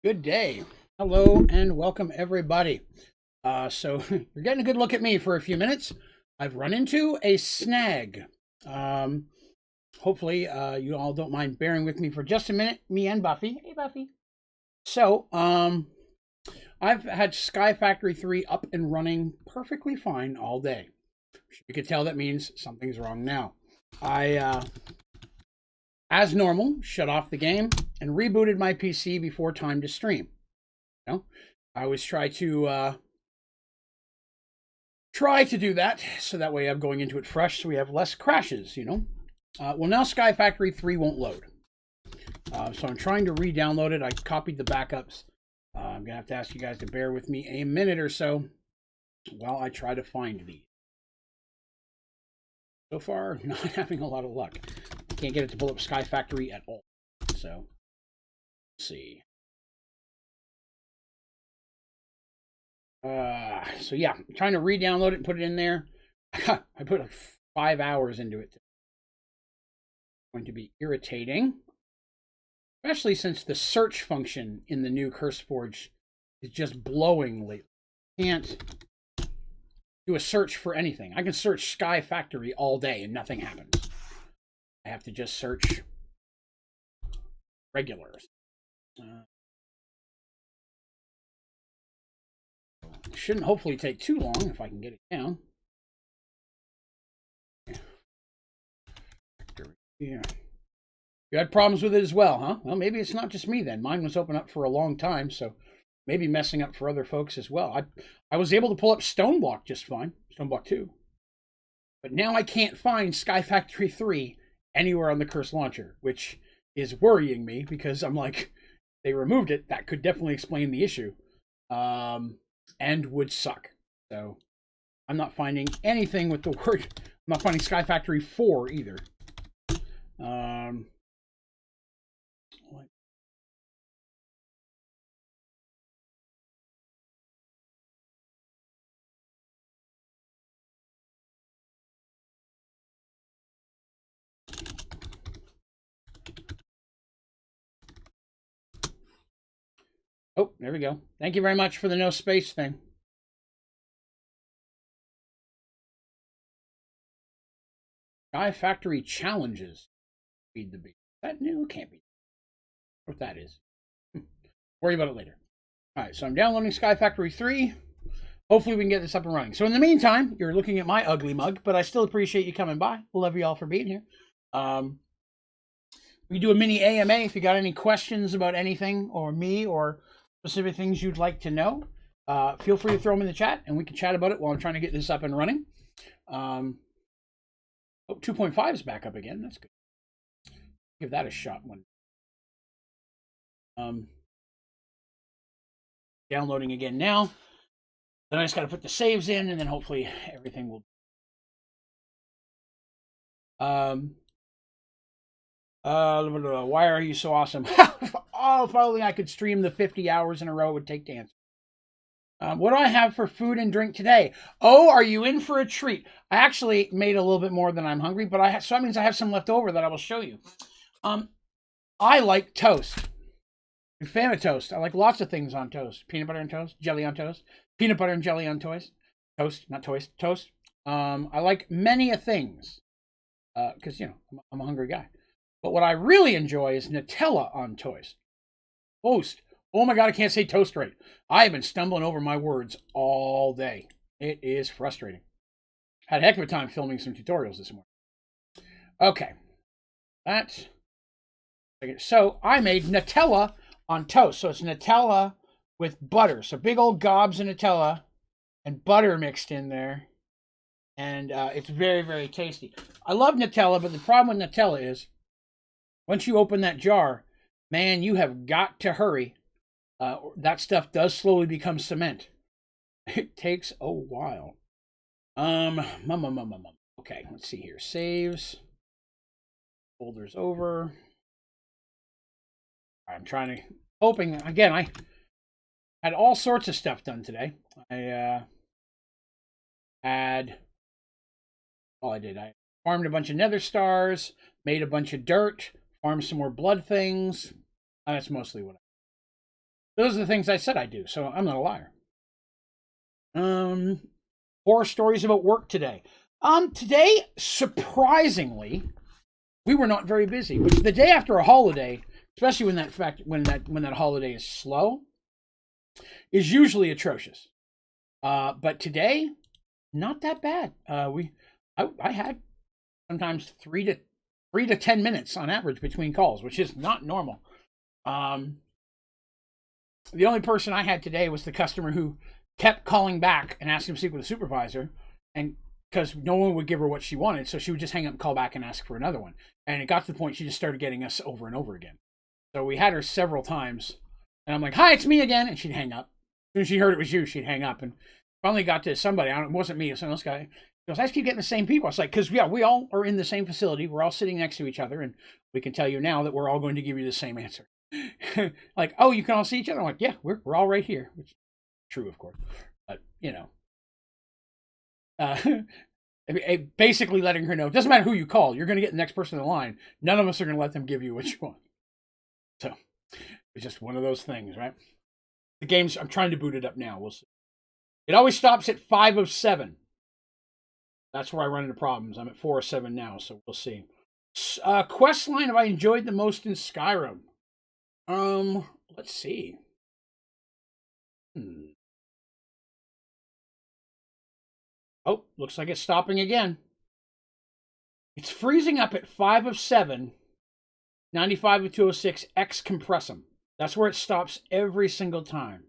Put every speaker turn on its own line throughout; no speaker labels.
Good day. Hello and welcome everybody. So you're getting a good look at me for a few minutes. I've run into a snag. Hopefully you all don't mind bearing with me for just a minute. Me and Buffy. Hey Buffy. So I've had Sky Factory 3 up and running perfectly fine all day. You can tell that means something's wrong now. I as normal, shut off the game and rebooted my PC before time to stream. You know, I always try to do that so that way I'm going into it fresh, so we have less crashes. Well, now Sky Factory 3 won't load, so I'm trying to re-download it. I copied the backups. I'm gonna have to ask you guys to bear with me a minute or so while I try to find these. So far, not having a lot of luck. Can't get it to pull up Sky Factory at all. So, let's see. So yeah, I'm trying to re-download it and put it in there. I put like 5 hours into it. It's going to be irritating, especially since the search function in the new CurseForge is just blowing lately. Can't do a search for anything. I can search Sky Factory all day and nothing happens. I have to just search regulars. Shouldn't hopefully take too long if I can get it down. Yeah. You had problems with it as well, huh? Well, maybe it's not just me then. Mine was open up for a long time, so maybe messing up for other folks as well. I was able to pull up Stoneblock just fine, Stoneblock 2. But now I can't find Sky Factory 3 anywhere on the Curse launcher, which is worrying me because I'm like, they removed it. That could definitely explain the issue, and would suck. So I'm not finding anything with the word. I'm not finding Sky Factory 4 either. Oh, there we go. Thank you very much for the no space thing. Sky Factory challenges. Feed the beat. Is that new? Can't be. What that is. Worry about it later. All right, so I'm downloading Sky Factory 3. Hopefully we can get this up and running. So in the meantime, you're looking at my ugly mug, but I still appreciate you coming by. Love you all for being here. We do a mini AMA if you got any questions about anything or me or specific things you'd like to know. Feel free to throw them in the chat and we can chat about it while I'm trying to get this up and running. 2.5 is back up again. That's good. Give that a shot one. Downloading again now. Then I just got to put the saves in and then hopefully everything will. Why are you so awesome? Oh, if only I could stream the 50 hours in a row it would take to answer. What do I have for food and drink today? Oh, are you in for a treat? I actually made a little bit more than I'm hungry, but so that means I have some left over that I will show you. I like toast. I'm a fan of toast. I like lots of things on toast. Peanut butter and toast, jelly on toast, peanut butter and jelly on toast. Toast, not toast, toast. I like many a things because, I'm a hungry guy. But what I really enjoy is Nutella on toast. Toast. Oh my God, I can't say toast right. I have been stumbling over my words all day. It is frustrating. Had a heck of a time filming some tutorials this morning. Okay. So I made Nutella on toast. So it's Nutella with butter. So big old gobs of Nutella and butter mixed in there. And it's very, very tasty. I love Nutella, but the problem with Nutella is once you open that jar, man, you have got to hurry. That stuff does slowly become cement. It takes a while. Okay, let's see here. Saves. Folders over. I'm hoping, again, I had all sorts of stuff done today. I farmed a bunch of nether stars, made a bunch of dirt, farmed some more blood things. That's mostly what Those are the things I said I do, so I'm not a liar. Horror stories about work today. Today, surprisingly, we were not very busy. Which the day after a holiday, especially when that holiday is slow, is usually atrocious. But today, not that bad. I had sometimes 3 to 10 minutes on average between calls, which is not normal. The only person I had today was the customer who kept calling back and asking to speak with the supervisor, and because no one would give her what she wanted, so she would just hang up and call back and ask for another one. And it got to the point she just started getting us over and over again. So we had her several times, and I'm like, "Hi, it's me again," and she'd hang up. As soon as she heard it was you, she'd hang up. And finally got to somebody. It wasn't me. It was some else guy. He goes, "I just keep getting the same people." I was like, "Because yeah, we all are in the same facility. We're all sitting next to each other, and we can tell you now that we're all going to give you the same answer." Like, "Oh, you can all see each other?" I'm like, "Yeah, we're all right here," which is true, of course. But basically letting her know it doesn't matter who you call, you're going to get the next person in the line. None of us are going to let them give you what you want. So it's just one of those things, right? The game's, I'm trying to boot it up now. We'll see. It always stops at 5 of 7. That's where I run into problems. I'm at 4 of 7 now, so we'll see. Quest line have I enjoyed the most in Skyrim? Let's see. Oh, looks like it's stopping again. It's freezing up at 5 of 7, 95 of 206, X compressum. That's where it stops every single time.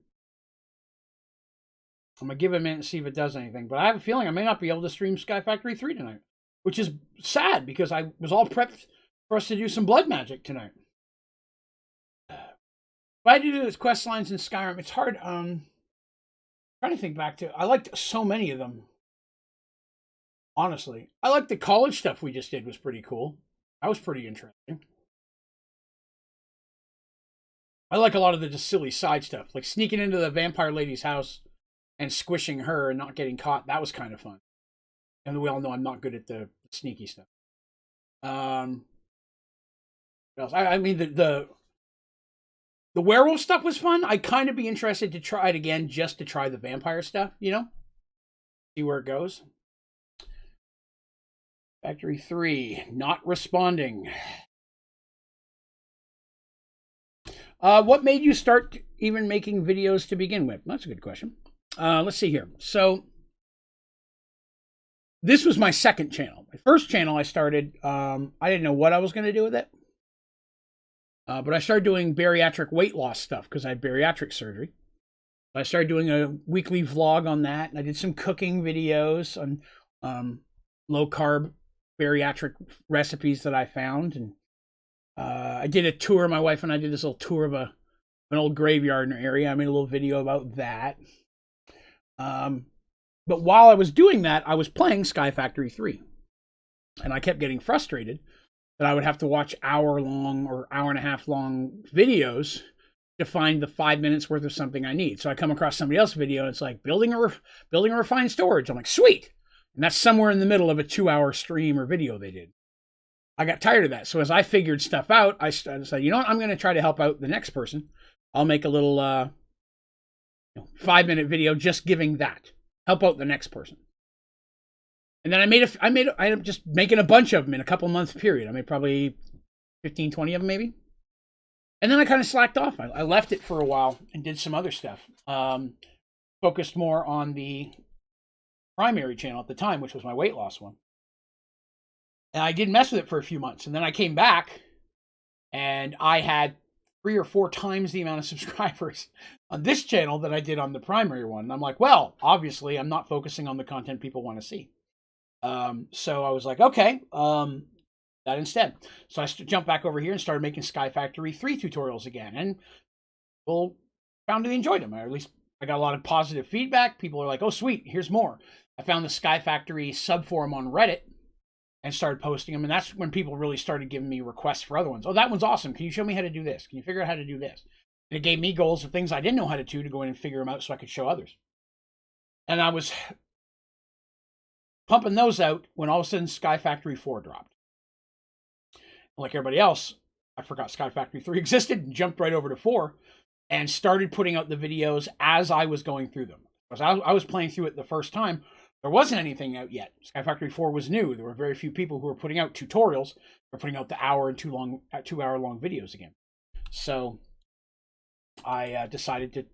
I'm going to give it a minute and see if it does anything. But I have a feeling I may not be able to stream Sky Factory 3 tonight, which is sad because I was all prepped for us to do some blood magic tonight. If I do those quest lines in Skyrim, it's hard. Trying to think back to, I liked so many of them. Honestly, I like the college stuff we just did was pretty cool. That was pretty interesting. I like a lot of the just silly side stuff, like sneaking into the vampire lady's house and squishing her and not getting caught. That was kind of fun. And we all know I'm not good at the sneaky stuff. What else? I mean, the werewolf stuff was fun. I'd kind of be interested to try it again just to try the vampire stuff, see where it goes. Factory 3, not responding. What made you start even making videos to begin with? That's a good question. Let's see here. So, this was my second channel. My first channel I started, I didn't know what I was going to do with it. But I started doing bariatric weight loss stuff because I had bariatric surgery. I started doing a weekly vlog on that, and I did some cooking videos on low-carb bariatric recipes that I found, and I did a tour. My wife and I did this little tour of an old graveyard in our area. I made a little video about that. But while I was doing that, I was playing Sky Factory 3, and I kept getting frustrated that I would have to watch hour-long or hour-and-a-half-long videos to find the 5 minutes worth of something I need. So I come across somebody else's video, and it's like building a refined storage. I'm like, sweet. And that's somewhere in the middle of a 2-hour stream or video they did. I got tired of that. So as I figured stuff out, I said, you know what? I'm going to try to help out the next person. I'll make a little 5-minute video just giving that. Help out the next person. And then I ended up just making a bunch of them in a couple months period. I made probably 15, 20 of them maybe. And then I kind of slacked off. I left it for a while and did some other stuff. Focused more on the primary channel at the time, which was my weight loss one. And I did mess with it for a few months. And then I came back and I had 3 or 4 times the amount of subscribers on this channel that I did on the primary one. And I'm like, well, obviously I'm not focusing on the content people want to see. So I was like, okay, that instead. So I jumped back over here and started making Sky Factory 3 tutorials again. And people found they enjoyed them. Or at least I got a lot of positive feedback. People are like, oh, sweet, here's more. I found the Sky Factory subforum on Reddit and started posting them. And that's when people really started giving me requests for other ones. Oh, that one's awesome. Can you show me how to do this? Can you figure out how to do this? And it gave me goals of things I didn't know how to do to go in and figure them out so I could show others. And I was pumping those out when all of a sudden Sky Factory 4 dropped. Like everybody else, I forgot Sky Factory 3 existed and jumped right over to 4. and started putting out the videos as I was going through them. Because I was playing through it the first time. There wasn't anything out yet. Sky Factory 4 was new. There were very few people who were putting out tutorials or putting out the hour and 2 hour long videos again. So I decided to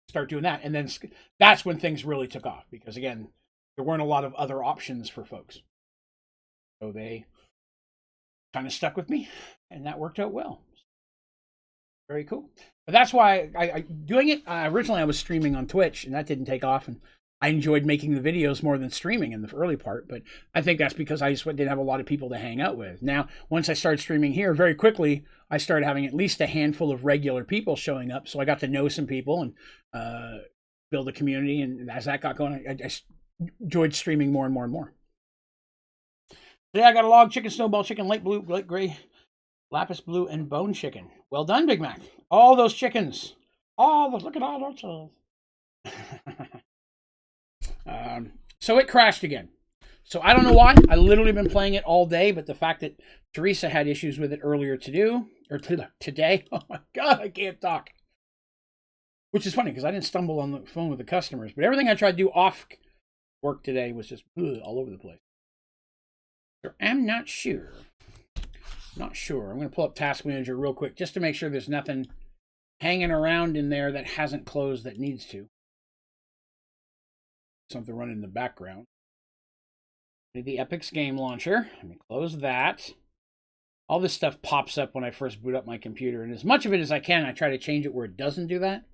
start doing that. And then that's when things really took off, because again, there weren't a lot of other options for folks. So they kind of stuck with me, and that worked out well. Very cool. But that's why I doing it. Originally, I was streaming on Twitch, and that didn't take off. And I enjoyed making the videos more than streaming in the early part. But I think that's because I just didn't have a lot of people to hang out with. Now, once I started streaming here, very quickly, I started having at least a handful of regular people showing up. So I got to know some people and build a community. And as that got going, I enjoyed streaming more and more and more. Today I got a log chicken, snowball chicken, light blue, light gray, lapis blue, and bone chicken. Well done, Big Mac. All those chickens. Look at all those. So it crashed again. So I don't know why. I literally been playing it all day, but the fact that Teresa had issues with it earlier today. Oh my God, I can't talk. Which is funny because I didn't stumble on the phone with the customers, but everything I tried to do off work today was just all over the place. So I'm not sure. Not sure. I'm going to pull up Task Manager real quick just to make sure there's nothing hanging around in there that hasn't closed that needs to. Something running in the background. The Epic's Game Launcher. Let me close that. All this stuff pops up when I first boot up my computer, and as much of it as I can, I try to change it where it doesn't do that.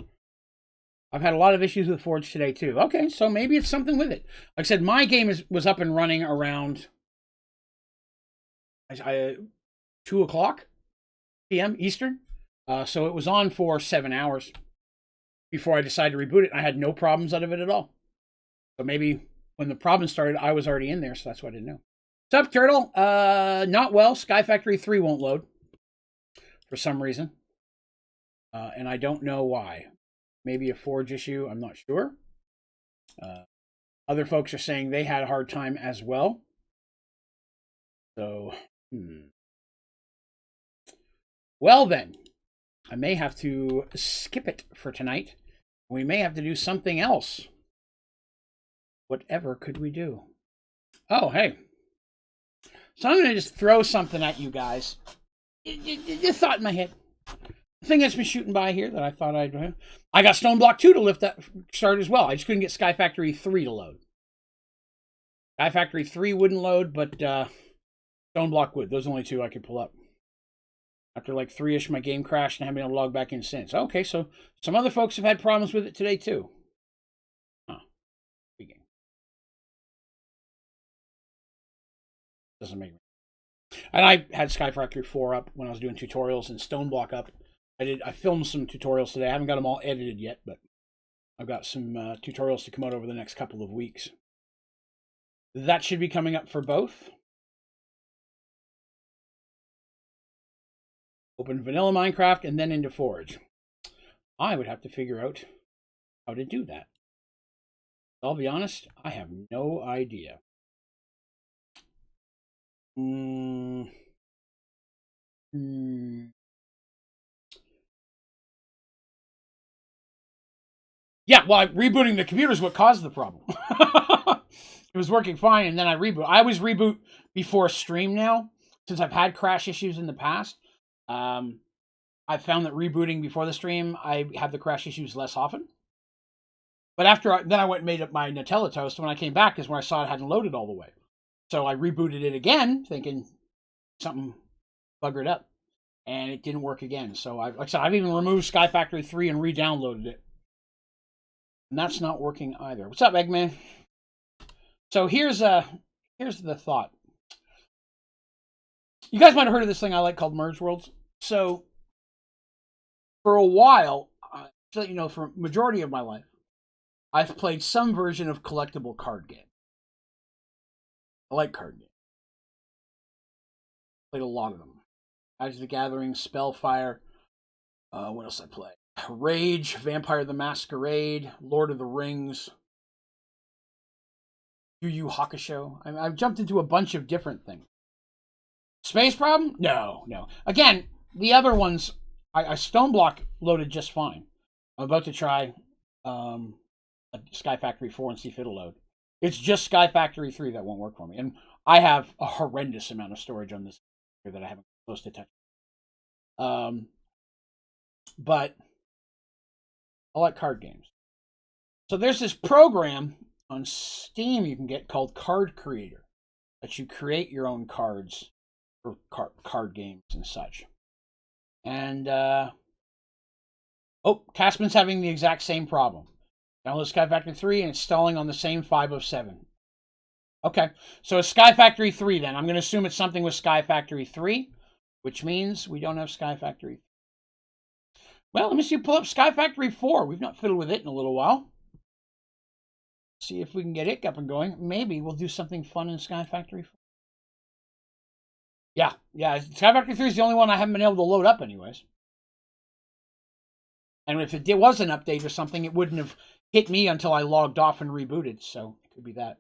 I've had a lot of issues with Forge today too. Okay, so maybe it's something with it. Like I said, my game was up and running around 2 o'clock p.m. Eastern. So it was on for 7 hours before I decided to reboot it. I had no problems out of it at all. So maybe when the problem started, I was already in there, so that's why I didn't know. What's up, Turtle? Not well. Sky Factory 3 won't load for some reason. And I don't know why. Maybe a Forge issue. I'm not sure. Other folks are saying they had a hard time as well. So, Well then, I may have to skip it for tonight. We may have to do something else. Whatever could we do? Oh, hey. So I'm going to just throw something at you guys. You thought in my head. The thing that's been shooting by here that I thought I got Stone Block 2 to lift that start as well. I just couldn't get Sky Factory 3 to load. Sky Factory 3 wouldn't load, but Stone Block would. Those are the only two I could pull up. After like 3-ish, my game crashed and I haven't been able to log back in since. Okay, so some other folks have had problems with it today too. Doesn't make sense. And I had Sky Factory 4 up when I was doing tutorials and Stone Block up. I filmed some tutorials today. I haven't got them all edited yet, but I've got some tutorials to come out over the next couple of weeks. That should be coming up for both. Open vanilla Minecraft and then into Forge. I would have to figure out how to do that. I'll be honest, I have no idea. Yeah, well, rebooting the computer is what caused the problem. It was working fine, and then I reboot. I always reboot before stream now, since I've had crash issues in the past. I found that rebooting before the stream, I have the crash issues less often. But then I went and made up my Nutella toast. When I came back is when I saw it hadn't loaded all the way. So I rebooted it again, thinking something buggered up, and it didn't work again. So like I said, I've even removed Sky Factory 3 and re-downloaded it. And that's not working either. What's up, Eggman? So here's the thought. You guys might have heard of this thing I like called Merge Worlds. So for a while, so you know, for a majority of my life, I've played some version of collectible card game. I like card games. Played a lot of them. Magic the Gathering, Spellfire. What else I play? Rage, Vampire the Masquerade, Lord of the Rings, Yu Yu Hakusho. I've jumped into a bunch of different things. Space Problem? No. Again, the other ones, I Stone Block loaded just fine. I'm about to try a Sky Factory 4 and see if it'll load. It's just Sky Factory 3 that won't work for me. And I have a horrendous amount of storage on this that I haven't close to touch. But I like card games. So there's this program on Steam you can get called Card Creator that you create your own cards for card games and such. And, Castman's having the exact same problem. Download Sky Factory 3 and it's stalling on the same 5 of 7. Okay, so it's Sky Factory 3 then. I'm going to assume it's something with Sky Factory 3, which means we don't have Sky Factory. Well, let me see. Pull up Sky Factory 4. We've not fiddled with it in a little while. See if we can get it up and going. Maybe we'll do something fun in Sky Factory 4. Yeah. Sky Factory 3 is the only one I haven't been able to load up anyways. And if it was an update or something, it wouldn't have hit me until I logged off and rebooted. So it could be that.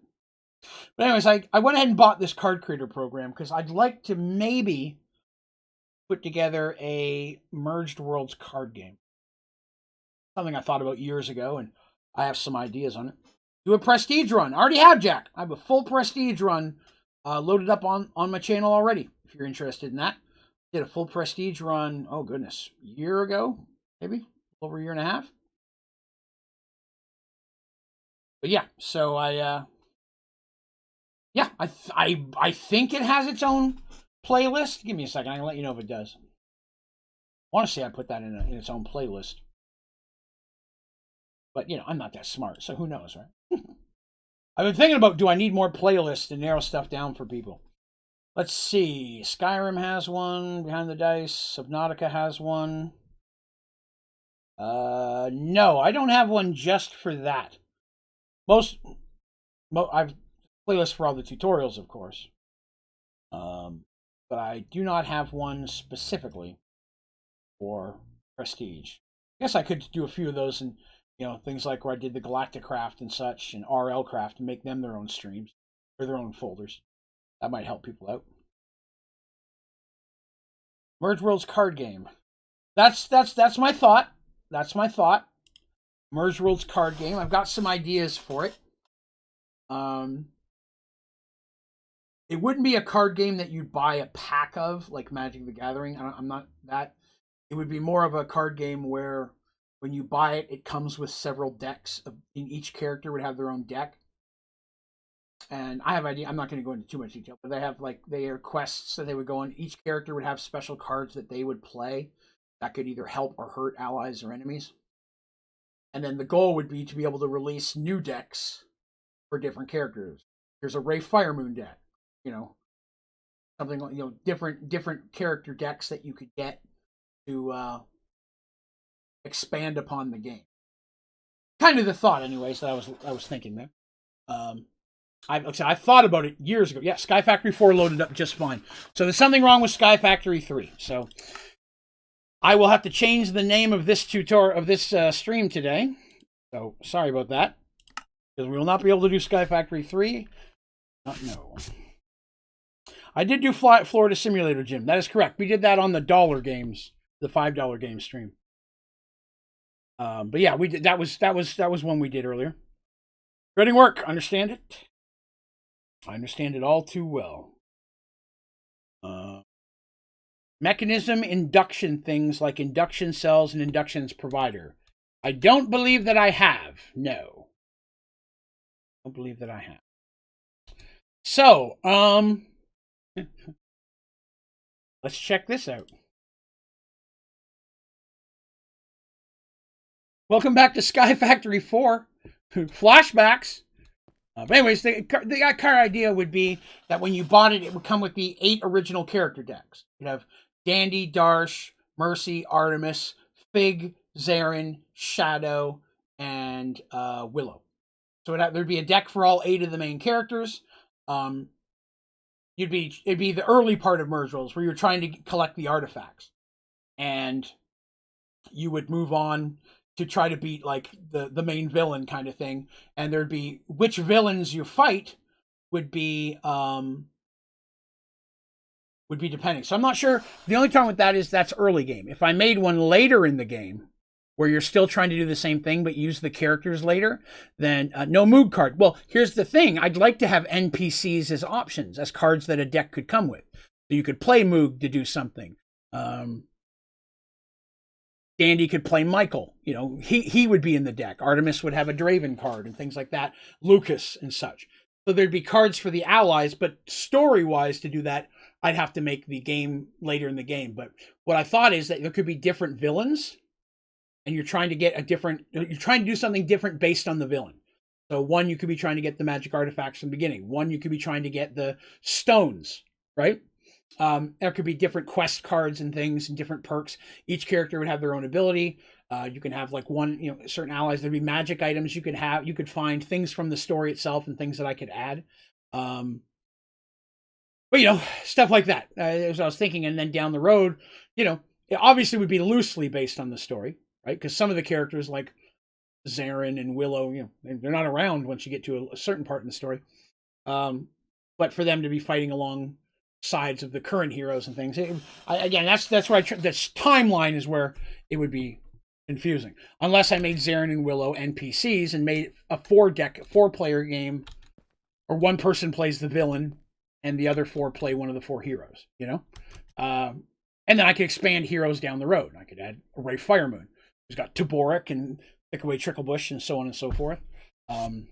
But anyways, I went ahead and bought this Card Creator program because I'd like to maybe put together a Merged Worlds card game. Something I thought about years ago, and I have some ideas on it. Do a Prestige run. I already have, Jack. I have a full Prestige run loaded up on my channel already, if you're interested in that. Did a full Prestige run, oh goodness, a year ago, maybe? Over a year and a half. But yeah, so I think it has its own playlist. Give me a second. I can let you know if it does. I want to say I put that in its own playlist. But, I'm not that smart, so who knows, right? I've been thinking about, do I need more playlists to narrow stuff down for people? Let's see. Skyrim has one. Behind the Dice. Subnautica has one. No, I don't have one just for that. I've playlists for all the tutorials, of course. But I do not have one specifically for Prestige. I guess I could do a few of those and, things like where I did the Galacticraft and such and RL Craft and make them their own streams or their own folders. That might help people out. Merge Worlds card game. That's my thought. That's my thought. Merge Worlds card game. I've got some ideas for it. It wouldn't be a card game that you'd buy a pack of, like Magic the Gathering. I'm not that. It would be more of a card game where when you buy it, it comes with several decks. Each character would have their own deck. And I have idea. I'm not going to go into too much detail, but they are quests that they would go on. Each character would have special cards that they would play that could either help or hurt allies or enemies. And then the goal would be to be able to release new decks for different characters. There's a Ray Firemoon deck, something like, different character decks that you could get to expand upon the game. Kind of the thought, anyways, that I was thinking there. I thought about it years ago. Yeah, Sky Factory 4 loaded up just fine. So there's something wrong with Sky Factory 3. So I will have to change the name of this stream today. So sorry about that, because we will not be able to do Sky Factory 3. No. I did do Florida Simulator Gym. That is correct. We did that on the dollar games, the $5 game stream. But yeah, we did. That was one we did earlier. Dreading work. Understand it. I understand it all too well. Mechanism induction things like induction cells and inductions provider. I don't believe that I have. No. I don't believe that I have. So, let's check this out. Welcome back to Sky Factory 4. Flashbacks. But anyways, the car idea would be that when you bought it, it would come with the 8 original character decks. You'd have Dandy, Darsh, Mercy, Artemis, Fig, Zarin, Shadow, and Willow. So there'd be a deck for all 8 of the main characters. It'd be the early part of Merge Worlds where you're trying to collect the artifacts, and you would move on to try to beat like the main villain kind of thing. And there'd be which villains you fight would be depending. So I'm not sure. The only problem with that is that's early game. If I made one later in the game where you're still trying to do the same thing but use the characters later, then no Moog card. Well, here's the thing. I'd like to have NPCs as options, as cards that a deck could come with. So you could play Moog to do something. Dandy could play Michael. You know, he would be in the deck. Artemis would have a Draven card and things like that. Lucas and such. So there'd be cards for the allies, but story-wise to do that, I'd have to make the game later in the game. But what I thought is that there could be different villains, and you're trying to do something different based on the villain. So one, you could be trying to get the magic artifacts from the beginning. One, you could be trying to get the stones, right? There could be different quest cards and things and different perks. Each character would have their own ability. You can have like certain allies. There'd be magic items you could find things from the story itself and things that I could add. But, stuff like that. As I was thinking, and then down the road, it obviously would be loosely based on the story, right? Because some of the characters like Zarin and Willow, they're not around once you get to a certain part in the story. But for them to be fighting along sides of the current heroes and things, that's where this timeline is where it would be confusing. Unless I made Zarin and Willow NPCs and made a 4-player game, or one person plays the villain and the other 4 play one of the 4 heroes, and then I could expand heroes down the road. I could add Ray Firemoon, who's got Taborik and Thickaway Tricklebush and so on and so forth. And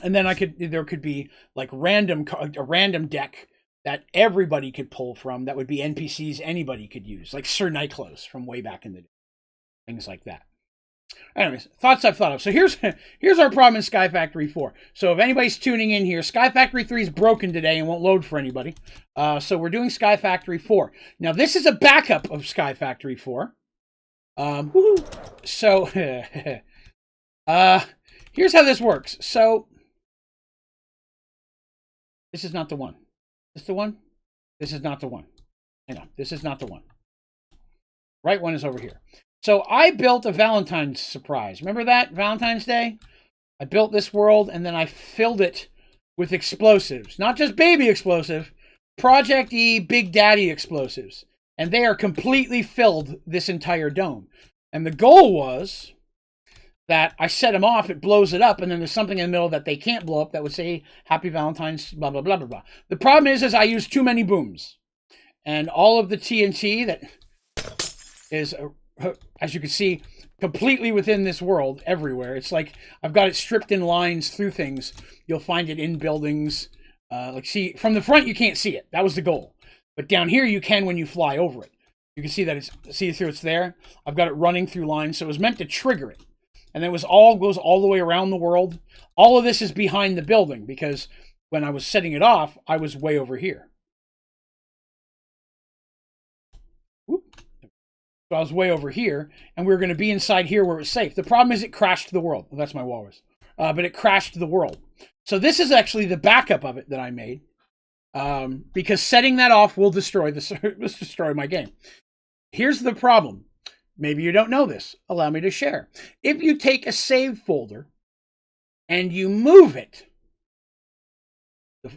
then there could be like a random deck that everybody could pull from that would be NPCs anybody could use, like Sir Nightclothes from way back in the day. Things like that. Anyways, thoughts I've thought of. So here's our problem in Sky Factory 4. So if anybody's tuning in here, Sky Factory 3 is broken today and won't load for anybody. So we're doing Sky Factory 4. Now this is a backup of Sky Factory 4. So here's how this works. So this is not the one. Is this the one? This is not the one. Hang on. This is not the one. Right one is over here. So I built a Valentine's surprise. Remember that? Valentine's Day? I built this world and then I filled it with explosives. Not just baby explosive, Project E Big Daddy explosives. And they are completely filled this entire dome. And the goal was that I set them off, it blows it up, and then there's something in the middle that they can't blow up that would say Happy Valentine's, blah, blah, blah, blah, blah. The problem is I use too many booms. And all of the TNT that is, as you can see, completely within this world, everywhere. It's like I've got it stripped in lines through things. You'll find it in buildings. See, from the front, you can't see it. That was the goal. But down here, you can when you fly over it. You can see that it's there. I've got it running through lines, so it was meant to trigger it. And then goes all the way around the world. All of this is behind the building because when I was setting it off, I was way over here. Whoop. So I was way over here, and we were going to be inside here where it was safe. The problem is it crashed the world. Well, that's my walrus. But it crashed the world. So this is actually the backup of it that I made. Because setting that off will destroy my game. Here's the problem. Maybe you don't know this. Allow me to share. If you take a save folder and you move it,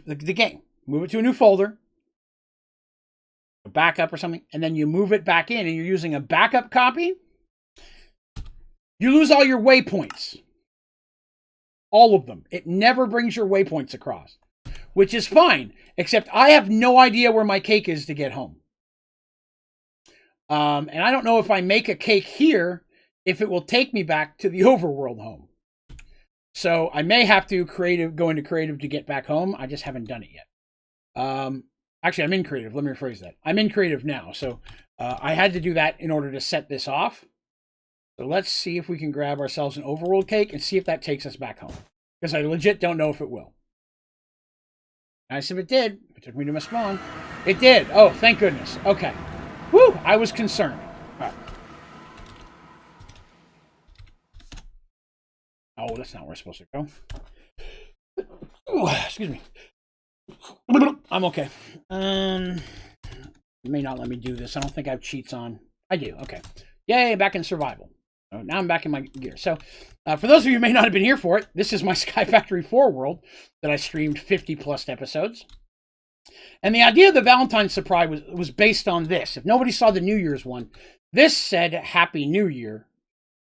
the game, move it to a new folder, a backup or something, and then you move it back in and you're using a backup copy, you lose all your waypoints. All of them. It never brings your waypoints across, which is fine, except I have no idea where my cake is to get home. And I don't know if I make a cake here, if it will take me back to the overworld home. So I may have to go into creative to get back home. I just haven't done it yet. Actually, I'm in creative. Let me rephrase that. I'm in creative now. So I had to do that in order to set this off. So let's see if we can grab ourselves an overworld cake and see if that takes us back home. Because I legit don't know if it will. Nice if it did. It took me to my spawn. It did. Oh, thank goodness. Okay. Whew, I was concerned. All right. Oh, that's not where it's supposed to go. Ooh, excuse me. I'm okay. It may not let me do this. I don't think I have cheats on. I do. Okay. Yay, back in survival. Oh, now I'm back in my gear. So, for those of you who may not have been here for it, this is my Sky Factory 4 world that I streamed 50+ episodes. And the idea of the Valentine's surprise was based on this. If nobody saw the New Year's one, this said Happy New Year,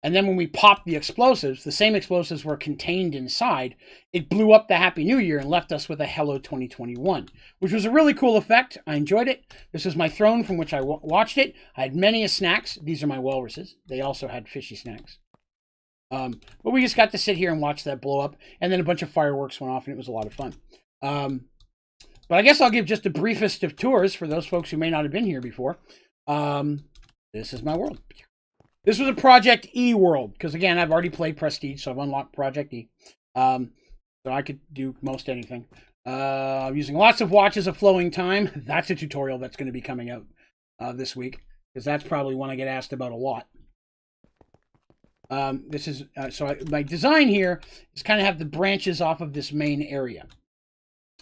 And then when we popped the explosives, the same explosives were contained inside. It blew up the Happy New Year and left us with a Hello 2021, which was a really cool effect. I enjoyed it. This is my throne from which I watched it. I had many snacks. These are my walruses. They also had fishy snacks. But we just got to sit here and watch that blow up. And then a bunch of fireworks went off, and it was a lot of fun. But I guess I'll give just the briefest of tours for those folks who may not have been here before. This is my world. This was a Project E world, because again, I've already played Prestige, so I've unlocked Project E. So I could do most anything. I'm using lots of watches of flowing time. That's a tutorial that's going to be coming out this week, because that's probably one I get asked about a lot. This is my design here is kind of have the branches off of this main area.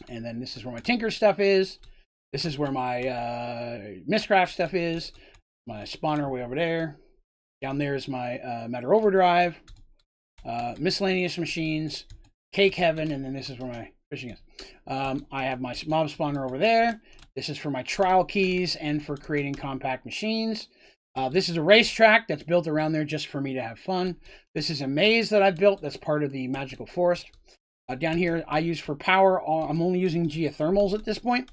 And then this is where my Tinker stuff is. This is where my Mistcraft stuff is. My spawner way over there. Down there is my Matter Overdrive, miscellaneous machines, Cake Heaven, and then this is where my fishing is. I have my mob spawner over there. This is for my trial keys and for creating compact machines. This is a racetrack that's built around there just for me to have fun. This is a maze that I built that's part of the magical forest. Down here I use for power. I'm only using geothermals at this point.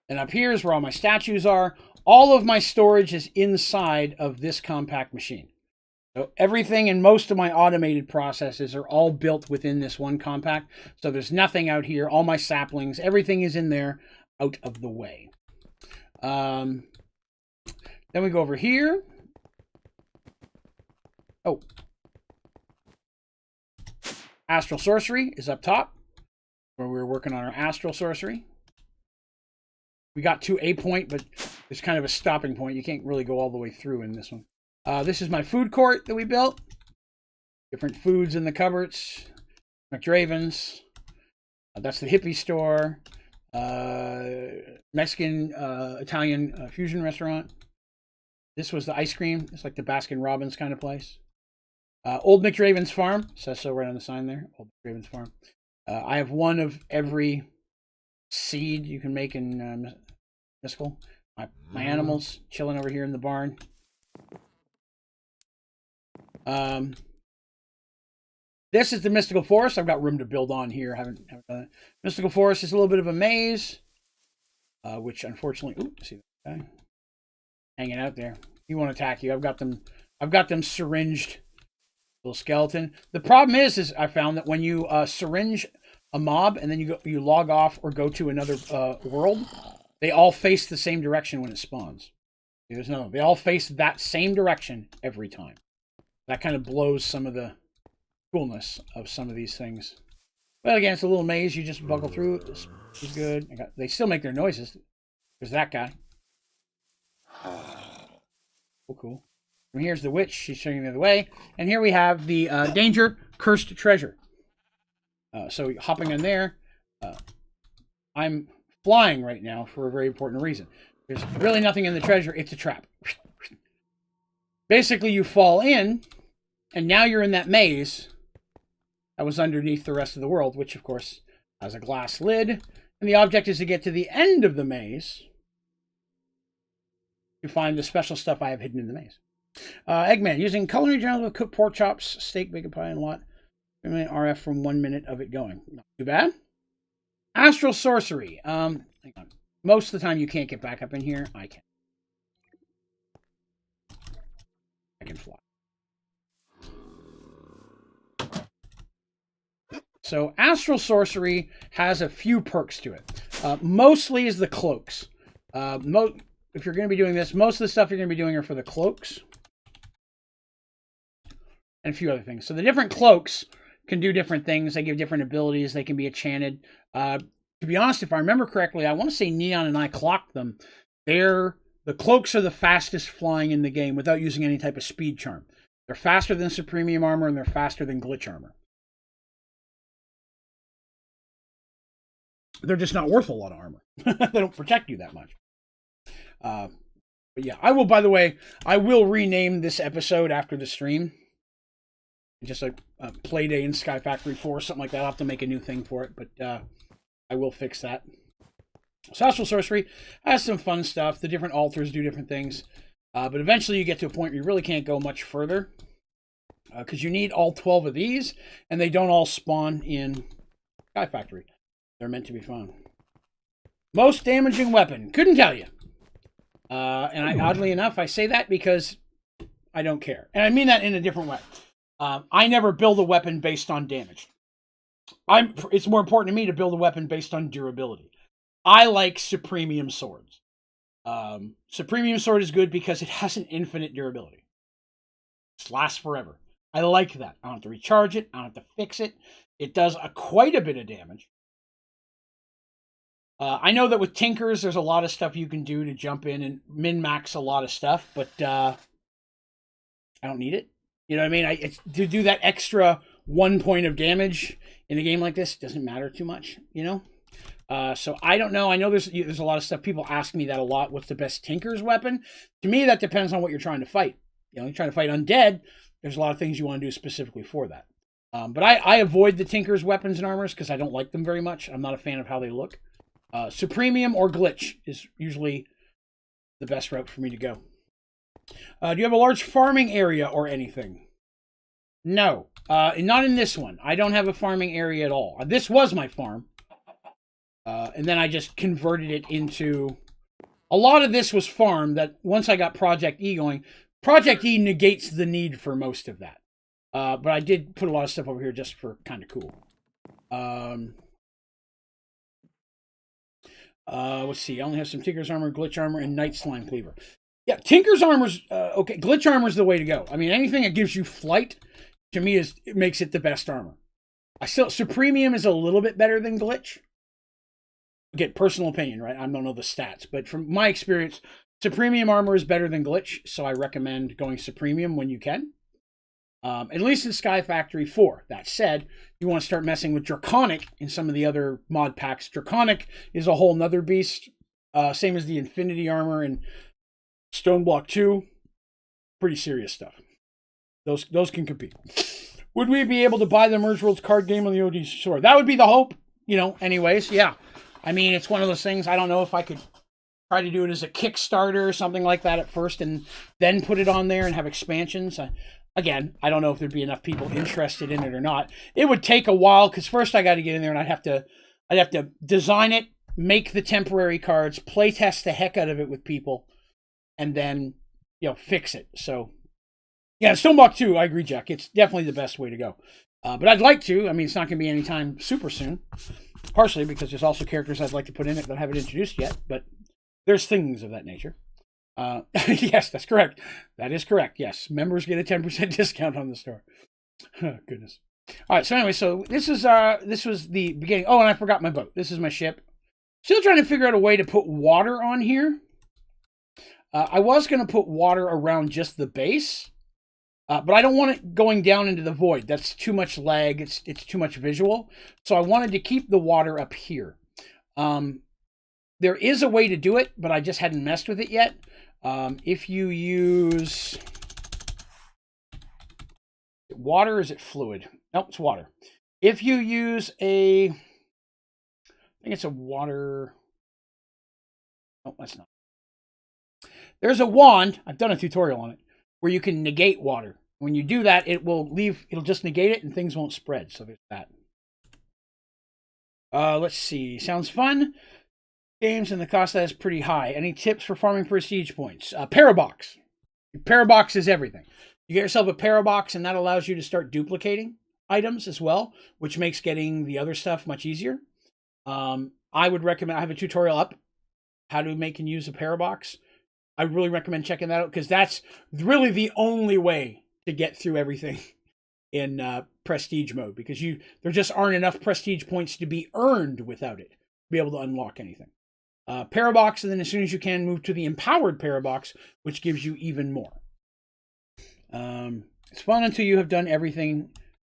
And up here is where all my statues are. All of my storage is inside of this compact machine. So everything and most of my automated processes are all built within this one compact. So there's nothing out here. All my saplings, everything is in there out of the way. Then we go over here. Oh. Astral Sorcery is up top, where we're working on our Astral Sorcery. We got to a point, but there's kind of a stopping point. You can't really go all the way through in this one. This is my food court that we built. Different foods in the cupboards. McDraven's. That's the hippie store. Mexican, Italian fusion restaurant. This was the ice cream. It's like the Baskin Robbins kind of place. Old McDraven's Farm. Says so right on the sign there. Old McDraven's Farm. I have one of every seed you can make in Mystical. My animals chilling over here in the barn. This is the Mystical Forest. I've got room to build on here. I haven't done it. Mystical Forest is a little bit of a maze, which unfortunately, oops, see that guy hanging out there. He won't attack you. I've got them syringed. Little skeleton. The problem is I found that when you syringe a mob and then you log off or go to another world, they all face the same direction when it spawns. They all face that same direction every time. That kind of blows some of the coolness of some of these things. But again, it's a little maze. You just buckle through. This is good. They still make their noises. There's that guy. Cool. And here's the witch. She's showing the other way. And here we have the danger, cursed treasure. So hopping in there. I'm flying right now for a very important reason. There's really nothing in the treasure. It's a trap. Basically, you fall in, and now you're in that maze that was underneath the rest of the world, which, of course, has a glass lid. And the object is to get to the end of the maze to find the special stuff I have hidden in the maze. Eggman, using culinary journal to cook pork chops, steak, bacon pie, and what? RF from 1 minute of it going. Not too bad. Astral Sorcery. Hang on. Most of the time you can't get back up in here. I can. I can fly. So Astral Sorcery has a few perks to it. Mostly is the cloaks. If you're going to be doing this, most of the stuff you're going to be doing are for the cloaks. And a few other things. So the different cloaks can do different things. They give different abilities. They can be enchanted. To be honest, if I remember correctly, I want to say Neon and I clocked them. The cloaks are the fastest flying in the game without using any type of speed charm. They're faster than Supremium armor, and they're faster than glitch armor. They're just not worth a lot of armor. They don't protect you that much. But yeah, I will, by the way, I will rename this episode after the stream. Just like Playday in Sky Factory 4, something like that. I'll have to make a new thing for it, but I will fix that. So Astral Sorcery has some fun stuff. The different altars do different things. But eventually you get to a point where you really can't go much further. Because you need all 12 of these, and they don't all spawn in Sky Factory. They're meant to be found. Most damaging weapon. Couldn't tell you. And oddly enough, I say that because I don't care. And I mean that in a different way. I never build a weapon based on damage. It's more important to me to build a weapon based on durability. I like Supremium swords. Supremium sword is good because it has an infinite durability. It lasts forever. I like that. I don't have to recharge it. I don't have to fix it. It does quite a bit of damage. I know that with Tinkers, there's a lot of stuff you can do to jump in and min-max a lot of stuff, but I don't need it. You know what I mean? To do that extra 1 point of damage in a game like this doesn't matter too much, you know? So I don't know. I know there's a lot of stuff. People ask me that a lot. What's the best Tinker's weapon? To me, that depends on what you're trying to fight. You know, you're trying to fight undead. There's a lot of things you want to do specifically for that. But I avoid the Tinker's weapons and armors because I don't like them very much. I'm not a fan of how they look. Supremium or Glitch is usually the best route for me to go. Do you have a large farming area or anything? No. Not in this one. I don't have a farming area at all. This was my farm. And then I just converted it into... A lot of this was farm that once I got Project E going, Project E negates the need for most of that. But I did put a lot of stuff over here just for kind of cool. Let's see. I only have some Tinker's Armor, Glitch Armor, and Night Slime Cleaver. Yeah, Tinker's Armor's... okay, Glitch Armor's the way to go. I mean, anything that gives you flight, to me, it makes it the best armor. Supremium is a little bit better than Glitch. Again, personal opinion, right? I don't know the stats. But from my experience, Supremium armor is better than Glitch, so I recommend going Supremium when you can. At least in Sky Factory 4. That said, you want to start messing with Draconic in some of the other mod packs. Draconic is a whole nother beast. Same as the Infinity Armor and Stoneblock 2. Pretty serious stuff. Those can compete. Would we be able to buy the Merge Worlds card game on the OD store? That would be the hope, you know, anyways. Yeah. I mean, it's one of those things. I don't know if I could try to do it as a Kickstarter or something like that at first and then put it on there and have expansions. Again, I don't know if there'd be enough people interested in it or not. It would take a while because first I got to get in there and I'd have to design it, make the temporary cards, play test the heck out of it with people, and then, you know, fix it. So, yeah, Stoneblock 2, I agree, Jack. It's definitely the best way to go. But I'd like to. I mean, it's not going to be anytime super soon. Partially because there's also characters I'd like to put in it that I haven't introduced yet. But there's things of that nature. Yes, that's correct. That is correct. Yes, members get a 10% discount on the store. Oh, goodness. All right. So anyway, so this was the beginning. Oh, and I forgot my boat. This is my ship. Still trying to figure out a way to put water on here. I was going to put water around just the base, but I don't want it going down into the void. That's too much lag. It's too much visual. So I wanted to keep the water up here. There is a way to do it, but I just hadn't messed with it yet. If you use water, is it fluid? Nope, it's water. If you use I think it's a water. No, that's not. There's a wand. I've done a tutorial on it where you can negate water. When you do that, it'll just negate it and things won't spread. So there's that. Let's see. Sounds fun. Games and the cost of that is pretty high. Any tips for farming prestige points? Parabox. Parabox is everything. You get yourself a Parabox and that allows you to start duplicating items as well, which makes getting the other stuff much easier. I would recommend, I have a tutorial up how to make and use a Parabox. I really recommend checking that out because that's really the only way to get through everything in prestige mode because there just aren't enough prestige points to be earned without it to be able to unlock anything. Parabox, and then as soon as you can, move to the empowered Parabox, which gives you even more. It's fun until you have done everything.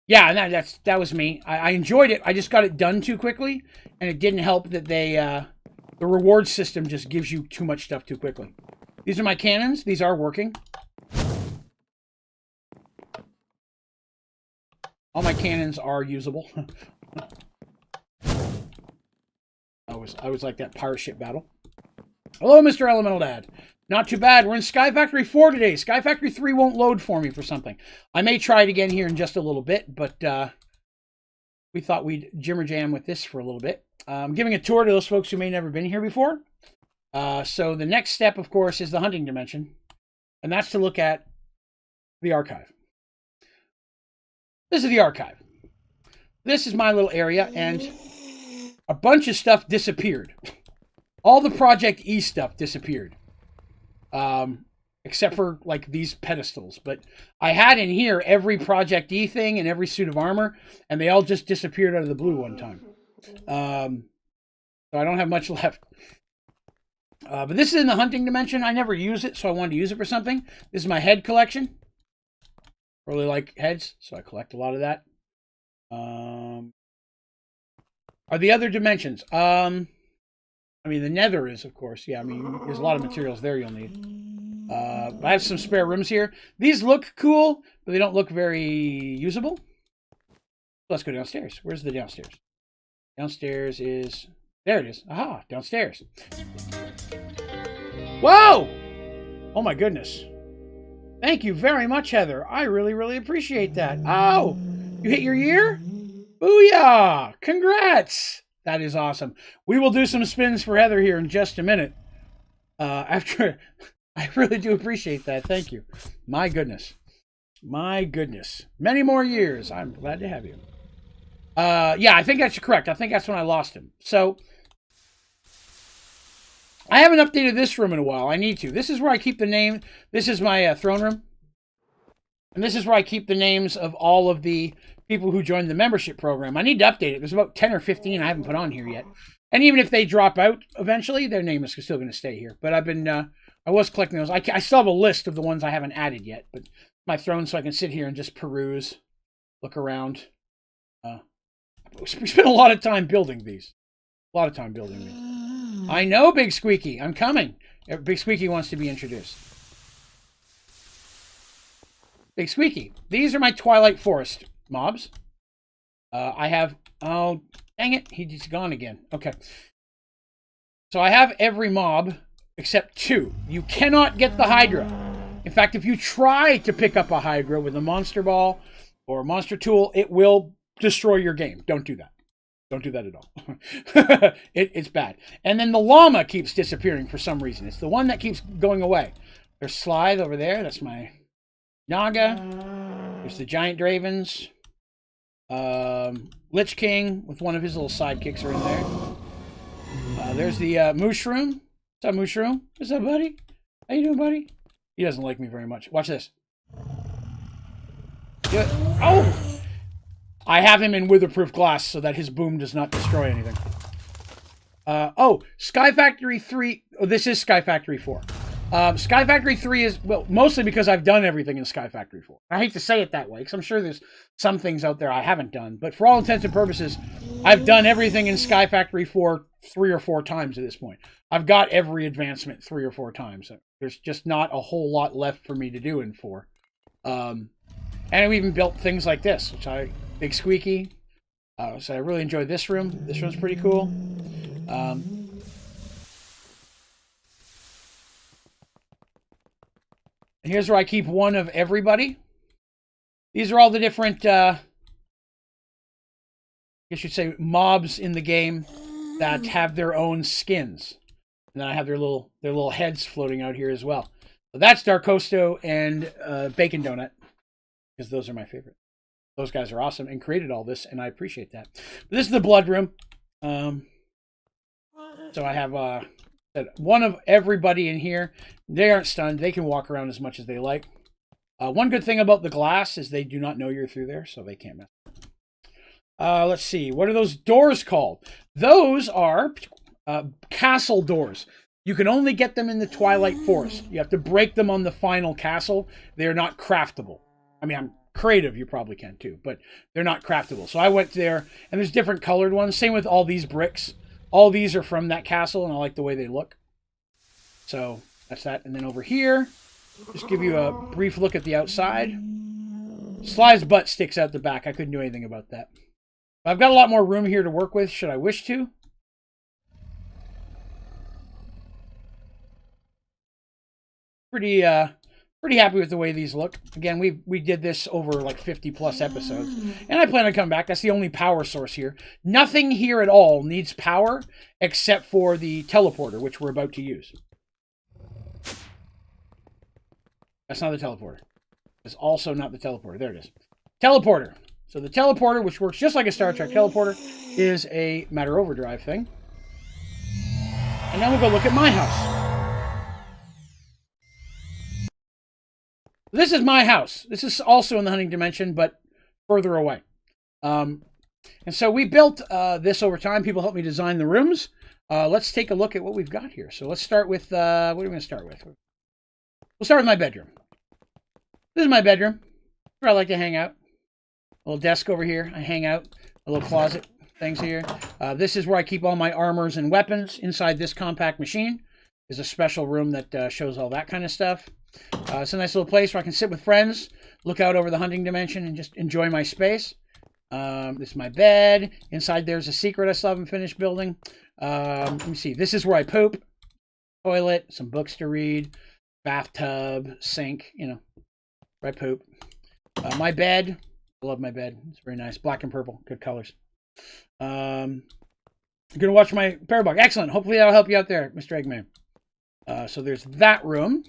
Yeah, and that was me. I enjoyed it. I just got it done too quickly, and it didn't help that the reward system just gives you too much stuff too quickly. These are my cannons. These are working. All my cannons are usable. always like that pirate ship battle. Hello, Mr. Elemental Dad. Not too bad. We're in Sky Factory 4 today. Sky Factory 3 won't load for me for something. I may try it again here in just a little bit, but we thought we'd jimmer jam with this for a little bit. I'm giving a tour to those folks who may never been here before. So the next step, of course, is the hunting dimension, and that's to look at the archive. This is the archive. This is my little area, and a bunch of stuff disappeared. All the Project E stuff disappeared. Except for, like, these pedestals. But I had in here every Project E thing and every suit of armor, and they all just disappeared out of the blue one time. So I don't have much left. But this is in the hunting dimension. I never use it, so I wanted to use it for something. This is my head collection. Really like heads, so I collect a lot of that. Are the other dimensions? I mean, the nether is, of course. Yeah, I mean, there's a lot of materials there you'll need. I have some spare rooms here. These look cool, but they don't look very usable. Let's go downstairs. Where's the downstairs? Downstairs is... There it is. Aha, downstairs. Whoa! Oh my goodness. Thank you very much, Heather. I really, really appreciate that. Oh, you hit your year? Booyah! Congrats! That is awesome. We will do some spins for Heather here in just a minute. I really do appreciate that. Thank you. My goodness. My goodness. Many more years. I'm glad to have you. Yeah, I think that's correct. I think that's when I lost him. So, I haven't updated this room in a while. I need to. This is where I keep the name. This is my throne room. And this is where I keep the names of all of the people who joined the membership program. I need to update it. There's about 10 or 15 I haven't put on here yet. And even if they drop out eventually, their name is still going to stay here. But I've been, I was collecting those. I still have a list of the ones I haven't added yet. But my throne, so I can sit here and just peruse, look around. We spent a lot of time building these. A lot of time building these. I know, Big Squeaky. I'm coming. Big Squeaky wants to be introduced. Big Squeaky. These are my Twilight Forest mobs. I have... Oh, dang it. He's gone again. Okay. So I have every mob except 2. You cannot get the Hydra. In fact, if you try to pick up a Hydra with a Monster Ball or a Monster Tool, it will destroy your game. Don't do that. Don't do that at all. It's bad. And then the llama keeps disappearing for some reason. It's the one that keeps going away. There's Slithe over there. That's my Naga. There's the giant Dravens. Lich King with one of his little sidekicks are in there. There's the Mushroom. What's up, Mushroom? What's up, buddy? How you doing, buddy? He doesn't like me very much. Watch this. Oh! I have him in weatherproof glass so that his boom does not destroy anything. Oh, Sky Factory 3. Oh, this is Sky Factory 4. Sky Factory 3 is, well, mostly because I've done everything in Sky Factory 4. I hate to say it that way, because I'm sure there's some things out there I haven't done. But for all intents and purposes, I've done everything in Sky Factory 4 3 or 4 times at this point. I've got every advancement 3 or 4 times. There's just not a whole lot left for me to do in 4. And we even built things like this, which Big Squeaky. So I really enjoyed this room. This room's pretty cool. Here's where I keep one of everybody. These are all the different, I guess you'd say, mobs in the game that have their own skins. And then I have their little heads floating out here as well. So that's Darkosto and Bacon Donut, because those are my favorite. Those guys are awesome and created all this, and I appreciate that. But this is the blood room. So I have one of everybody in here. They aren't stunned. They can walk around as much as they like. One good thing about the glass is they do not know you're through there, so they can't mess. Let's see. What are those doors called? Those are castle doors. You can only get them in the Twilight Forest. You have to break them on the final castle. They are not craftable. I mean, I'm creative, you probably can too, but they're not craftable. So I went there, and there's different colored ones. Same with all these bricks. All these are from that castle, and I like the way they look. So that's that. And then over here, just give you a brief look at the outside. Sly's butt sticks out the back. I couldn't do anything about that. But I've got a lot more room here to work with, should I wish to. pretty happy with the way these look. Again, we did this over like 50 plus episodes, and I plan on coming back. That's the only power source here. Nothing here at all needs power except for the teleporter, which we're about to use. That's not the teleporter. It's also not the teleporter. There it is. Teleporter. So the teleporter, which works just like a Star Trek teleporter, is a matter overdrive thing. And now we'll go look at my house. This is my house. This is also in the hunting dimension, but further away. And so we built this over time. People helped me design the rooms. Let's take a look at what we've got here. So let's start with, what are we going to start with? We'll start with my bedroom. This is my bedroom, where I like to hang out. A little desk over here. I hang out. A little closet things here. This is where I keep all my armors and weapons. Inside this compact machine is a special room that shows all that kind of stuff. It's a nice little place where I can sit with friends, look out over the hunting dimension, and just enjoy my space. This is my bed. Inside there's a secret I still haven't finished building. Let me see. This is where I poop. Toilet, some books to read, bathtub, sink, you know, where I poop. My bed. I love my bed. It's very nice. Black and purple. Good colors. I'm going to watch my Parabox. Excellent. Hopefully that'll help you out there, Mr. Eggman. So there's that room.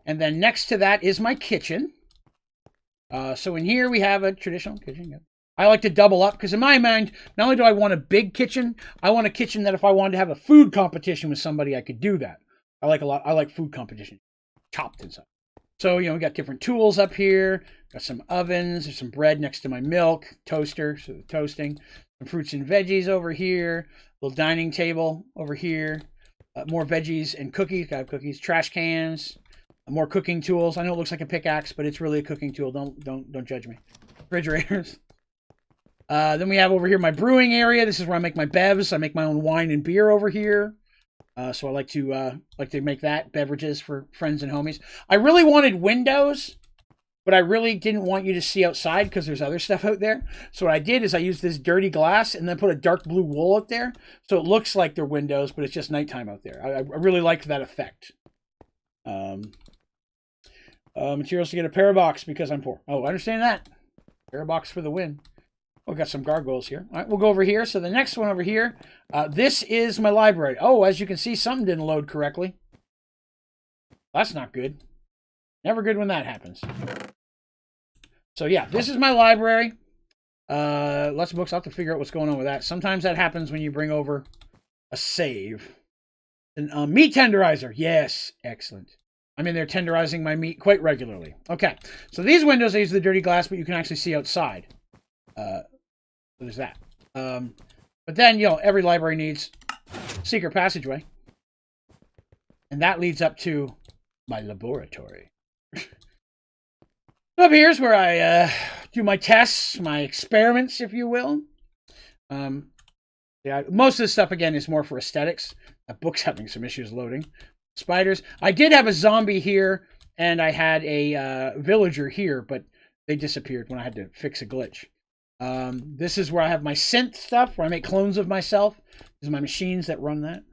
And then next to that is my kitchen. So in here we have a traditional kitchen. Yeah. I like to double up because in my mind, not only do I want a big kitchen, I want a kitchen that if I wanted to have a food competition with somebody, I could do that. I like food competition. Chopped inside. So, you know, we got different tools up here. Got some ovens. There's some bread next to my milk. Toaster, so the toasting. Some fruits and veggies over here. Little dining table over here. More veggies and cookies. Got cookies. Trash cans. More cooking tools. I know it looks like a pickaxe, but it's really a cooking tool. Don't judge me. Refrigerators. Then we have over here my brewing area. This is where I make my bevs. I make my own wine and beer over here. So I like to make that beverages for friends and homies. I really wanted windows, but I really didn't want you to see outside because there's other stuff out there. So what I did is I used this dirty glass and then put a dark blue wool out there, so it looks like they're windows, but it's just nighttime out there. I really liked that effect. Materials to get a Parabox because I'm poor. Oh, I understand that. Parabox for the win. We've got some gargoyles here. All right, we'll go over here. So the next one over here, this is my library. Oh, as you can see, something didn't load correctly. That's not good. Never good when that happens. So yeah, this is my library. Lots of books. I'll have to figure out what's going on with that. Sometimes that happens when you bring over a save. And meat tenderizer. Yes, excellent. I'm in there tenderizing my meat quite regularly. Okay, so these windows, I use the dirty glass, but you can actually see outside. So there's that. But then, you know, every library needs secret passageway. And that leads up to my laboratory. Up here's where I do my tests, my experiments, if you will. Yeah, most of this stuff, again, is more for aesthetics. That book's having some issues loading. Spiders. I did have a zombie here, and I had a villager here, but they disappeared when I had to fix a glitch. This is where I have my synth stuff, where I make clones of myself. These are my machines that run that.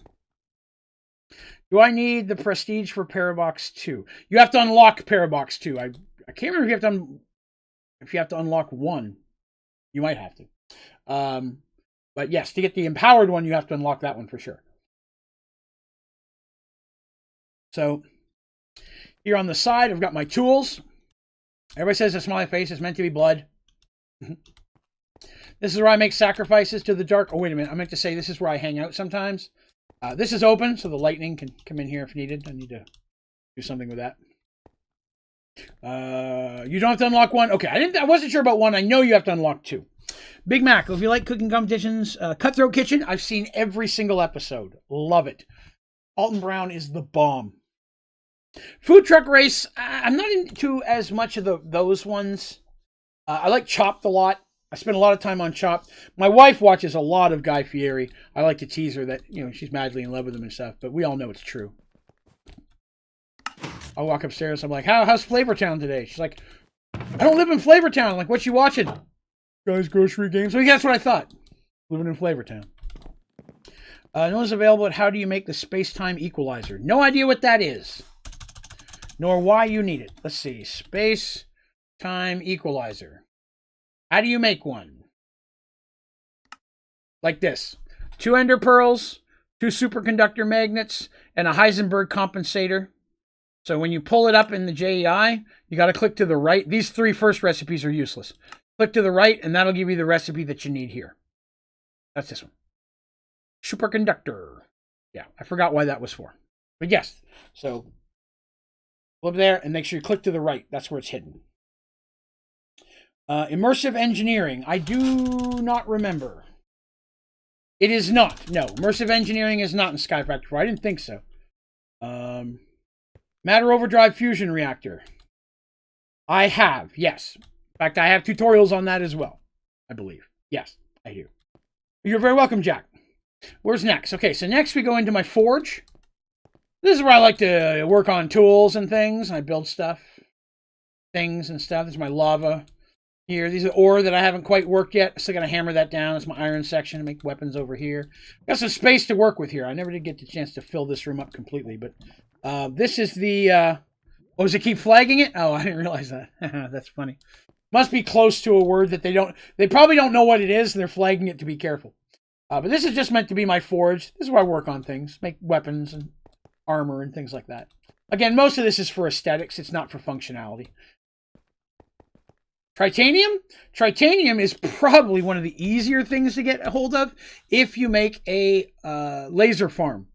Do I need the prestige for Parabox 2? You have to unlock Parabox 2. I can't remember if you have to unlock 1. You might have to. But yes, to get the empowered one, you have to unlock that one for sure. So here on the side, I've got my tools. Everybody says a smiley face is meant to be blood. This is where I make sacrifices to the dark. Oh, wait a minute. I meant to say this is where I hang out sometimes. This is open, so the lightning can come in here if needed. I need to do something with that. You don't have to unlock 1. Okay, I wasn't sure about 1. I know you have to unlock 2. Big Mac, if you like cooking competitions, Cutthroat Kitchen, I've seen every single episode. Love it. Alton Brown is the bomb. Food truck race, I'm not into as much of those ones. I like Chopped a lot. I spend a lot of time on Chopped. My wife watches a lot of Guy Fieri. I like to tease her that, you know, she's madly in love with him and stuff, but we all know it's true. I'll walk upstairs. I'm like, how's Flavortown today? She's like, I don't live in Flavortown. I'm like, what you watching? Guys Grocery Games. So yeah, that's what I thought. Living in Flavortown. No one's available at how do you make the space-time equalizer? No idea what that is. nor why you need it. Let's see. Space time equalizer. How do you make one? Like this. 2 ender pearls, 2 superconductor magnets, and a Heisenberg compensator. So when you pull it up in the JEI, you got to click to the right. These 3 first recipes are useless. Click to the right, and that'll give you the recipe that you need here. That's this one. Superconductor. Yeah, I forgot why that was for. But yes, so flip there and make sure you click to the right. That's where it's hidden. Immersive engineering. I do not remember. It is not. No, immersive engineering is not in Skyfactory 4. I didn't think so. Matter overdrive fusion reactor. I have, yes. In fact, I have tutorials on that as well, I believe. Yes, I do. You're very welcome, Jack. Where's next? Okay, so next we go into my forge. This is where I like to work on tools and things. I build stuff, things and stuff. This is my lava here. These are ore that I haven't quite worked yet. Still got to hammer that down. That's my iron section to make weapons over here. Got some space to work with here. I never did get the chance to fill this room up completely, but this is the... oh, does it keep flagging it? Oh, I didn't realize that. That's funny. Must be close to a word that they probably don't know what it is, and they're flagging it to be careful. But this is just meant to be my forge. This is where I work on things, make weapons and armor and things like that. Again, most of this is for aesthetics. It's not for functionality. Tritanium? Tritanium is probably one of the easier things to get a hold of if you make a laser farm.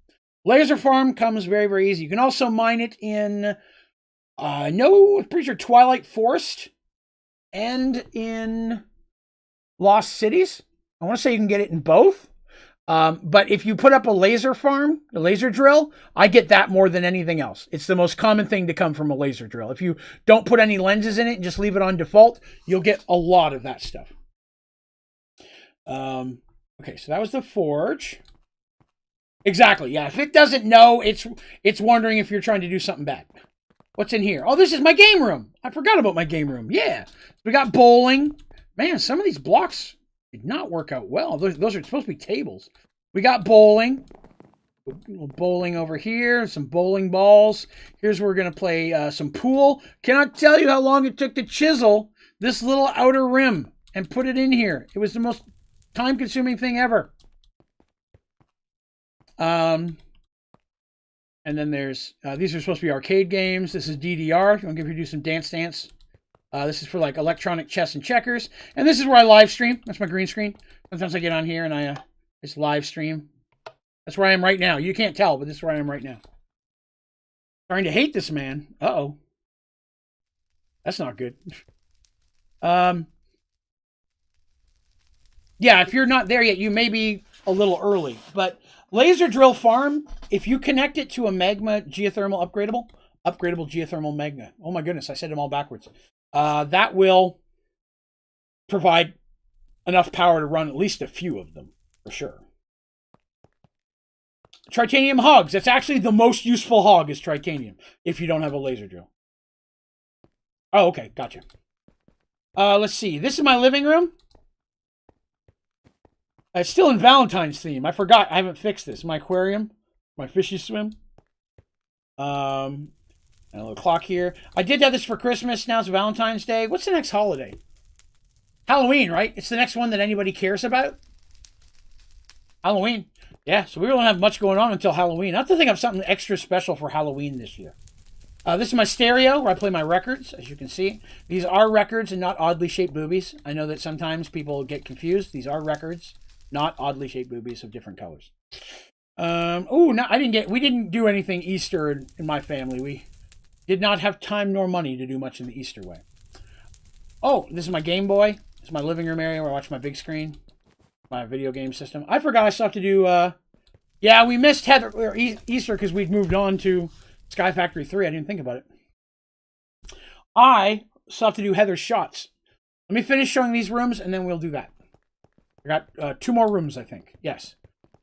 Laser farm comes very, very easy. You can also mine it in, I'm pretty sure Twilight Forest and in Lost Cities. I want to say you can get it in both. But if you put up a laser farm, a laser drill, I get that more than anything else. It's the most common thing to come from a laser drill. If you don't put any lenses in it and just leave it on default, you'll get a lot of that stuff. Okay, so that was the forge. Exactly, yeah. If it doesn't know, it's wondering if you're trying to do something bad. What's in here? Oh, this is my game room. I forgot about my game room. Yeah. We got bowling. Man, some of these blocks did not work out well. Those are supposed to be tables. We got bowling. A little bowling over here. Some bowling balls. Here's where we're going to play some pool. Cannot tell you how long it took to chisel this little outer rim and put it in here. It was the most time-consuming thing ever. And then there's, these are supposed to be arcade games. This is DDR. I'm going to do some Dance Dance. This is for like electronic chess and checkers. And this is where I live stream. That's my green screen. Sometimes I get on here and I just live stream. That's where I am right now. You can't tell, but this is where I am right now. Starting to hate this man. Uh-oh. That's not good. Yeah, if you're not there yet, you may be a little early. But laser drill farm, if you connect it to a magma geothermal upgradable geothermal magma. Oh my goodness, I said them all backwards. That will provide enough power to run at least a few of them, for sure. Tritanium hogs. That's actually the most useful hog is tritanium, if you don't have a laser drill. Oh, okay, gotcha. Let's see. This is my living room. It's still in Valentine's theme. I forgot. I haven't fixed this. My aquarium. My fishy swim. And a little clock here. I did have this for Christmas. Now it's Valentine's Day. What's the next holiday? Halloween, right? It's the next one that anybody cares about. Halloween. Yeah, so we don't have much going on until Halloween. I have to think of something extra special for Halloween this year. This is my stereo where I play my records, as you can see. These are records and not oddly shaped boobies. I know that sometimes people get confused. These are records, not oddly shaped boobies of different colors. Oh, no, we didn't do anything Easter in my family. We did not have time nor money to do much in the Easter way. Oh, this is my Game Boy. This is my living room area where I watch my big screen. My video game system. I forgot I still have to do, yeah, we missed Easter because we'd moved on to Skyfactory 3. I didn't think about it. I still have to do Heather's shots. Let me finish showing these rooms and then we'll do that. I got 2 more rooms, I think. Yes.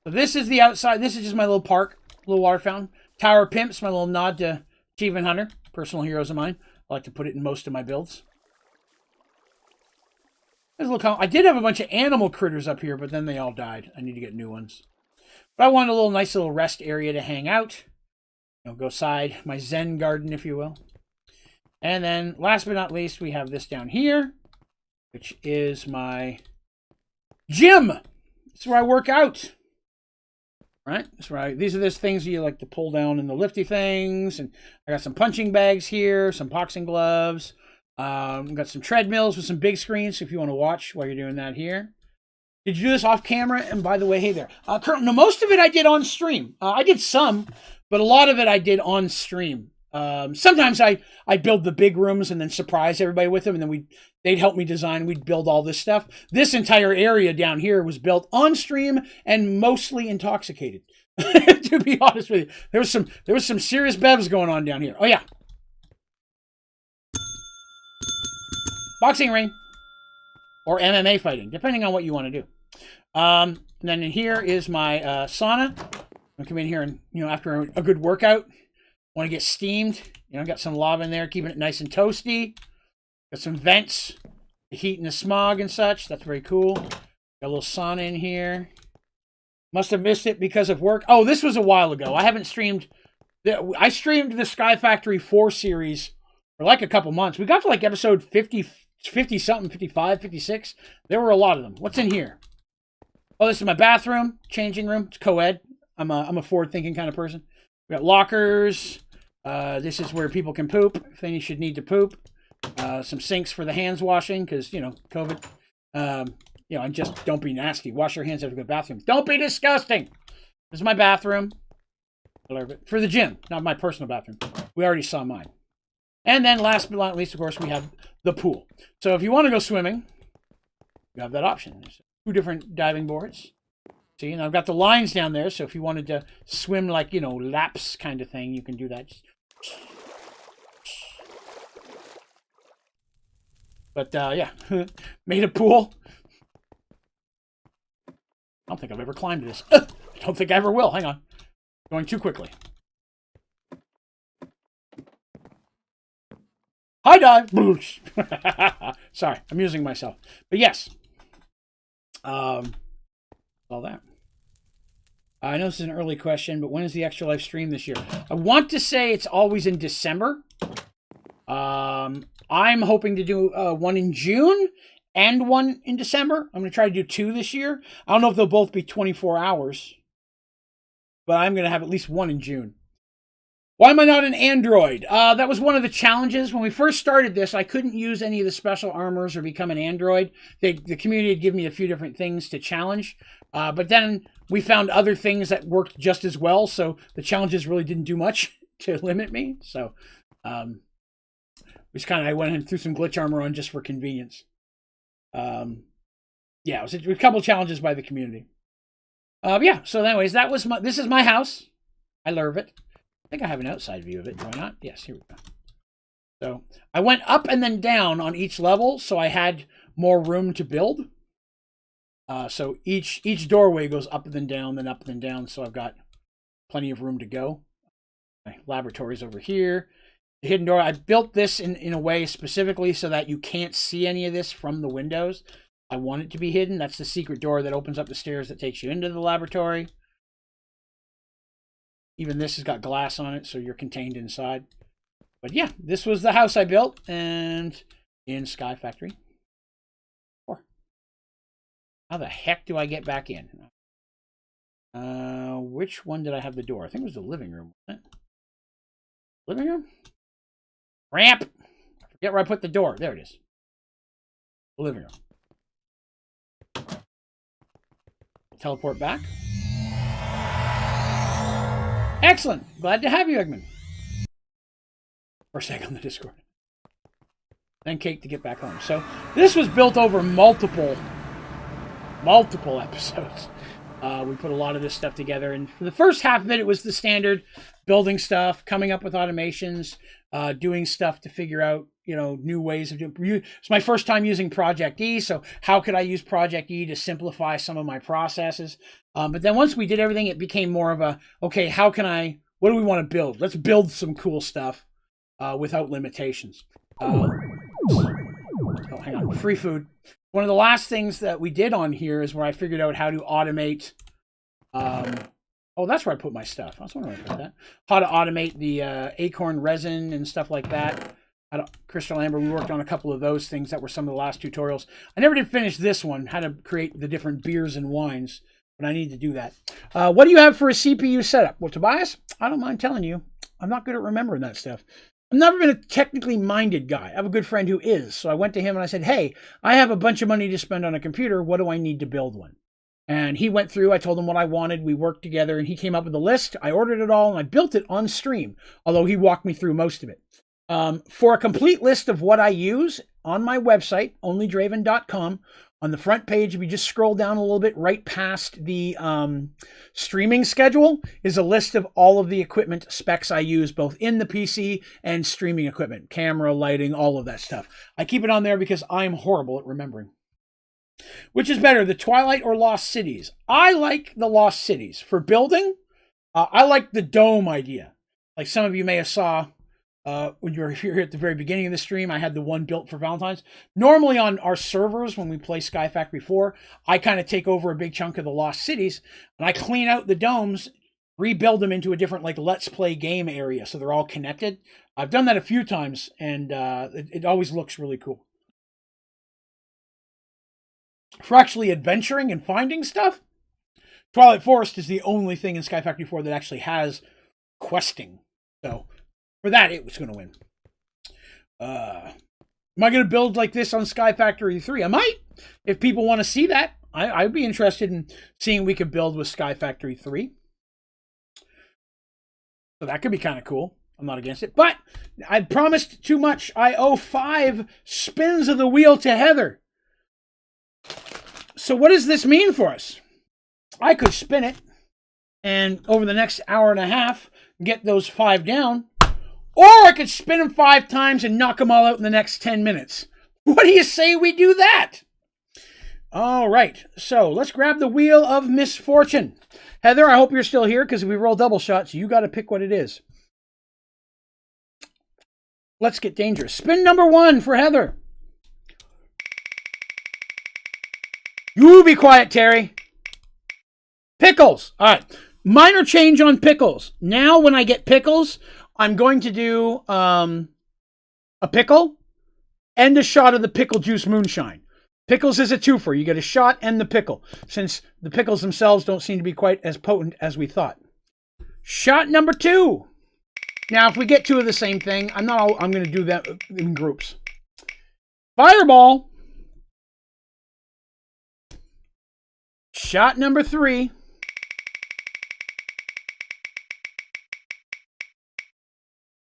So this is the outside. This is just my little park, little water fountain. Tower Pimps, my little nod to Achievement Hunter, personal heroes of mine. I like to put it in most of my builds. I did have a bunch of animal critters up here, but then they all died. I need to get new ones. But I wanted a nice little rest area to hang out. Go side, my Zen garden, if you will. And then last but not least, we have this down here, which is my gym. This is where I work out. Right? That's right. These are those things you like to pull down in the lifty things. And I got some punching bags here, some boxing gloves. Got some treadmills with some big screens if you want to watch while you're doing that here. Did you do this off camera? And by the way, hey there. No, most of it I did on stream. I did some, but a lot of it I did on stream. Sometimes I build the big rooms and then surprise everybody with them, and then they'd help me design. We'd build all this stuff. This entire area down here was built on stream and mostly intoxicated. To be honest with you, there was some serious bevs going on down here. Oh yeah, boxing ring or MMA fighting, depending on what you want to do. And then here is my sauna. I come in here and after a good workout. Want to get steamed. Got some lava in there, keeping it nice and toasty. Got some vents, the heat and the smog and such. That's very cool. Got a little sauna in here. Must have missed it because of work. Oh, this was a while ago. I haven't streamed. I streamed the Sky Factory 4 series for like a couple months. We got to like episode 50 something, 55, 56. There were a lot of them. What's in here? Oh, this is my bathroom, changing room. It's co-ed. I'm a forward-thinking kind of person. We got lockers. This is where people can poop if they should need to poop. Some sinks for the hands washing because, COVID. And just don't be nasty. Wash your hands after the bathroom. Don't be disgusting. This is my bathroom. For the gym, not my personal bathroom. We already saw mine. And then last but not least, of course, we have the pool. So if you want to go swimming, you have that option. There's 2 different diving boards. See, and I've got the lines down there, so if you wanted to swim like, laps kind of thing, you can do that. But, yeah, made a pool. I don't think I've ever climbed this. I don't think I ever will. Hang on. Going too quickly. High dive. Sorry, I'm using myself. But yes. All that. I know this is an early question, but when is the extra live stream this year? I want to say it's always in December. I'm hoping to do one in June and one in December. I'm going to try to do 2 this year. I don't know if they'll both be 24 hours, but I'm going to have at least one in June. Why am I not an android? That was one of the challenges. When we first started this, I couldn't use any of the special armors or become an android. The community had given me a few different things to challenge. But then we found other things that worked just as well. So the challenges really didn't do much to limit me. So I went and threw some glitch armor on just for convenience. Yeah, it was a couple challenges by the community. Yeah, so anyways, this is my house. I love it. I think I have an outside view of it. Do I not? Yes, here we go. So I went up and then down on each level, so I had more room to build. So each doorway goes up and then down, then up and then down, so I've got plenty of room to go. My laboratory's over here. The hidden door, I built this in a way specifically so that you can't see any of this from the windows. I want it to be hidden. That's the secret door that opens up the stairs that takes you into the laboratory. Even this has got glass on it, so you're contained inside. But yeah, this was the house I built, and in Sky Factory 4. How the heck do I get back in? Which one did I have the door? I think it was the living room, wasn't it? Living room? Ramp! I forget where I put the door. There it is. The living room. Teleport back. Excellent. Glad to have you, Eggman. First egg on the Discord. Then cake to get back home. So this was built over multiple episodes. We put a lot of this stuff together. And for the first half of it, it was the standard building stuff, coming up with automations, doing stuff to figure out, new ways of doing. It's my first time using Project E. So how could I use Project E to simplify some of my processes? But then once we did everything, it became more of a, okay, what do we want to build? Let's build some cool stuff without limitations. Oh, hang on. Free food. One of the last things that we did on here is where I figured out how to automate. Oh, that's where I put my stuff. I was wondering where I put that. How to automate the acorn resin and stuff like that. Crystal Amber, we worked on a couple of those things that were some of the last tutorials. I never did finish this one, how to create the different beers and wines, but I need to do that. What do you have for a CPU setup? Well, Tobias, I don't mind telling you, I'm not good at remembering that stuff. I've never been a technically minded guy. I have a good friend who is. So I went to him and I said, hey, I have a bunch of money to spend on a computer. What do I need to build one? And he went through, I told him what I wanted. We worked together and he came up with a list. I ordered it all and I built it on stream, although he walked me through most of it. For a complete list of what I use on my website, onlydraven.com, on the front page, if you just scroll down a little bit right past the streaming schedule, is a list of all of the equipment specs I use, both in the PC and streaming equipment, camera, lighting, all of that stuff. I keep it on there because I'm horrible at remembering. Which is better, the Twilight or Lost Cities? I like the Lost Cities. For building, I like the dome idea. Like some of you may have saw when you were here at the very beginning of the stream, I had the one built for Valentine's. Normally on our servers, when we play Sky Factory 4, I kind of take over a big chunk of the Lost Cities, and I clean out the domes, rebuild them into a different, like, Let's Play game area, so they're all connected. I've done that a few times, and it always looks really cool. For actually adventuring and finding stuff, Twilight Forest is the only thing in Sky Factory 4 that actually has questing. So for that, it was going to win. Am I going to build like this on Sky Factory 3? I might. If people want to see that, I'd be interested in seeing if we could build with Sky Factory 3. So that could be kind of cool. I'm not against it. But I promised too much. I owe 5 spins of the wheel to Heather. So what does this mean for us? I could spin it and over the next hour and a half get those 5 down. Or I could spin them 5 times and knock them all out in the next 10 minutes. What do you say we do that? All right, so let's grab the Wheel of Misfortune. Heather, I hope you're still here, because if we roll double shots, you got to pick what it is. Let's get dangerous. Spin number 1 for Heather. You be quiet, Terry. Pickles. All right, minor change on pickles. Now when I get pickles, I'm going to do a pickle and a shot of the pickle juice moonshine. Pickles is a twofer. You get a shot and the pickle, since the pickles themselves don't seem to be quite as potent as we thought. Shot number 2. Now, if we get 2 of the same thing, I'm going to do that in groups. Fireball. Shot number 3.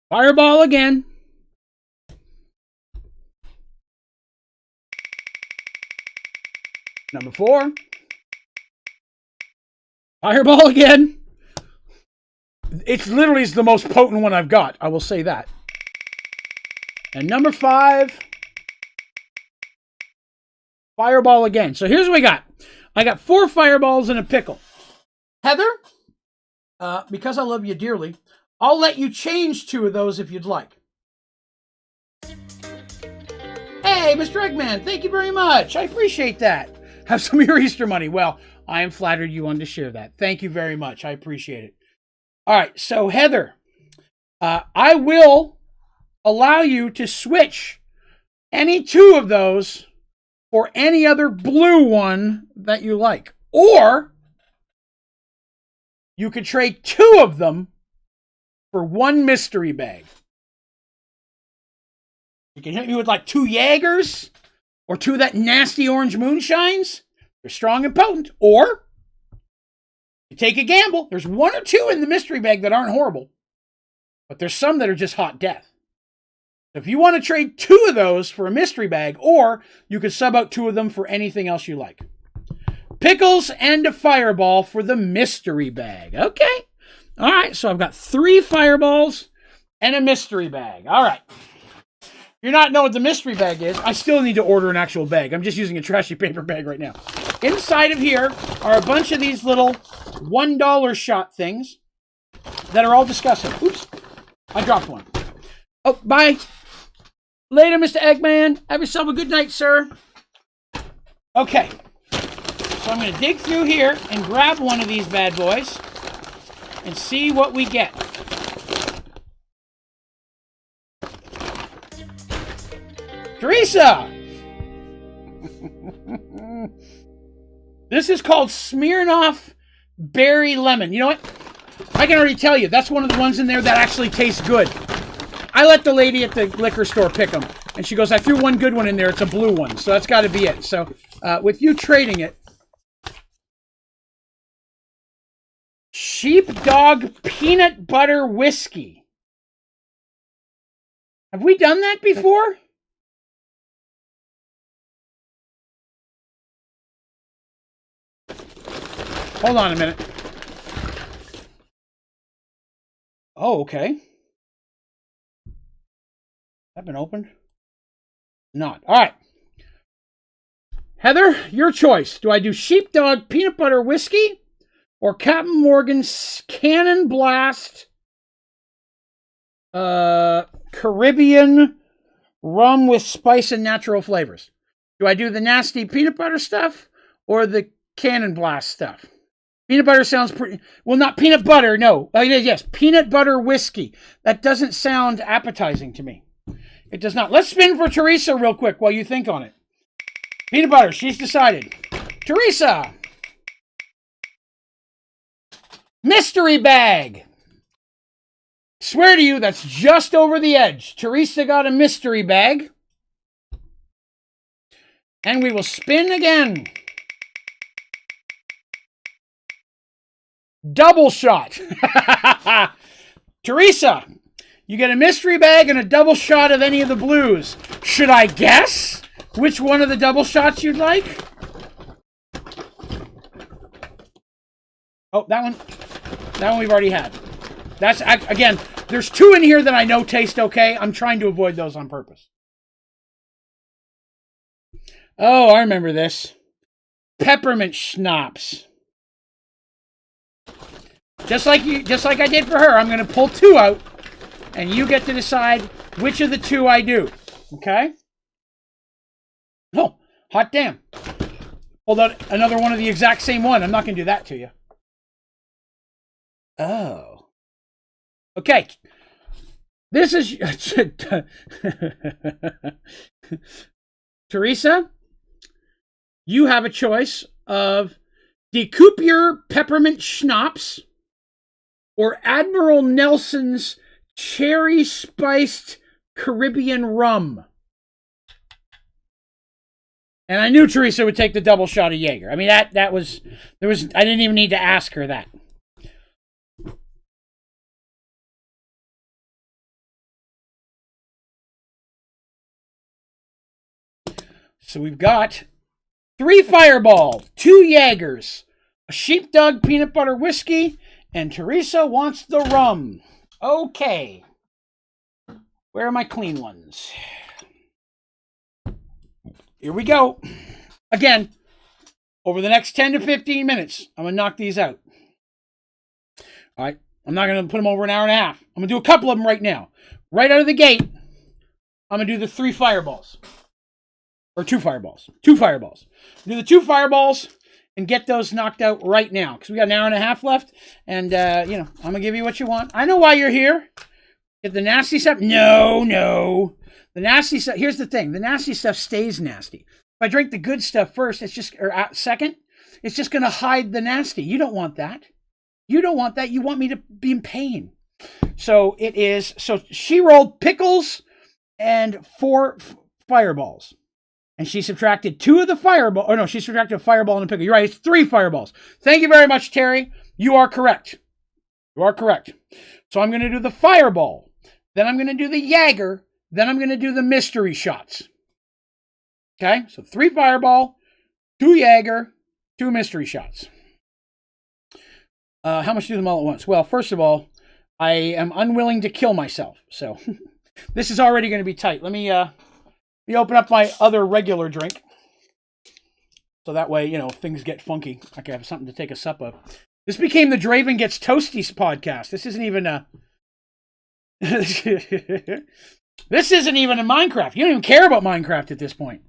Fireball again. Number 4. Fireball again. It's literally the most potent one I've got. I will say that. And number 5. Fireball again. So here's what we got. I got 4 fireballs and a pickle. Heather, because I love you dearly, I'll let you change 2 of those if you'd like. Hey, Mr. Eggman, thank you very much. I appreciate that. Have some of your Easter money. Well, I am flattered you wanted to share that. Thank you very much. I appreciate it. All right, so Heather, I will allow you to switch any 2 of those for any other blue one that you like. Or you could trade 2 of them for 1 mystery bag. You can hit me with like 2 Jaegers or 2 of that nasty orange moonshines. They're strong and potent. Or you take a gamble. There's 1 or 2 in the mystery bag that aren't horrible, but there's some that are just hot death. If you want to trade 2 of those for a mystery bag, or you could sub out 2 of them for anything else you like. Pickles and a fireball for the mystery bag. Okay. All right, so I've got 3 fireballs and a mystery bag. All right. You're not knowing what the mystery bag is. I still need to order an actual bag. I'm just using a trashy paper bag right now. Inside of here are a bunch of these little $1 shot things that are all disgusting. Oops, I dropped one. Oh, bye. Later, Mr. Eggman. Have yourself a good night, sir. Okay, so I'm going to dig through here and grab one of these bad boys and see what we get. Teresa! This is called Smirnoff Berry Lemon. You know what? I can already tell you, that's one of the ones in there that actually tastes good. I let the lady at the liquor store pick them. And she goes, I threw one good one in there. It's a blue one. So that's got to be it. So with you trading it, Sheepdog Peanut Butter Whiskey. Have we done that before? Hold on a minute. Oh, okay. That been opened? Not. All right. Heather, your choice. Do I do Sheepdog Peanut Butter Whiskey or Captain Morgan's Cannon Blast Caribbean rum with spice and natural flavors? Do I do the nasty peanut butter stuff or the Cannon Blast stuff? Peanut butter sounds pretty... Well, not peanut butter, no. Yes, peanut butter whiskey. That doesn't sound appetizing to me. It does not. Let's spin for Teresa real quick while you think on it. Peanut butter, she's decided. Teresa! Mystery bag. Swear to you, that's just over the edge. Teresa got a mystery bag. And we will spin again. Double shot. Teresa, you get a mystery bag and a double shot of any of the blues. Should I guess which one of the double shots you'd like? Oh, that one we've already had. That's, again, there's two in here that I know taste okay. I'm trying to avoid those on purpose. Oh, I remember this. Peppermint schnapps. Just like I did for her, I'm going to pull two out, and you get to decide which of the two I do. Okay? Oh, hot damn. Pulled out another one of the exact same one. I'm not going to do that to you. Oh. Okay. This is... Teresa, you have a choice of De Coopier Peppermint Schnapps or Admiral Nelson's Cherry Spiced Caribbean Rum. And I knew Teresa would take the double shot of Jaeger. I mean, I didn't even need to ask her that. So we've got 3 Fireball, 2 Jaegers, a Sheepdog Peanut Butter Whiskey, and Teresa wants the rum. Okay. Where are my clean ones? Here we go. Again, over the next 10 to 15 minutes, I'm going to knock these out. All right. I'm not going to put them over an hour and a half. I'm going to do a couple of them right now. Right out of the gate, I'm going to do the 3 Fireballs. Or 2 Fireballs. 2 Fireballs. Do the 2 Fireballs and get those knocked out right now. Because we got an hour and a half left. And, I'm going to give you what you want. I know why you're here. Get the nasty stuff. No. The nasty stuff. Here's the thing. The nasty stuff stays nasty. If I drink the good stuff first, second, it's just going to hide the nasty. You don't want that. You don't want that. You want me to be in pain. So she rolled pickles and 4 Fireballs. And she subtracted 2 of the Fireball. Oh, no, she subtracted a Fireball and a pickle. You're right, it's 3 Fireballs. Thank you very much, Terry. You are correct. You are correct. So I'm going to do the Fireball. Then I'm going to do the Jaeger. Then I'm going to do the mystery shots. Okay, so 3 Fireball, 2 Jaeger, 2 mystery shots. How much do them all at once? Well, first of all, I am unwilling to kill myself. So this is already going to be tight. Let me open up my other regular drink. So that way, if things get funky, I can have something to take a sup of. This became the Draven Gets Toasties podcast. This isn't even a... This isn't even a Minecraft. You don't even care about Minecraft at this point.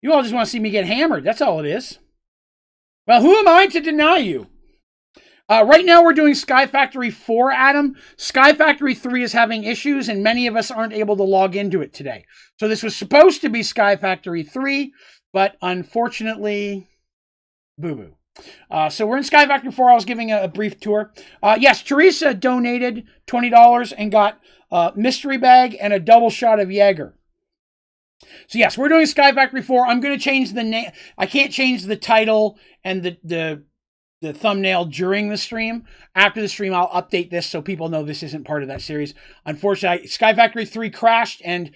You all just want to see me get hammered. That's all it is. Well, who am I to deny you? Right now we're doing Sky Factory 4, Adam. Sky Factory 3 is having issues, and many of us aren't able to log into it today. So this was supposed to be Sky Factory 3, but unfortunately, boo-boo. So we're in Sky Factory 4. I was giving a brief tour. Yes, Teresa donated $20 and got a mystery bag and a double shot of Jaeger. So yes, we're doing Sky Factory 4. I'm going to change the name. I can't change the title and the thumbnail during the stream. After the stream, I'll update this so people know this isn't part of that series. Unfortunately, Sky Factory 3 crashed, and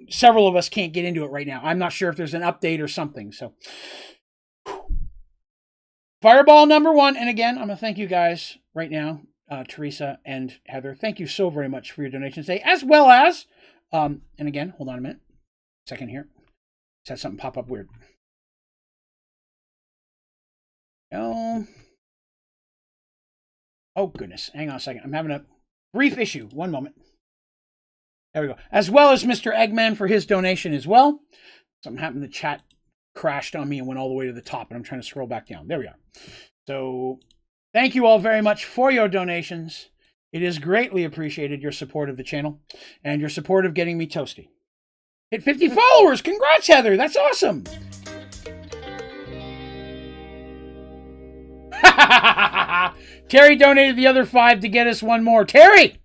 several of us can't get into it right now. I'm not sure if there's an update or something. So, Fireball number 1. And again, I'm going to thank you guys right now, Teresa and Heather. Thank you so very much for your donations today, as well as, and again, hold on a minute. Second here. Just had something pop up weird. Oh goodness. Hang on a second. I'm having a brief issue. One moment. There we go. As well as Mr. Eggman for his donation as well. Something happened. The chat crashed on me and went all the way to the top, and I'm trying to scroll back down. There we are. So thank you all very much for your donations. It is greatly appreciated, your support of the channel and your support of getting me toasty. Hit 50 followers. Congrats, Heather. That's awesome. Terry donated the other 5 to get us one more. Terry!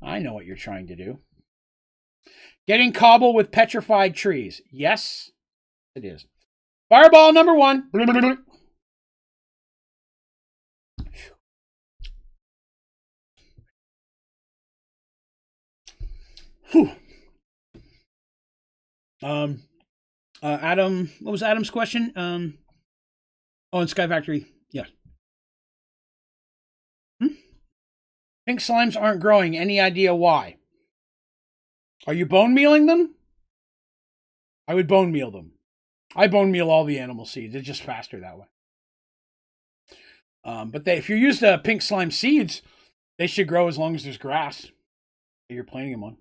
I know what you're trying to do. Getting cobble with petrified trees. Yes, it is. Fireball number 1. Whew. Adam, what was Adam's question? In Sky Factory. Yeah. Pink slimes aren't growing. Any idea why? Are you bone mealing them? I would bone meal them. I bone meal all the animal seeds. It's just faster that way. But if you use the pink slime seeds, they should grow as long as there's grass that you're planting them on.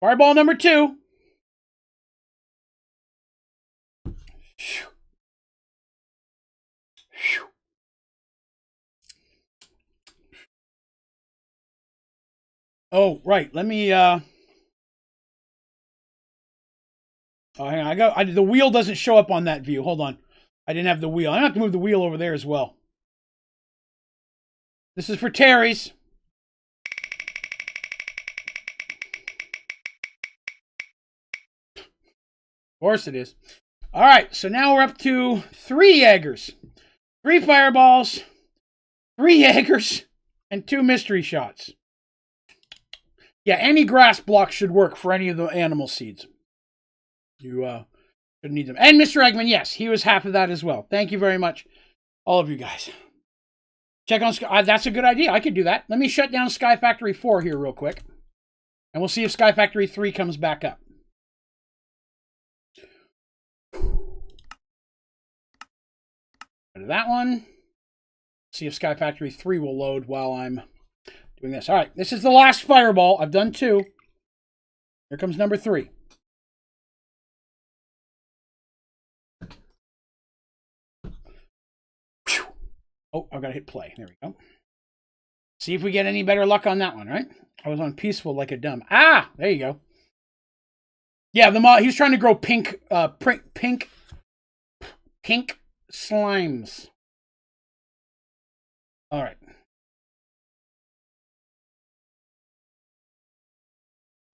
Fireball number 2. Oh, right. Let me, oh, hang on. The wheel doesn't show up on that view. Hold on. I didn't have the wheel. I have to move the wheel over there as well. This is for Terry's. Of course it is. All right. So now we're up to 3 Jaegers, 3 fireballs, 3 Jaegers, and 2 mystery shots. Yeah, any grass block should work for any of the animal seeds. You shouldn't need them. And Mr. Eggman, yes, he was half of that as well. Thank you very much, all of you guys. Check on Sky. That's a good idea. I could do that. Let me shut down Sky Factory 4 here real quick. And we'll see if Sky Factory 3 comes back up. Go to that one. See if Sky Factory 3 will load while I'm doing this. All right, this is the last fireball. I've done 2. Here comes number 3. Oh, I've got to hit play. There we go. See if we get any better luck on that one, right? I was on peaceful like a dumb. Ah, there you go. Yeah, he was trying to grow pink slimes. All right.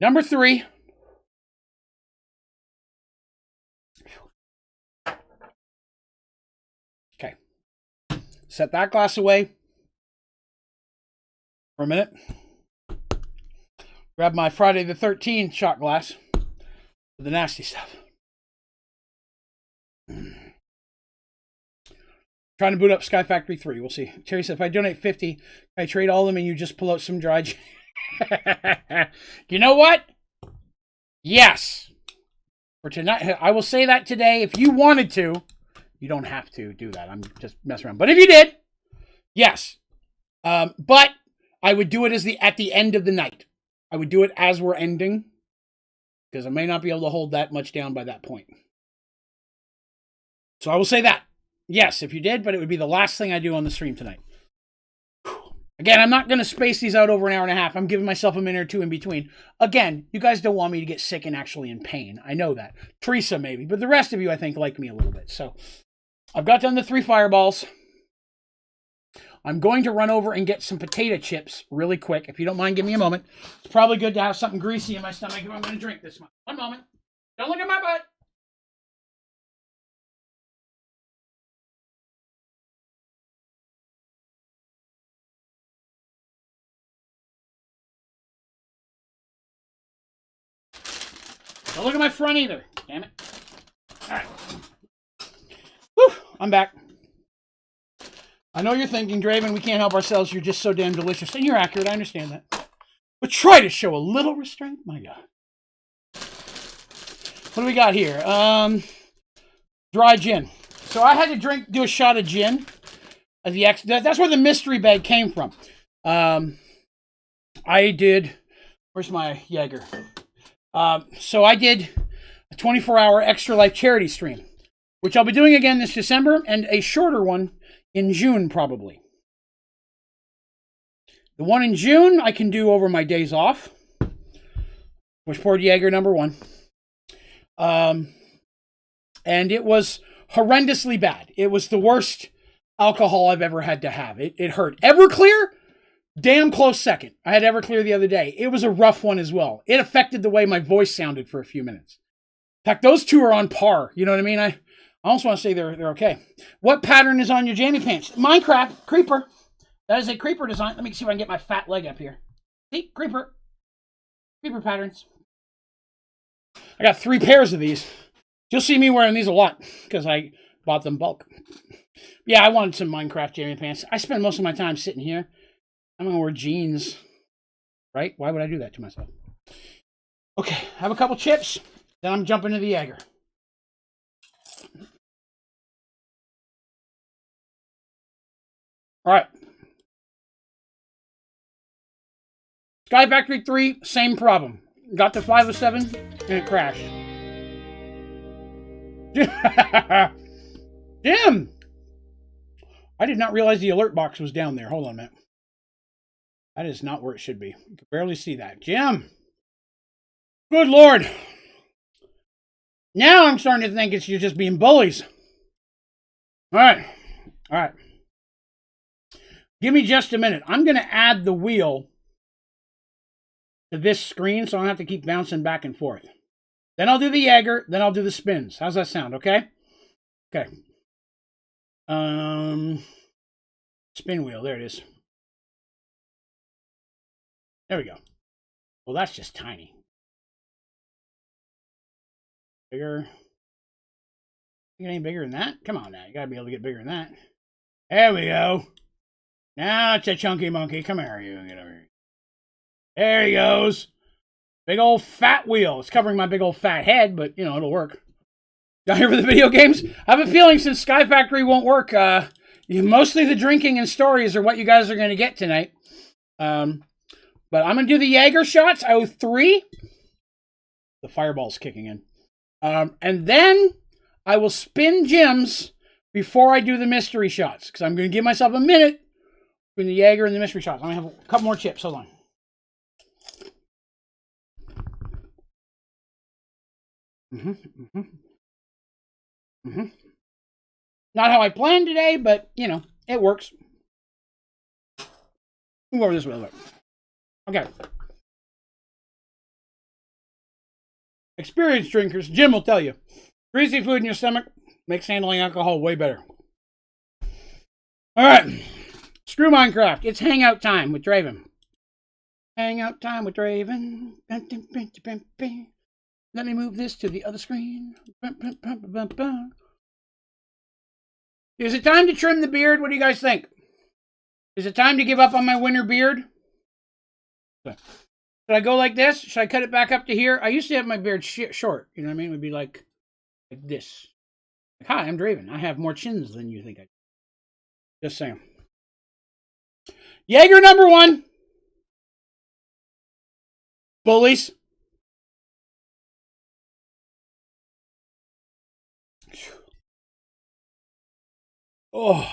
Number 3. Okay. Set that glass away for a minute. Grab my Friday the 13th shot glass for the nasty stuff. Trying to boot up Sky Factory 3. We'll see. Terry said, if I donate 50, I trade all of them and you just pull out some dried. You know what? Yes. For tonight, I will say that today. If you wanted to, you don't have to do that. I'm just messing around. But if you did, yes. But I would do it at the end of the night. I would do it as we're ending, because I may not be able to hold that much down by that point. So I will say that. Yes, if you did, but it would be the last thing I do on the stream tonight. Again, I'm not going to space these out over an hour and a half. I'm giving myself a minute or two in between. Again, you guys don't want me to get sick and actually in pain. I know that. Teresa, maybe. But the rest of you, I think, like me a little bit. So I've got done the 3 fireballs. I'm going to run over and get some potato chips really quick. If you don't mind, give me a moment. It's probably good to have something greasy in my stomach if I'm going to drink this one. One moment. Don't look at my butt. Don't look at my front either. Damn it. All right. Whew, I'm back. I know you're thinking, Draven, we can't help ourselves. You're just so damn delicious. And you're accurate. I understand that. But try to show a little restraint. My God. What do we got here? Dry gin. So I had to do a shot of gin. That's where the mystery bag came from. I did... Where's my Jaeger? So I did a 24-hour Extra Life charity stream, which I'll be doing again this December, and a shorter one in June, probably. The one in June I can do over my days off, which poured Jaeger #1. And it was horrendously bad. It was the worst alcohol I've ever had to have. It hurt. Everclear, damn close second. I had Everclear the other day. It was a rough one as well. It affected the way my voice sounded for a few minutes. In fact, those two are on par. You know what I mean? I also want to say they're okay. What pattern is on your jammy pants? Minecraft, creeper. That is a creeper design. Let me see if I can get my fat leg up here. See, creeper. Creeper patterns. I got 3 pairs of these. You'll see me wearing these a lot because I bought them bulk. Yeah, I wanted some Minecraft jammy pants. I spend most of my time sitting here. I'm going to wear jeans. Right? Why would I do that to myself? Okay, have a couple chips. Then I'm jumping to the Jaeger. All right. Sky Factory 3, same problem. Got to 507 and it crashed. Jim! I did not realize the alert box was down there. Hold on a minute. That is not where it should be. You can barely see that. Jim! Good Lord! Now I'm starting to think you're just being bullies. All right. All right. Give me just a minute. I'm going to add the wheel to this screen so I don't have to keep bouncing back and forth. Then I'll do the Jaeger. Then I'll do the spins. How's that sound? Okay? Okay. Spin wheel. There it is. There we go. Well, that's just tiny. Bigger. You get any bigger than that? Come on now. You got to be able to get bigger than that. There we go. Now it's a chunky monkey. Come here, you. Get over here. There he goes. Big old fat wheel. It's covering my big old fat head, but, you know, it'll work. Y'all here for the video games? I have a feeling since Sky Factory won't work, mostly the drinking and stories are what you guys are going to get tonight. But I'm going to do the Jaeger shots. I owe 3. The fireball's kicking in. And then I will spin Jim's before I do the mystery shots. Because I'm going to give myself a minute between the Jaeger and the mystery shots. I'm going to have a couple more chips. Hold on. Not how I planned today, but, you know, it works. Move over this way a little bit. Okay. Experienced drinkers, Jim will tell you, greasy food in your stomach makes handling alcohol way better. All right. Screw Minecraft. It's hangout time with Draven. Hangout time with Draven. Let me move this to the other screen. Is it time to trim the beard? What do you guys think? Is it time to give up on my winter beard? Should I go like this? Should I cut it back up to here? I used to have my beard short. You know what I mean? It would be like this. Like, hi, I'm Draven. I have more chins than you think I do. Just saying. Jaeger #1. Bullies. Oh.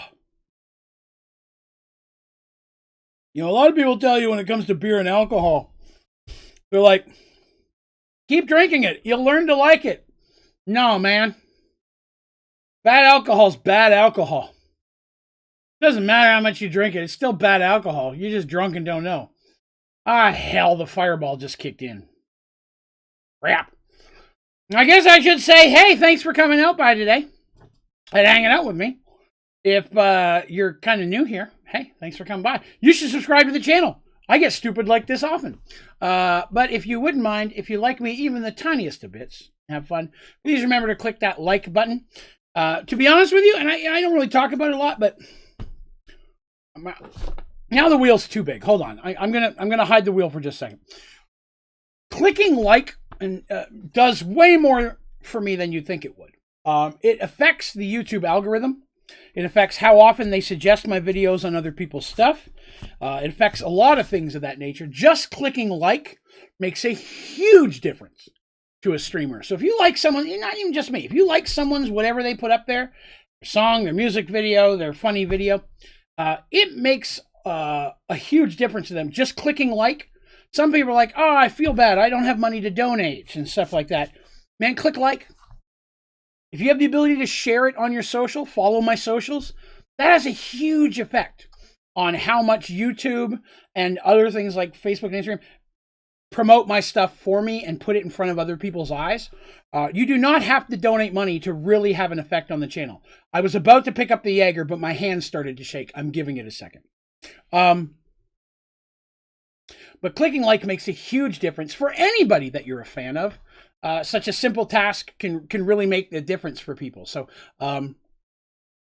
You know, a lot of people tell you when it comes to beer and alcohol, they're like, keep drinking it. You'll learn to like it. No, man. Bad alcohol's bad alcohol. Doesn't matter how much you drink it. It's still bad alcohol. You're just drunk and don't know. Ah, hell, the fireball just kicked in. Crap. I guess I should say, hey, thanks for coming out by today and hanging out with me. If you're kind of new here, hey, thanks for coming by. You should subscribe to the channel. I get stupid like this often. But if you wouldn't mind, if you like me even the tiniest of bits, have fun, please remember to click that like button. To be honest with you, and I don't really talk about it a lot, but now the wheel's too big. Hold on. I'm gonna hide the wheel for just a second. Clicking like and does way more for me than you'd think it would. It affects the YouTube algorithm. It affects how often they suggest my videos on other people's stuff. It affects a lot of things of that nature. Just clicking like makes a huge difference to a streamer. So if you like someone, not even just me, if you like someone's whatever they put up there, their song, their music video, their funny video, it makes a huge difference to them. Just clicking like. Some people are like, oh, I feel bad. I don't have money to donate and stuff like that. Man, click like. If you have the ability to share it on your social, follow my socials, that has a huge effect on how much YouTube and other things like Facebook and Instagram promote my stuff for me and put it in front of other people's eyes. You do not have to donate money to really have an effect on the channel. I was about to pick up the Jaeger, but my hand started to shake. I'm giving it a second. But clicking like makes a huge difference for anybody that you're a fan of. Such a simple task can really make the difference for people. So at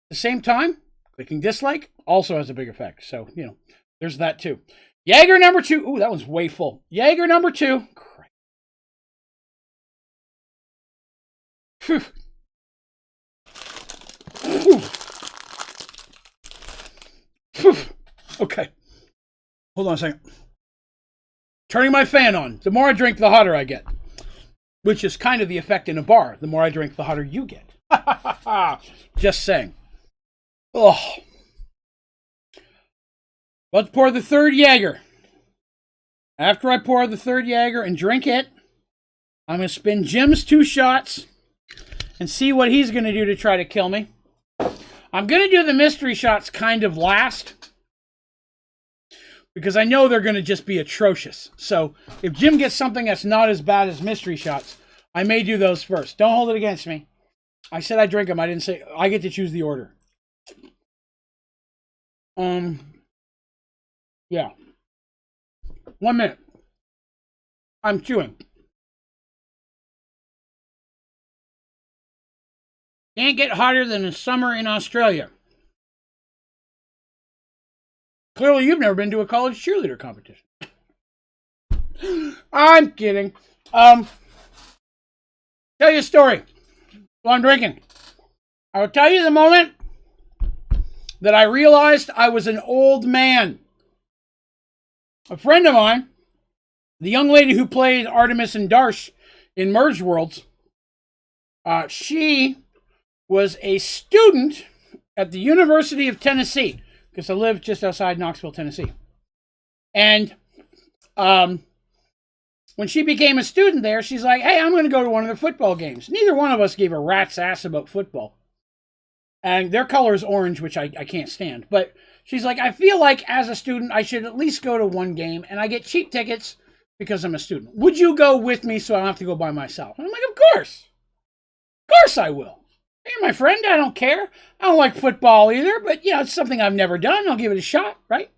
the same time, clicking dislike also has a big effect. So, you know, there's that too. Jaeger number 2. Ooh, that one's way full. Jaeger number 2. Phew. Phew. Phew. Okay. Hold on a second. Turning my fan on. The more I drink, the hotter I get. Which is kind of the effect in a bar. The more I drink, the hotter you get. Just saying. Oh. Let's pour the third Jaeger. After I pour the third Jaeger and drink it, I'm going to spin Jim's 2 shots and see what he's going to do to try to kill me. I'm going to do the mystery shots kind of last, because I know they're going to just be atrocious. So if Jim gets something that's not as bad as mystery shots, I may do those first. Don't hold it against me. I said I drink them. I didn't say I get to choose the order. Yeah. 1 minute. I'm chewing. Can't get hotter than the summer in Australia. Clearly, you've never been to a college cheerleader competition. I'm kidding. Tell you a story while I'm drinking. I will tell you the moment that I realized I was an old man. A friend of mine, the young lady who played Artemis and Darsh in Merged Worlds, she was a student at the University of Tennessee, because I live just outside Knoxville, Tennessee. And when she became a student there, she's like, hey, I'm going to go to one of their football games. Neither one of us gave a rat's ass about football. And their color is orange, which I can't stand. But she's like, I feel like as a student, I should at least go to one game, and I get cheap tickets because I'm a student. Would you go with me so I don't have to go by myself? And I'm like, of course. Of course I will. You're my friend. I don't care. I don't like football either, but, you know, it's something I've never done. I'll give it a shot, right?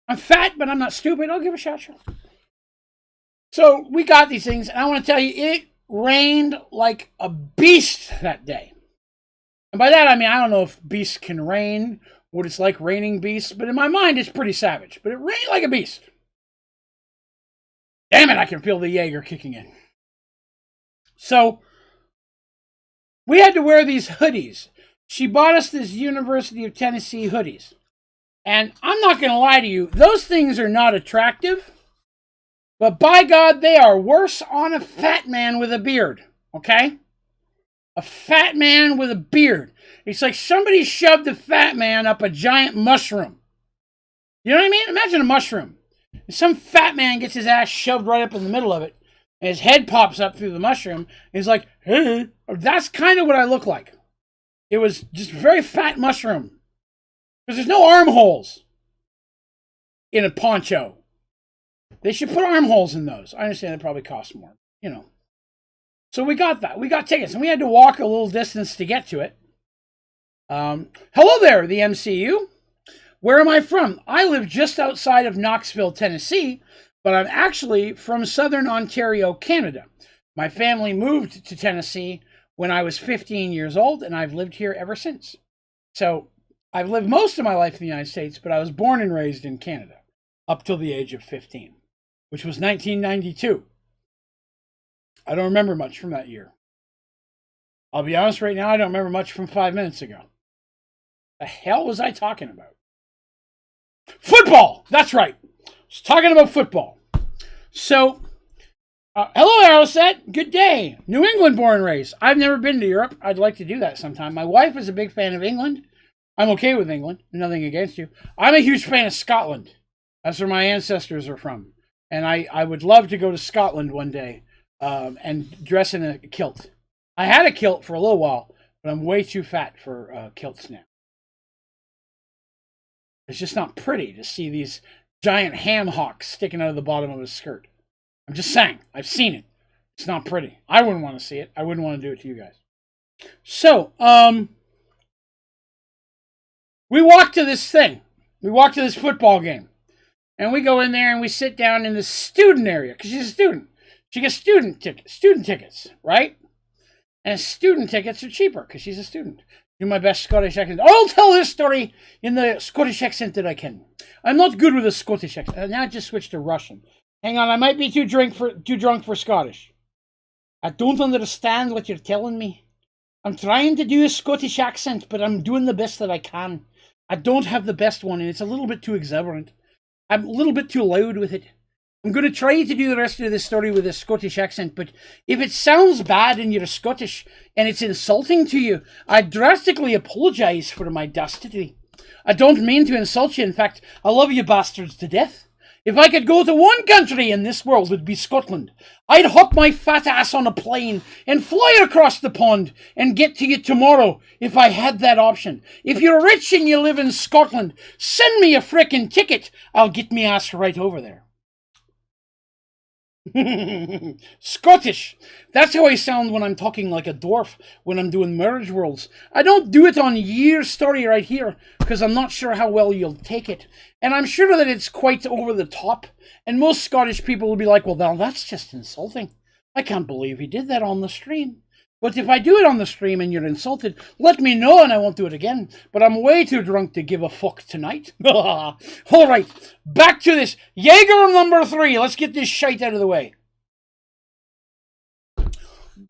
I'm fat, but I'm not stupid. I'll give it a shot, sure. So we got these things, and I want to tell you, it rained like a beast that day. And by that, I mean, I don't know if beasts can rain, what it's like raining beasts, but in my mind, it's pretty savage. But it rained like a beast. Damn it, I can feel the Jaeger kicking in. So we had to wear these hoodies. She bought us this University of Tennessee hoodies. And I'm not going to lie to you, those things are not attractive. But by God, they are worse on a fat man with a beard. Okay? A fat man with a beard. It's like somebody shoved a fat man up a giant mushroom. You know what I mean? Imagine a mushroom. Some fat man gets his ass shoved right up in the middle of it, and his head pops up through the mushroom, and he's like, hey. That's kind of what I look like. It was just a very fat mushroom. Because there's no armholes in a poncho. They should put armholes in those. I understand it probably costs more, you know. So we got that. We got tickets, and we had to walk a little distance to get to it. Hello there, the MCU. Where am I from? I live just outside of Knoxville, Tennessee, but I'm actually from Southern Ontario, Canada. My family moved to Tennessee when I was 15 years old, and I've lived here ever since. So I've lived most of my life in the United States, but I was born and raised in Canada up till the age of 15, which was 1992. I don't remember much from that year. I'll be honest right now, I don't remember much from 5 minutes ago. The hell was I talking about? Football! That's right. I was talking about football. So, hello, Arrowset. Good day. New England born and raised. I've never been to Europe. I'd like to do that sometime. My wife is a big fan of England. I'm okay with England. Nothing against you. I'm a huge fan of Scotland. That's where my ancestors are from. And I would love to go to Scotland one day and dress in a kilt. I had a kilt for a little while, but I'm way too fat for kilts now. It's just not pretty to see these giant ham hocks sticking out of the bottom of his skirt. I'm just saying. I've seen it. It's not pretty. I wouldn't want to see it. I wouldn't want to do it to you guys. So, we walk to this thing. We walk to this football game. And we go in there and we sit down in the student area. Because she's a student. She gets student tickets, right? And student tickets are cheaper because she's a student. Do my best Scottish accent. I'll tell this story in the Scottish accent that I can. I'm not good with a Scottish accent. Now I just switched to Russian. Hang on, I might be too drunk for Scottish. I don't understand what you're telling me. I'm trying to do a Scottish accent, but I'm doing the best that I can. I don't have the best one, and it's a little bit too exuberant. I'm a little bit too loud with it. I'm going to try to do the rest of this story with a Scottish accent, but if it sounds bad and you're Scottish and it's insulting to you, I drastically apologise for my dastardly. I don't mean to insult you. In fact, I love you bastards to death. If I could go to one country in this world, it'd be Scotland. I'd hop my fat ass on a plane and fly across the pond and get to you tomorrow if I had that option. If you're rich and you live in Scotland, send me a frickin' ticket. I'll get me ass right over there. Scottish. That's how I sound when I'm talking like a dwarf when I'm doing Merge Worlds. I don't do it on your story right here because I'm not sure how well you'll take it. And I'm sure that it's quite over the top. And most Scottish people will be like, well, that's just insulting. I can't believe he did that on the stream. But if I do it on the stream and you're insulted, let me know and I won't do it again. But I'm way too drunk to give a fuck tonight. All right, back to this. Jaeger number 3. Let's get this shite out of the way.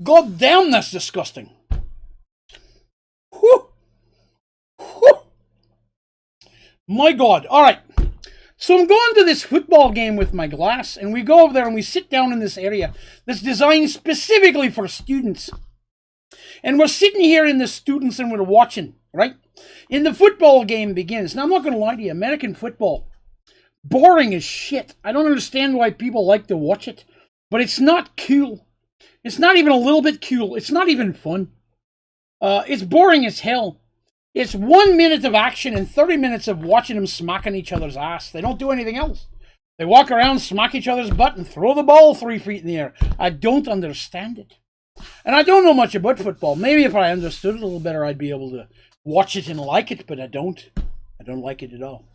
God damn, that's disgusting. Whew. Whew. My God. All right. So I'm going to this football game with my glass, and we go over there and we sit down in this area that's designed specifically for students. And we're sitting here in the students and we're watching, right? And the football game begins. Now, I'm not going to lie to you. American football, boring as shit. I don't understand why people like to watch it. But it's not cool. It's not even a little bit cool. It's not even fun. It's boring as hell. It's 1 minute of action and 30 minutes of watching them smacking each other's ass. They don't do anything else. They walk around, smack each other's butt, and throw the ball 3 feet in the air. I don't understand it. And I don't know much about football. Maybe if I understood it a little better, I'd be able to watch it and like it, but I don't. I don't like it at all.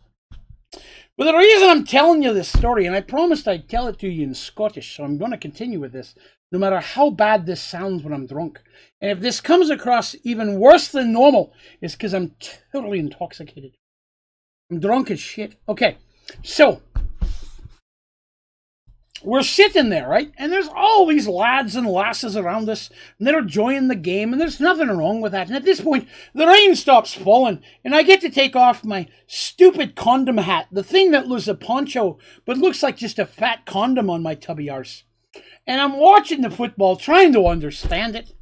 But the reason I'm telling you this story, and I promised I'd tell it to you in Scottish, so I'm going to continue with this, no matter how bad this sounds when I'm drunk. And if this comes across even worse than normal, it's because I'm totally intoxicated. I'm drunk as shit. Okay, so we're sitting there, right? And there's all these lads and lasses around us, and they're enjoying the game, and there's nothing wrong with that. And at this point, the rain stops falling, and I get to take off my stupid condom hat, the thing that was a poncho, but looks like just a fat condom on my tubby arse. And I'm watching the football, trying to understand it.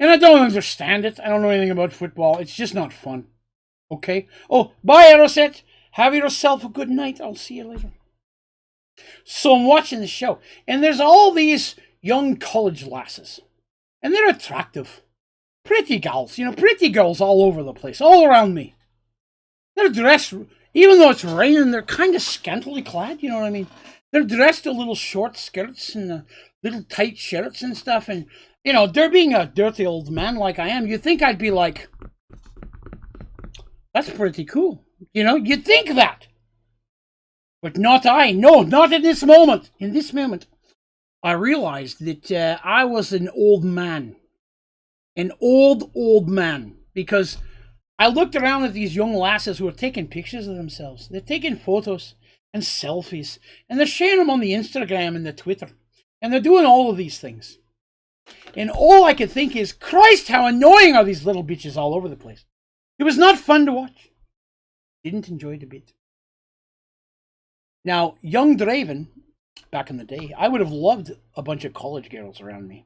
And I don't understand it. I don't know anything about football. It's just not fun. Okay? Oh, bye, Aeroset. Have yourself a good night. I'll see you later. So I'm watching the show, and there's all these young college lasses. And they're attractive. Pretty girls. You know, pretty girls all over the place. All around me. They're dressed, even though it's raining, they're kind of scantily clad. You know what I mean? They're dressed in little short skirts and little tight shirts and stuff. And, you know, they're being a dirty old man like I am. You'd think I'd be like, that's pretty cool. You know, you'd think that. But not I. No, not in this moment. In this moment, I realized that I was an old man. An old man. Because I looked around at these young lasses who are taking pictures of themselves. They're taking photos and selfies. And they're sharing them on the Instagram and the Twitter. And they're doing all of these things. And all I could think is, Christ, how annoying are these little bitches all over the place. It was not fun to watch. Didn't enjoy it a bit. Now, young Draven, back in the day, I would have loved a bunch of college girls around me.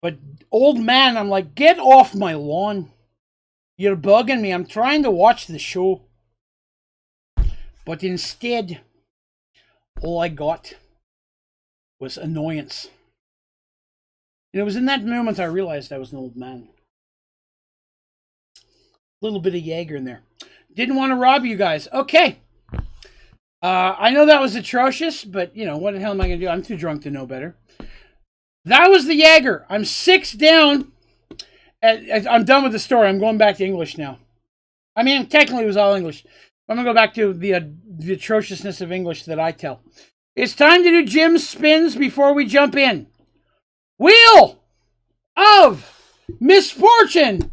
But old man, I'm like, get off my lawn. You're bugging me. I'm trying to watch the show. But instead, all I got was annoyance. And it was in that moment I realized I was an old man. A little bit of Jaeger in there. Didn't want to rob you guys. Okay. I know that was atrocious, but, you know, what the hell am I going to do? I'm too drunk to know better. That was the Jaeger. I'm 6 down. I'm done with the story. I'm going back to English now. I mean, technically it was all English. I'm going to go back to the atrociousness of English that I tell. It's time to do Jim's spins before we jump in. Wheel of Misfortune.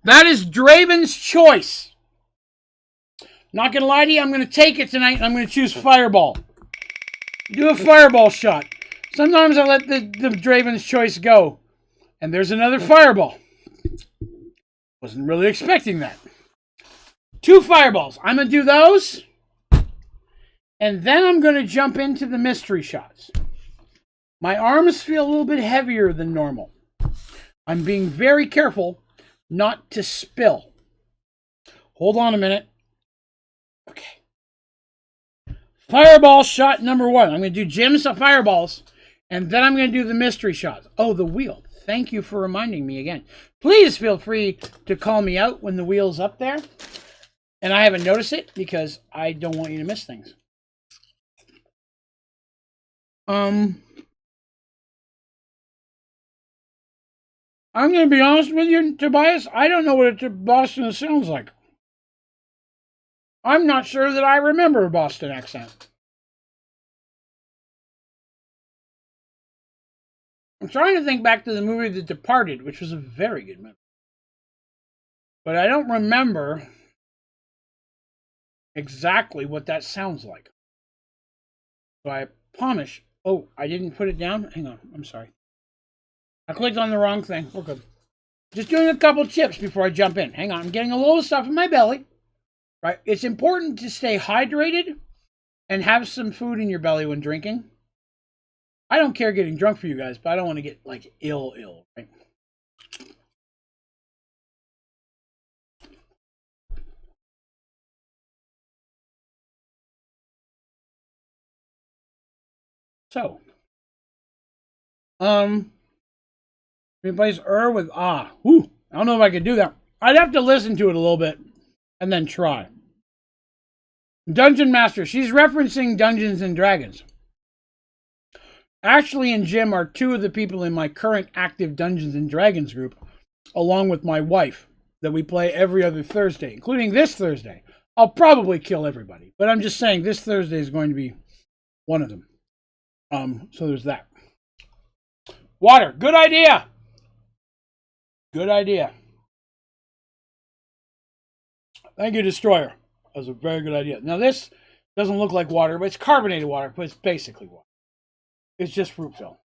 That is Draven's choice. Not going to lie to you, I'm going to take it tonight and I'm going to choose Fireball. Do a Fireball shot. Sometimes I let the Draven's choice go. And there's another Fireball. Wasn't really expecting that. 2 Fireballs. I'm going to do those. And then I'm going to jump into the mystery shots. My arms feel a little bit heavier than normal. I'm being very careful not to spill. Hold on a minute. Okay. Fireball shot number 1. I'm going to do Jim's Fireballs. And then I'm going to do the mystery shots. Oh, the wheel. Thank you for reminding me again. Please feel free to call me out when the wheel's up there. And I haven't noticed it because I don't want you to miss things. I'm going to be honest with you, Tobias. I don't know what a Boston sounds like. I'm not sure that I remember a Boston accent. I'm trying to think back to the movie The Departed, which was a very good movie. But I don't remember exactly what that sounds like. So I promise. Oh, I didn't put it down? Hang on. I'm sorry. I clicked on the wrong thing. We're good. Just doing a couple chips before I jump in. Hang on. I'm getting a little stuff in my belly. Right? It's important to stay hydrated and have some food in your belly when drinking. I don't care getting drunk for you guys, but I don't want to get, like, ill, right? So, replace with ah. Whew, I don't know if I could do that. I'd have to listen to it a little bit and then try. Dungeon Master. She's referencing Dungeons and Dragons. Ashley and Jim are 2 of the people in my current active Dungeons and Dragons group, along with my wife, that we play every other Thursday, including this Thursday. I'll probably kill everybody, but I'm just saying this Thursday is going to be one of them. So there's that. Water. Good idea. Good idea. Thank you, Destroyer. That was a very good idea. Now, this doesn't look like water, but it's carbonated water, but it's basically water. It's just fruit fill.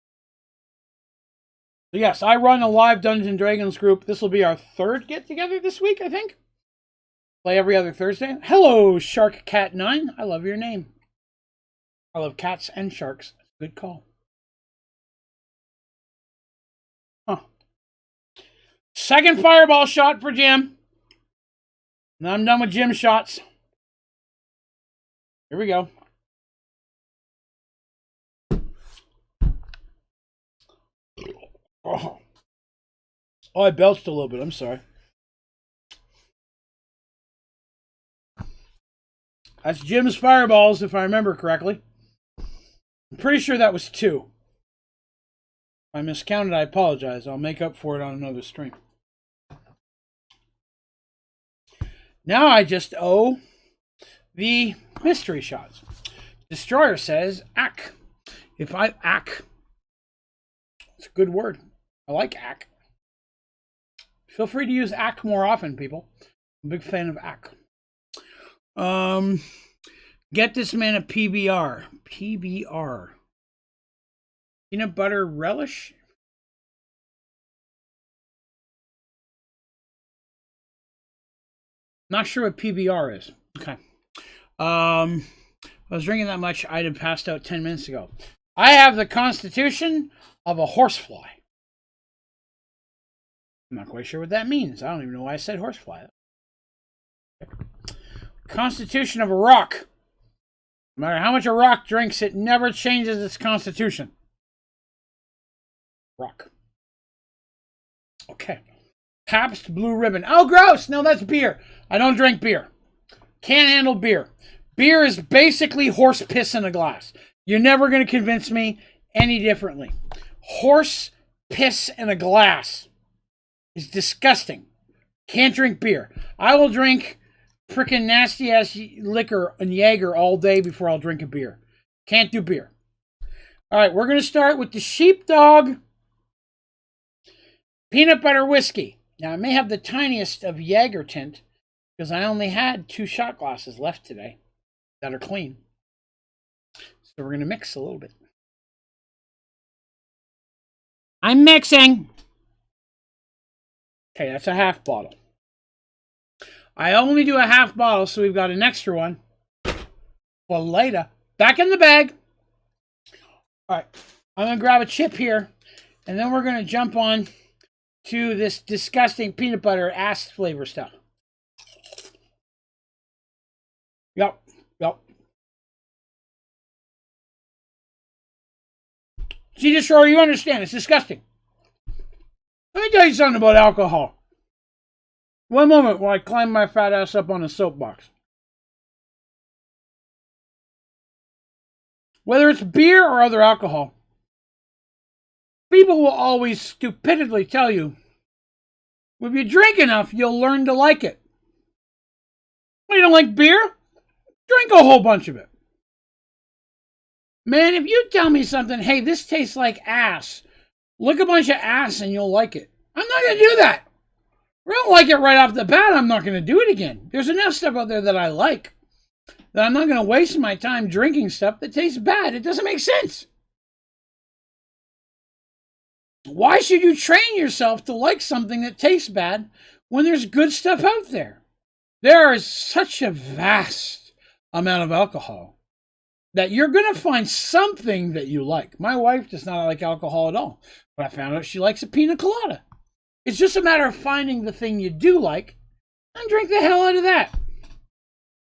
So yes, I run a live Dungeons & Dragons group. This will be our 3rd get-together this week, I think. Play every other Thursday. Hello, Shark Cat 9. I love your name. I love cats and sharks. Good call. Huh. Second fireball shot for Jim. Now I'm done with Jim shots. Here we go. Oh, I belched a little bit. I'm sorry. That's Jim's fireballs, if I remember correctly. I'm pretty sure that was 2. If I miscounted, I apologize. I'll make up for it on another stream. Now I just owe the mystery shots. Destroyer says, ack. If I ack. It's a good word. I like ack. Feel free to use ack more often, people. I'm a big fan of ack. Get this man a PBR. PBR. Peanut butter relish? Not sure what PBR is. Okay. I was drinking that much, I'd have passed out 10 minutes ago. I have the constitution of a horsefly. I'm not quite sure what that means. I don't even know why I said horsefly. Constitution of a rock. No matter how much a rock drinks, it never changes its constitution. Rock. Okay. Pabst Blue Ribbon. Oh, gross! No, that's beer. I don't drink beer. Can't handle beer. Beer is basically horse piss in a glass. You're never going to convince me any differently. Horse piss in a glass is disgusting. Can't drink beer. I will drink frickin' nasty ass liquor and Jaeger all day before I'll drink a beer. Can't do beer. All right, we're going to start with the Sheepdog Peanut Butter Whiskey. Now, I may have the tiniest of Jaeger tint because I only had 2 shot glasses left today that are clean. So we're going to mix a little bit. I'm mixing. Okay, that's a half bottle. I only do a half bottle, so we've got an extra one for later. Back in the bag. All right, I'm going to grab a chip here, and then we're going to jump on to this disgusting peanut butter ass flavor stuff. Yep. See, Destroyer, you understand. It's disgusting. Let me tell you something about alcohol. One moment while I climb my fat ass up on a soapbox. Whether it's beer or other alcohol, people will always stupidly tell you, if you drink enough, you'll learn to like it. Well, you don't like beer? Drink a whole bunch of it. Man, if you tell me something, hey, this tastes like ass, lick a bunch of ass and you'll like it. I'm not going to do that. If I don't like it right off the bat, I'm not going to do it again. There's enough stuff out there that I like that I'm not going to waste my time drinking stuff that tastes bad. It doesn't make sense. Why should you train yourself to like something that tastes bad when there's good stuff out there? There is such a vast amount of alcohol that you're going to find something that you like. My wife does not like alcohol at all, but I found out she likes a pina colada. It's just a matter of finding the thing you do like and drink the hell out of that.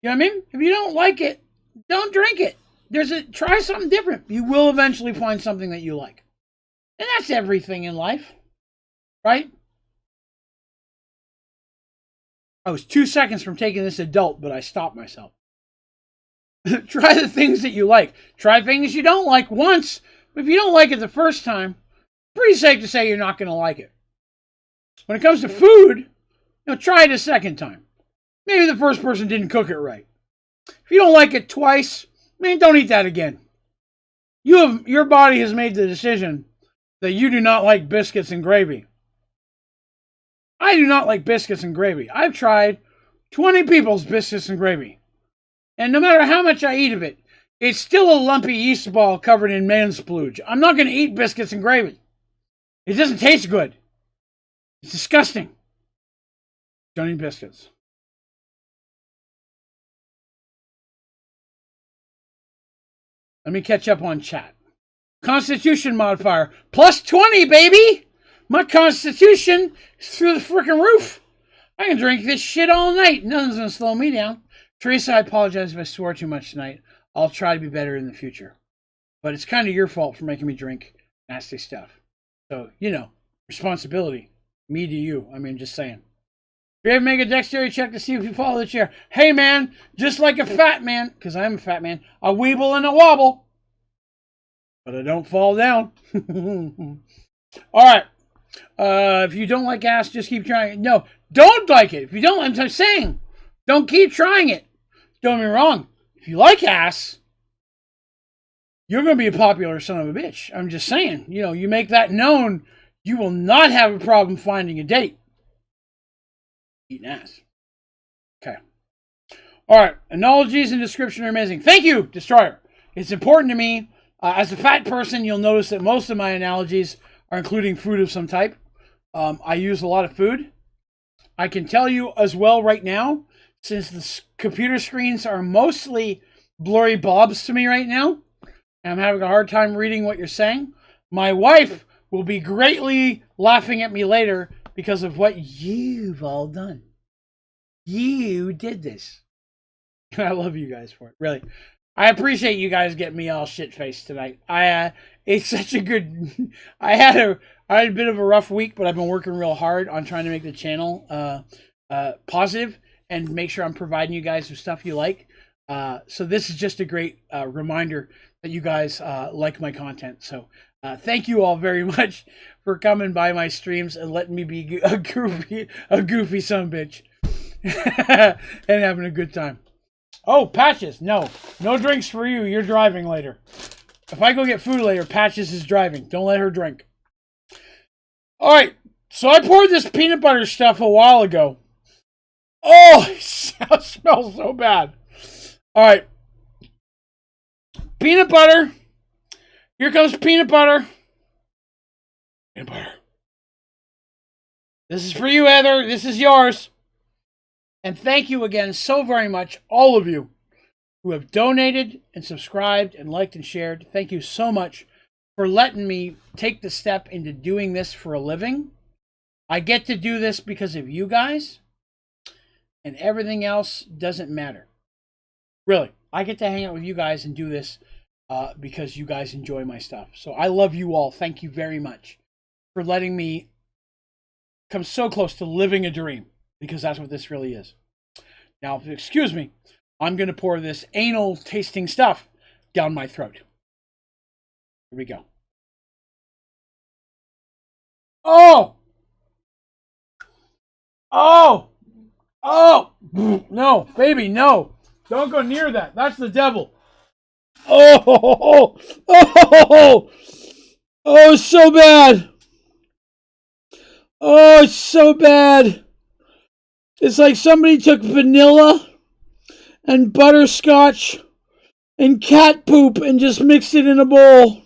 You know what I mean? If you don't like it, don't drink it. Try something different. You will eventually find something that you like. And that's everything in life, right? I was 2 seconds from taking this adult, but I stopped myself. Try the things that you like. Try things you don't like once, but if you don't like it the first time, pretty safe to say you're not going to like it. When it comes to food, try it a second time. Maybe the first person didn't cook it right. If you don't like it twice, man, don't eat that again. Your body has made the decision that you do not like biscuits and gravy. I do not like biscuits and gravy. I've tried 20 people's biscuits and gravy. And no matter how much I eat of it, it's still a lumpy yeast ball covered in man splooge. I'm not going to eat biscuits and gravy. It doesn't taste good. It's disgusting. Don't eat biscuits. Let me catch up on chat. Constitution modifier. Plus 20, baby! My constitution is through the freaking roof. I can drink this shit all night. Nothing's going to slow me down. Teresa, I apologize if I swore too much tonight. I'll try to be better in the future. But it's kind of your fault for making me drink nasty stuff. So, you know, responsibility. Me to you. I mean, just saying. Do you ever make a dexterity check to see if you follow the chair? Hey, man, just like a fat man, because I'm a fat man, I weeble and a wobble. But I don't fall down. All right. If you don't like ass, just keep trying it. No, don't like it. If you don't, I'm just saying, don't keep trying it. Don't get me wrong. If you like ass, you're going to be a popular son of a bitch. I'm just saying, you know, you make that known, you will not have a problem finding a date. Eating ass. Okay. All right. Analogies and description are amazing. Thank you, Destroyer. It's important to me. As a fat person, you'll notice that most of my analogies are including food of some type. I use a lot of food. I can tell you as well right now, since the computer screens are mostly blurry blobs to me right now, and I'm having a hard time reading what you're saying, my wife will be greatly laughing at me later because of what you've all done. You did this. I love you guys for it, really. I appreciate you guys getting me all shit-faced tonight. It's such a good... I had a bit of a rough week, but I've been working real hard on trying to make the channel positive and make sure I'm providing you guys with stuff you like. So this is just a great reminder that you guys like my content. So thank you all very much for coming by my streams and letting me be a goofy son of a bitch and having a good time. Oh, Patches, no drinks for you. You're driving later. If I go get food later, Patches is driving. Don't let her drink. All right, so I poured this peanut butter stuff a while ago. Oh, it smells so bad. All right. Peanut butter. Here comes peanut butter. Peanut butter. This is for you, Heather. This is yours. And thank you again so very much, all of you who have donated and subscribed and liked and shared. Thank you so much for letting me take the step into doing this for a living. I get to do this because of you guys, and everything else doesn't matter. Really, I get to hang out with you guys and do this because you guys enjoy my stuff. So I love you all. Thank you very much for letting me come so close to living a dream, because that's what this really is. Now, excuse me, I'm going to pour this anal tasting stuff down my throat. Here we go. Oh! Oh! Oh! No, baby, no. Don't go near that. That's the devil. Oh! Oh! Oh, it's so bad. Oh, it's so bad. It's like somebody took vanilla and butterscotch and cat poop and just mixed it in a bowl.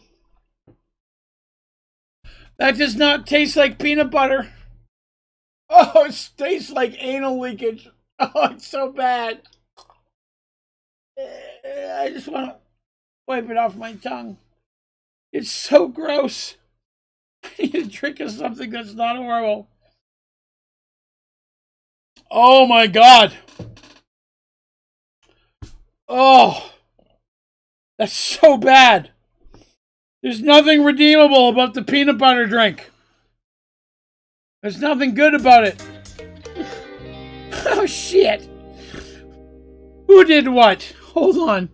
That does not taste like peanut butter. Oh, it tastes like anal leakage. Oh, it's so bad. I just want to wipe it off my tongue. It's so gross. I need to drink of something that's not horrible. Oh my God. Oh, that's so bad. There's nothing redeemable about the peanut butter drink. There's nothing good about it. Oh shit. Who did what? Hold on.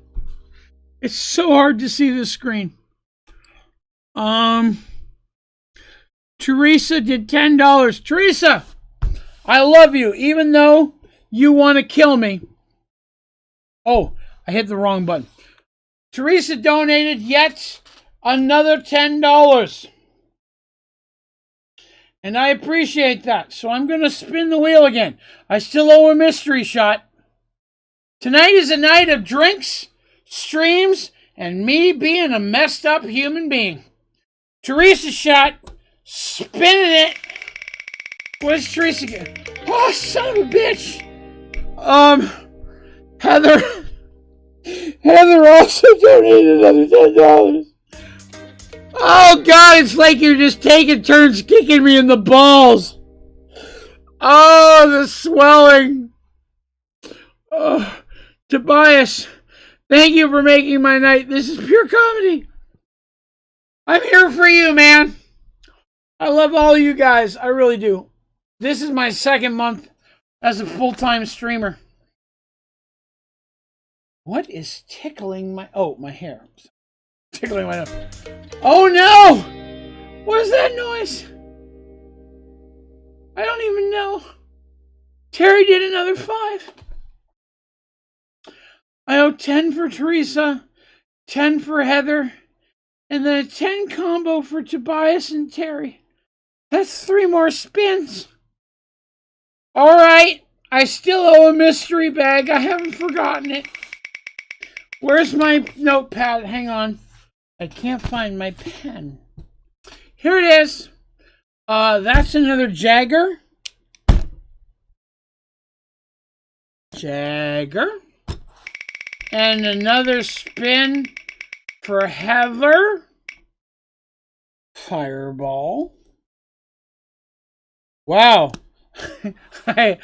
It's so hard to see this screen. Teresa did $10. Teresa, I love you, even though you want to kill me. Oh, I hit the wrong button. Teresa donated yet another $10. And I appreciate that. So I'm going to spin the wheel again. I still owe a mystery shot. Tonight is a night of drinks, streams, and me being a messed up human being. Teresa shot. Spinning it. Where's Teresa again? Oh, son of a bitch. Heather. Heather also donated another $10. Oh, God, it's like you're just taking turns kicking me in the balls. Oh, the swelling. Oh, Tobias, thank you for making my night. This is pure comedy. I'm here for you, man. I love all you guys. I really do. This is my second month as a full-time streamer. What is tickling my... Oh, my hair. Tickling my nose. Oh, no! What is that noise? I don't even know. Terry did another 5. I owe 10 for Teresa, 10 for Heather, and then a 10 combo for Tobias and Terry. That's 3 more spins. All right. I still owe a mystery bag. I haven't forgotten it. Where's my notepad? Hang on. I can't find my pen. Here it is. That's another Jagger. And another spin for Heather. Fireball. Wow. I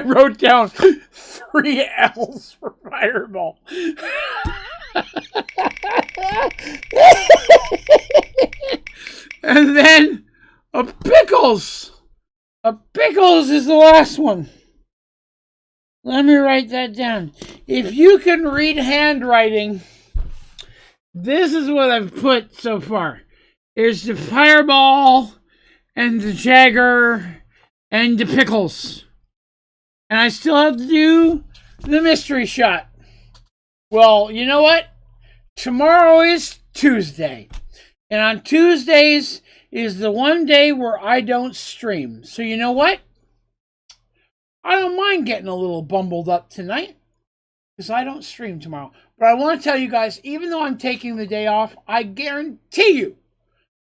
wrote down 3 L's for Fireball. And then a Pickles. A Pickles is the last one. Let me write that down. If you can read handwriting, this is what I've put so far. There's the Fireball and the Jagger and the Pickles. And I still have to do the mystery shot. Well, you know what? Tomorrow is Tuesday. And on Tuesdays is the one day where I don't stream. So you know what? I don't mind getting a little bumbled up tonight because I don't stream tomorrow. But I want to tell you guys, even though I'm taking the day off, I guarantee you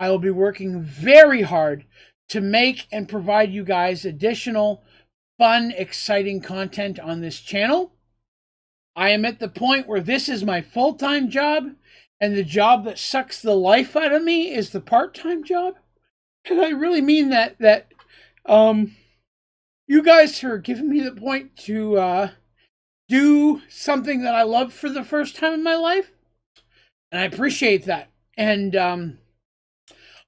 I will be working very hard to make and provide you guys additional fun, exciting content on this channel. I am at the point where this is my full-time job, and the job that sucks the life out of me is the part-time job. And I really mean that you guys are giving me the point to do something that I love for the first time in my life. And I appreciate that. And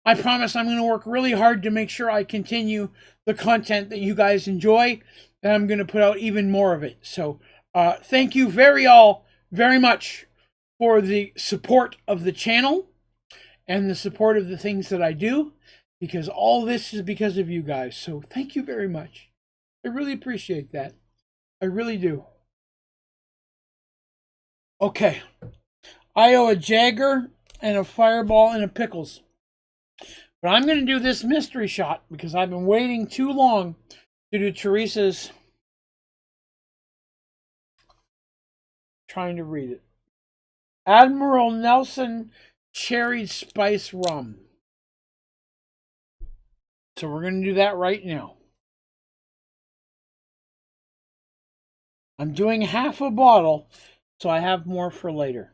I promise I'm going to work really hard to make sure I continue the content that you guys enjoy. And I'm going to put out even more of it. So thank you very much for the support of the channel and the support of the things that I do. Because all this is because of you guys. So thank you very much. I really appreciate that. I really do. Okay. I owe a Jagger and a Fireball and a Pickles. But I'm going to do this mystery shot because I've been waiting too long to do Teresa's. Trying to read it. Admiral Nelson Cherry Spice Rum. So we're going to do that right now. I'm doing half a bottle, so I have more for later.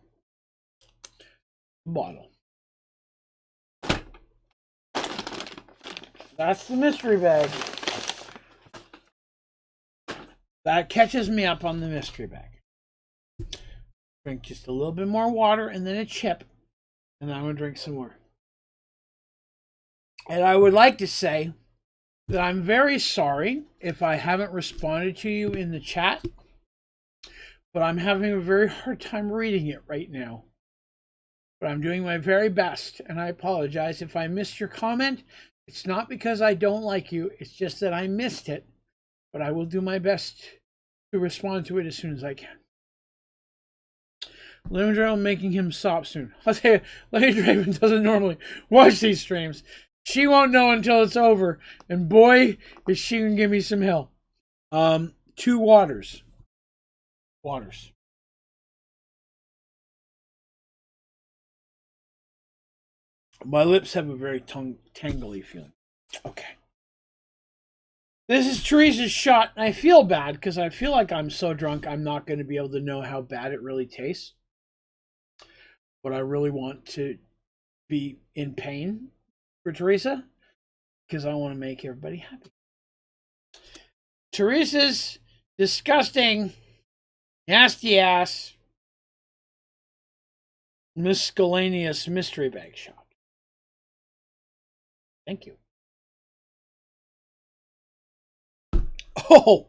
Bottle. That's the mystery bag. That catches me up on the mystery bag. Drink just a little bit more water and then a chip, and then I'm going to drink some more. And I would like to say that I'm very sorry if I haven't responded to you in the chat. But I'm having a very hard time reading it right now. But I'm doing my very best, and I apologize if I missed your comment. It's not because I don't like you, it's just that I missed it. But I will do my best to respond to it as soon as I can. Lemon Drill making him stop soon. I'll tell you, Lady Draven doesn't normally watch these streams. She won't know until it's over, and boy, is she gonna give me some hell. 2 waters. My lips have a very tangly feeling. Okay. This is Teresa's shot, and I feel bad because I feel like I'm so drunk I'm not going to be able to know how bad it really tastes. But I really want to be in pain for Teresa because I want to make everybody happy. Teresa's disgusting, nasty ass, miscellaneous mystery bag shot. Thank you. Oh!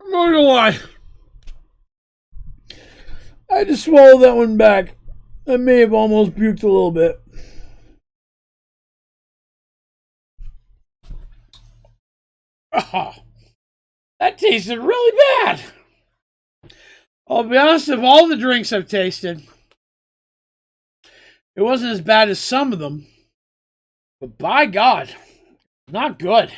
I'm not gonna lie. I had to swallow that one back. I may have almost puked a little bit. Oh, that tasted really bad. I'll be honest, of all the drinks I've tasted, it wasn't as bad as some of them. But by God, not good.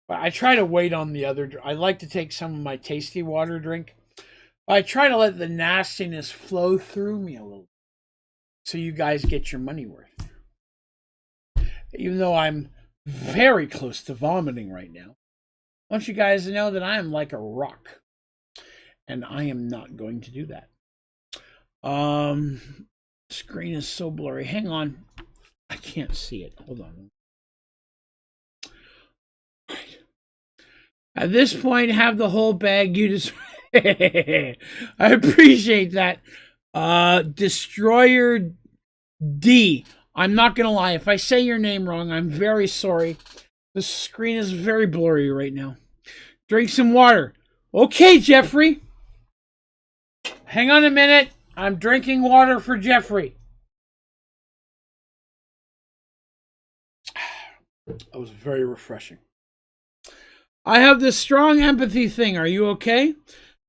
But I try to wait on the other. I like to take some of my tasty water drink. I try to let the nastiness flow through me a little, so you guys get your money worth. Even though I'm very close to vomiting right now, I want you guys to know that I am like a rock, and I am not going to do that. Screen is so blurry. Hang on, I can't see it. Hold on. At this point, have the whole bag. You just. I appreciate that. Destroyer D. I'm not going to lie. If I say your name wrong, I'm very sorry. The screen is very blurry right now. Drink some water. Okay, Jeffrey. Hang on a minute. I'm drinking water for Jeffrey. That was very refreshing. I have this strong empathy thing. Are you okay?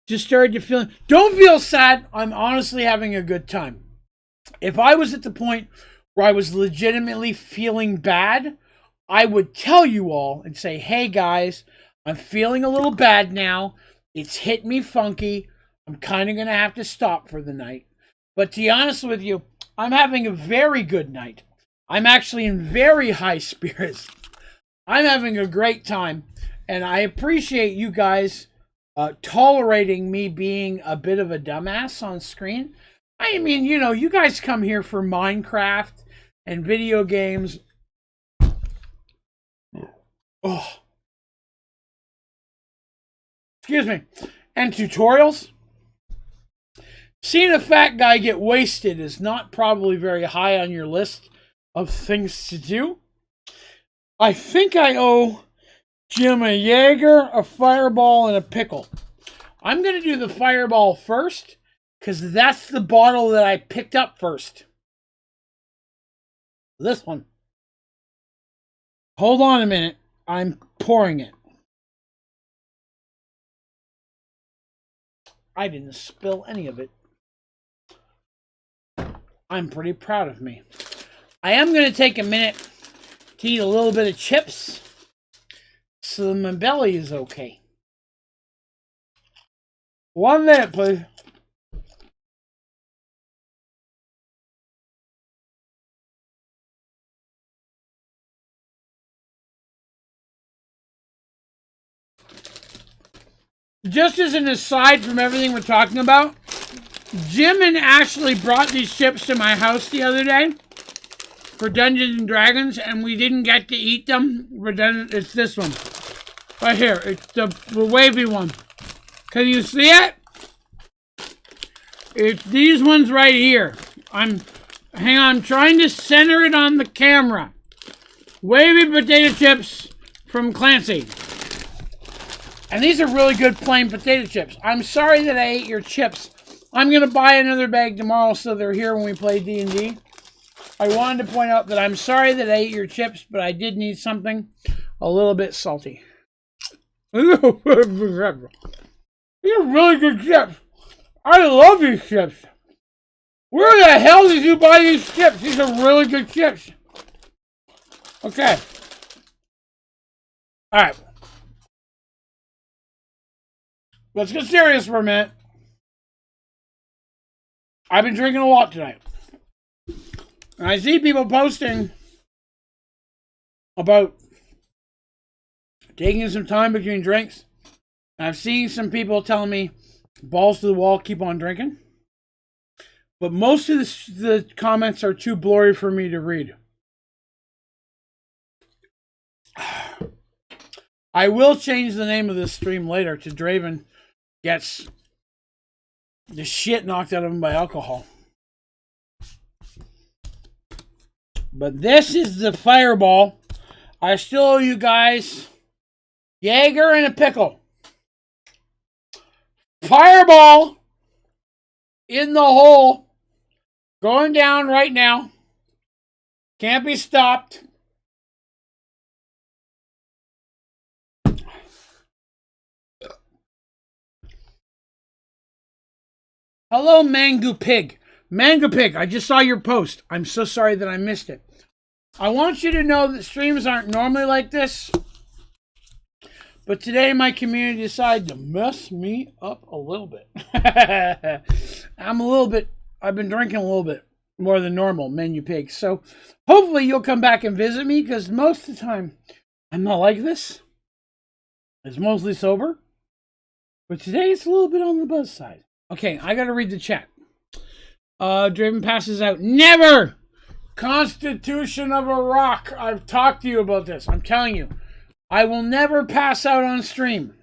Just started to feel. Don't feel sad. I'm honestly having a good time. If I was at the point where I was legitimately feeling bad, I would tell you all and say, hey guys, I'm feeling a little bad now. It's hit me funky. I'm kind of going to have to stop for the night. But to be honest with you, I'm having a very good night. I'm actually in very high spirits. I'm having a great time. And I appreciate you guys tolerating me being a bit of a dumbass on screen. I mean, you know, you guys come here for Minecraft and video games. Oh. Excuse me. And tutorials. Seeing a fat guy get wasted is not probably very high on your list of things to do. I think I owe Jim a Jaeger, a Fireball, and a pickle. I'm going to do the Fireball first, because that's the bottle that I picked up first. This one. Hold on a minute. I'm pouring it. I didn't spill any of it. I'm pretty proud of me. I am going to take a minute to eat a little bit of chips so that my belly is okay. 1 minute, please. Just as an aside from everything we're talking about, Jim and Ashley brought these chips to my house the other day for Dungeons and Dragons, and we didn't get to eat them. It's this one. Right here. It's the wavy one. Can you see it? It's these ones right here. Hang on, I'm trying to center it on the camera. Wavy potato chips from Clancy. And these are really good plain potato chips. I'm sorry that I ate your chips. I'm going to buy another bag tomorrow so they're here when we play D&D. I wanted to point out that I'm sorry that I ate your chips, but I did need something a little bit salty. These are really good chips. I love these chips. Where the hell did you buy these chips? These are really good chips. Okay. All right. let's get serious for a minute. I've been drinking a lot tonight. And I see people posting about taking some time between drinks. And I've seen some people telling me, balls to the wall, keep on drinking. But most of the comments are too blurry for me to read. I will change the name of this stream later to Draven Gets the Shit Knocked Out of Him by Alcohol. But this is the Fireball. I still owe you guys Jaeger and a pickle. Fireball in the hole. Going down right now. Can't be stopped. Hello, Mango Pig. Mango Pig, I just saw your post. I'm so sorry that I missed it. I want you to know that streams aren't normally like this. But today my community decided to mess me up a little bit. I've been drinking a little bit more than normal, Menu Pig. So hopefully you'll come back and visit me, because most of the time I'm not like this. It's mostly sober. But today it's a little bit on the buzz side. Okay, I gotta read the chat. Draven passes out. Never! Constitution of a Rock. I've talked to you about this. I'm telling you. I will never pass out on stream.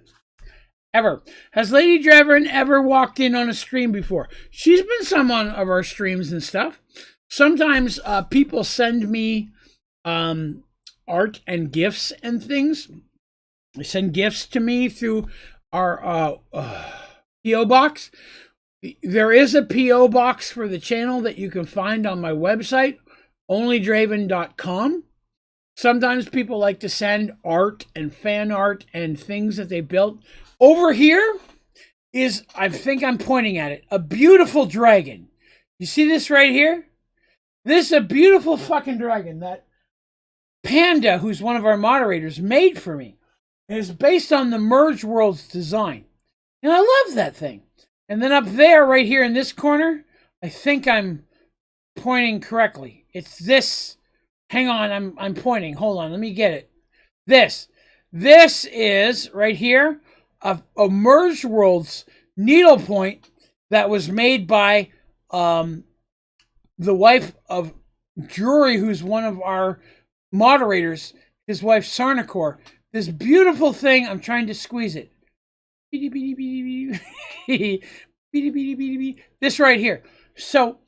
Ever. Has Lady Draven ever walked in on a stream before? She's been some on of our streams and stuff. Sometimes people send me art and gifts and things. They send gifts to me through our P.O. box. There is a P.O. box for the channel that you can find on my website, onlydraven.com. Sometimes people like to send art and fan art and things that they built. Over here is, I think I'm pointing at it, a beautiful dragon. You see this right here? This is a beautiful fucking dragon that Panda, who's one of our moderators, made for me. It is based on the Merge Worlds design. And I love that thing. And then up there, right here in this corner, I think I'm pointing correctly. It's this. Hang on, I'm pointing. Hold on, let me get it. This is, right here, a Merge Worlds needlepoint that was made by the wife of Drury, who's one of our moderators, his wife Sarnacor. This beautiful thing, I'm trying to squeeze it. This right here. So,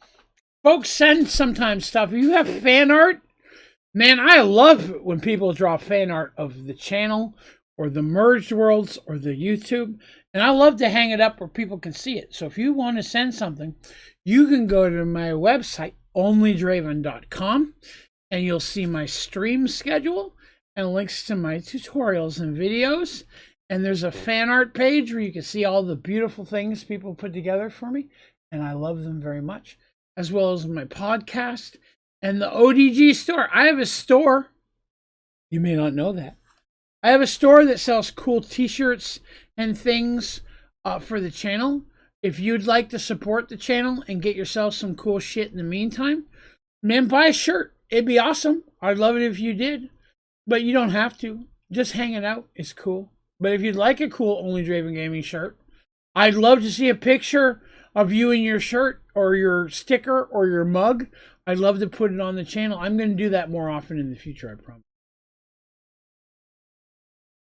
folks send sometimes stuff. If you have fan art, man, I love it when people draw fan art of the channel or the Merged Worlds or the YouTube. And I love to hang it up where people can see it. So if you want to send something, you can go to my website, onlydraven.com, and you'll see my stream schedule and links to my tutorials and videos. And there's a fan art page where you can see all the beautiful things people put together for me. And I love them very much. As well as my podcast and the ODG store. I have a store. You may not know that. I have a store that sells cool t-shirts and things for the channel. If you'd like to support the channel and get yourself some cool shit in the meantime, man, buy a shirt. It'd be awesome. I'd love it if you did. But you don't have to. Just hanging out is cool. But if you'd like a cool Only Draven Gaming shirt, I'd love to see a picture of you in your shirt or your sticker or your mug. I'd love to put it on the channel. I'm going to do that more often in the future, I promise.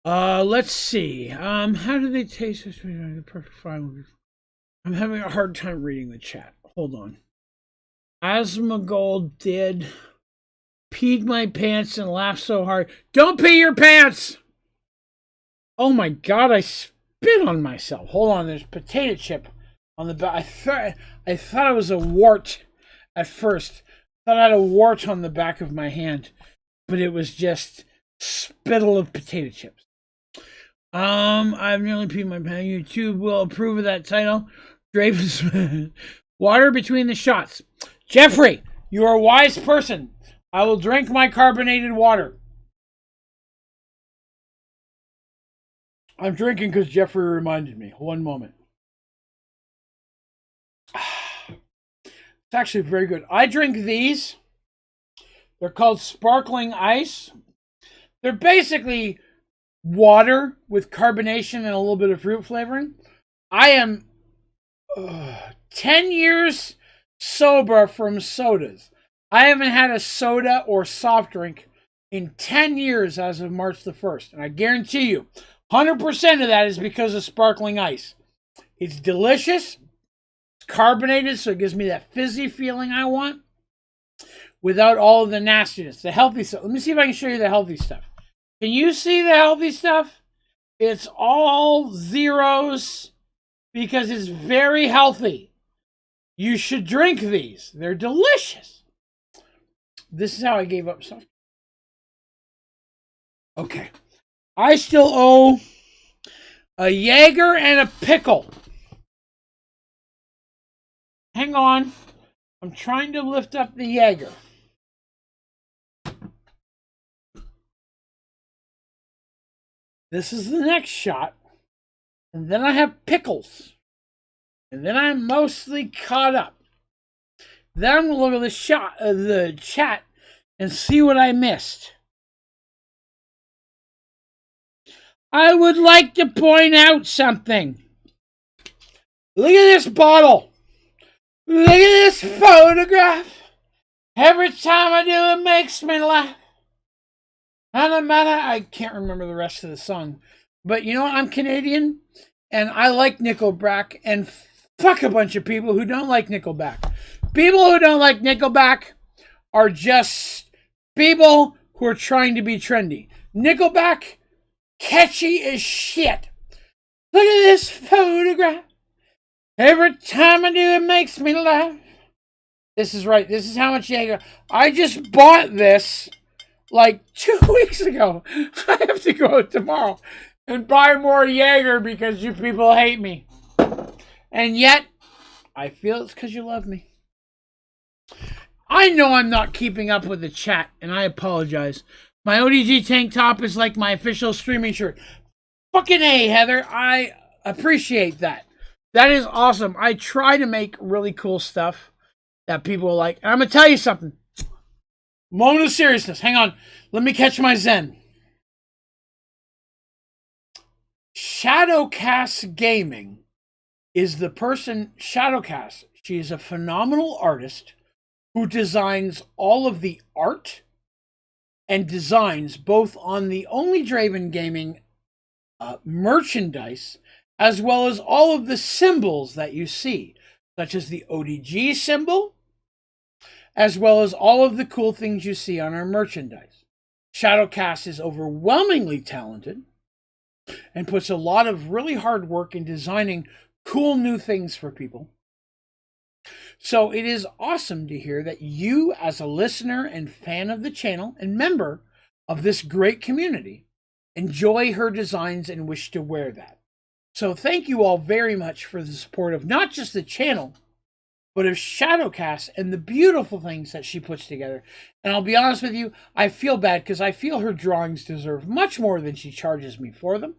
Let's see. How do they taste this? Perfect fine. I'm having a hard time reading the chat. Hold on. Asmongold did. Peed my pants and laughed so hard. Don't pee your pants! Oh my god, I spit on myself. Hold on, there's potato chip on the back. I thought it was a wart at first. I thought I had a wart on the back of my hand. But it was just spittle of potato chips. I've nearly peed my pants. YouTube will approve of that title. Draven's water between the shots. Jeffrey, you are a wise person. I will drink my carbonated water. I'm drinking because Jeffrey reminded me. One moment. It's actually very good. I drink these. They're called sparkling ice. They're basically water with carbonation and a little bit of fruit flavoring. I am 10 years sober from sodas. I haven't had a soda or soft drink in 10 years as of March the 1st. And I guarantee you, 100% of that is because of sparkling ice. It's delicious. It's carbonated, so it gives me that fizzy feeling I want without all of the nastiness. The healthy stuff. Let me see if I can show you the healthy stuff. Can you see the healthy stuff? It's all zeros because it's very healthy. You should drink these. They're delicious. This is how I gave up stuff. Okay. I still owe a Jaeger and a pickle. Hang on. I'm trying to lift up the Jaeger. This is the next shot. And then I have pickles. And then I'm mostly caught up. Then I'm going to look at the chat and see what I missed. I would like to point out something. Look at this bottle. Look at this photograph. Every time I do it makes me laugh. I can't remember the rest of the song. But you know what? I'm Canadian. And I like Nickelback. And fuck a bunch of people who don't like Nickelback. People who don't like Nickelback are just people who are trying to be trendy. Nickelback, catchy as shit. Look at this photograph. Every time I do it makes me laugh. This is right. This is how much Jaeger. I just bought this like 2 weeks ago. I have to go out tomorrow and buy more Jaeger because you people hate me. And yet, I feel it's because you love me. I know I'm not keeping up with the chat, and I apologize. My ODG tank top is like my official streaming shirt. Fucking A, Heather. I appreciate that. That is awesome. I try to make really cool stuff that people like. And I'm going to tell you something. Moment of seriousness. Hang on. Let me catch my zen. Shadowcast Gaming is the person, Shadowcast. She is a phenomenal artist who designs all of the art and designs both on the Only Draven Gaming merchandise as well as all of the symbols that you see, such as the ODG symbol, as well as all of the cool things you see on our merchandise. Shadowcast is overwhelmingly talented and puts a lot of really hard work in designing cool new things for people. So it is awesome to hear that you, as a listener and fan of the channel and member of this great community, enjoy her designs and wish to wear that. So thank you all very much for the support of not just the channel, but of Shadowcast and the beautiful things that she puts together. And I'll be honest with you, I feel bad because I feel her drawings deserve much more than she charges me for them.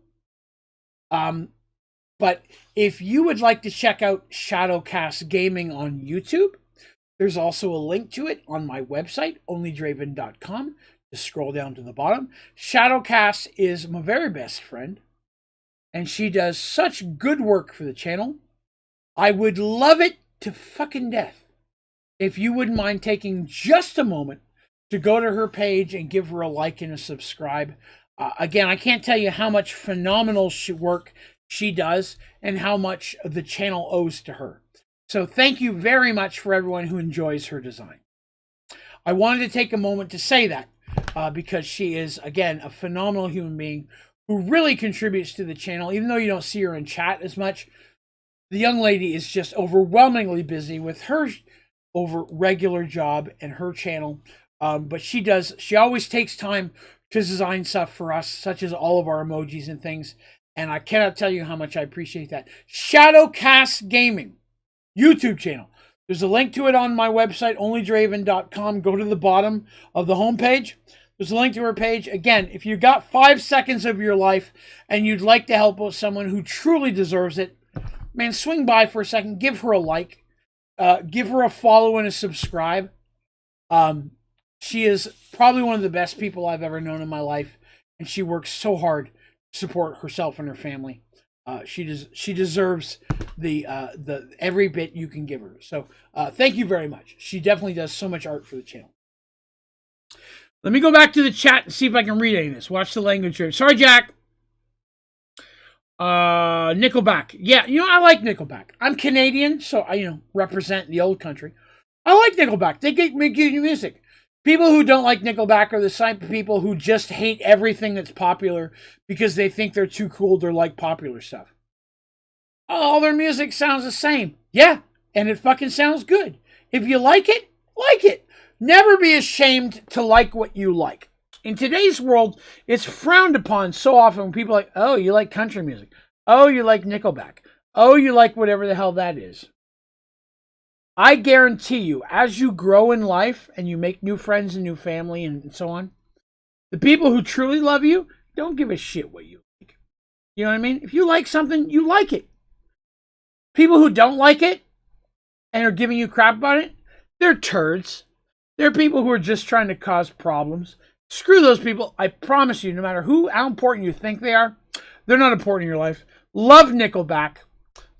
But if you would like to check out Shadowcast Gaming on YouTube, there's also a link to it on my website, onlydraven.com. Just scroll down to the bottom. Shadowcast is my very best friend, and she does such good work for the channel. I would love it to fucking death if you wouldn't mind taking just a moment to go to her page and give her a like and a subscribe. Again, I can't tell you how much phenomenal work she does and how much the channel owes to her. So thank you very much for everyone who enjoys her design. I wanted to take a moment to say that because she is, again, a phenomenal human being who really contributes to the channel. Even though you don't see her in chat as much, the young lady is just overwhelmingly busy with her regular job and her channel. But she always takes time to design stuff for us, such as all of our emojis and things. And I cannot tell you how much I appreciate that. Shadowcast Gaming YouTube channel. There's a link to it on my website, onlydraven.com. Go to the bottom of the homepage. There's a link to her page. Again, if you got 5 seconds of your life and you'd like to help with someone who truly deserves it, man, swing by for a second. Give her a like. Give her a follow and a subscribe. She is probably one of the best people I've ever known in my life, and she works so hard to support herself and her family. She deserves the every bit you can give her. So thank you very much. She definitely does so much art for the channel. Let me go back to the chat and see if I can read any of this. Watch the language here. Sorry, Jack. Nickelback. Yeah, I like Nickelback. I'm Canadian, so I represent the old country. I like Nickelback. They make good music. People who don't like Nickelback are the type of people who just hate everything that's popular because they think they're too cool to like popular stuff. All their music sounds the same. Yeah, and it fucking sounds good. If you like it, like it. Never be ashamed to like what you like. In today's world, it's frowned upon so often when people are like, oh, you like country music. Oh, you like Nickelback. Oh, you like whatever the hell that is. I guarantee you, as you grow in life and you make new friends and new family and so on, the people who truly love you don't give a shit what you like. You know what I mean? If you like something, you like it. People who don't like it and are giving you crap about it, they're turds. They're people who are just trying to cause problems. Screw those people. I promise you, no matter how important you think they are, they're not important in your life. Love Nickelback.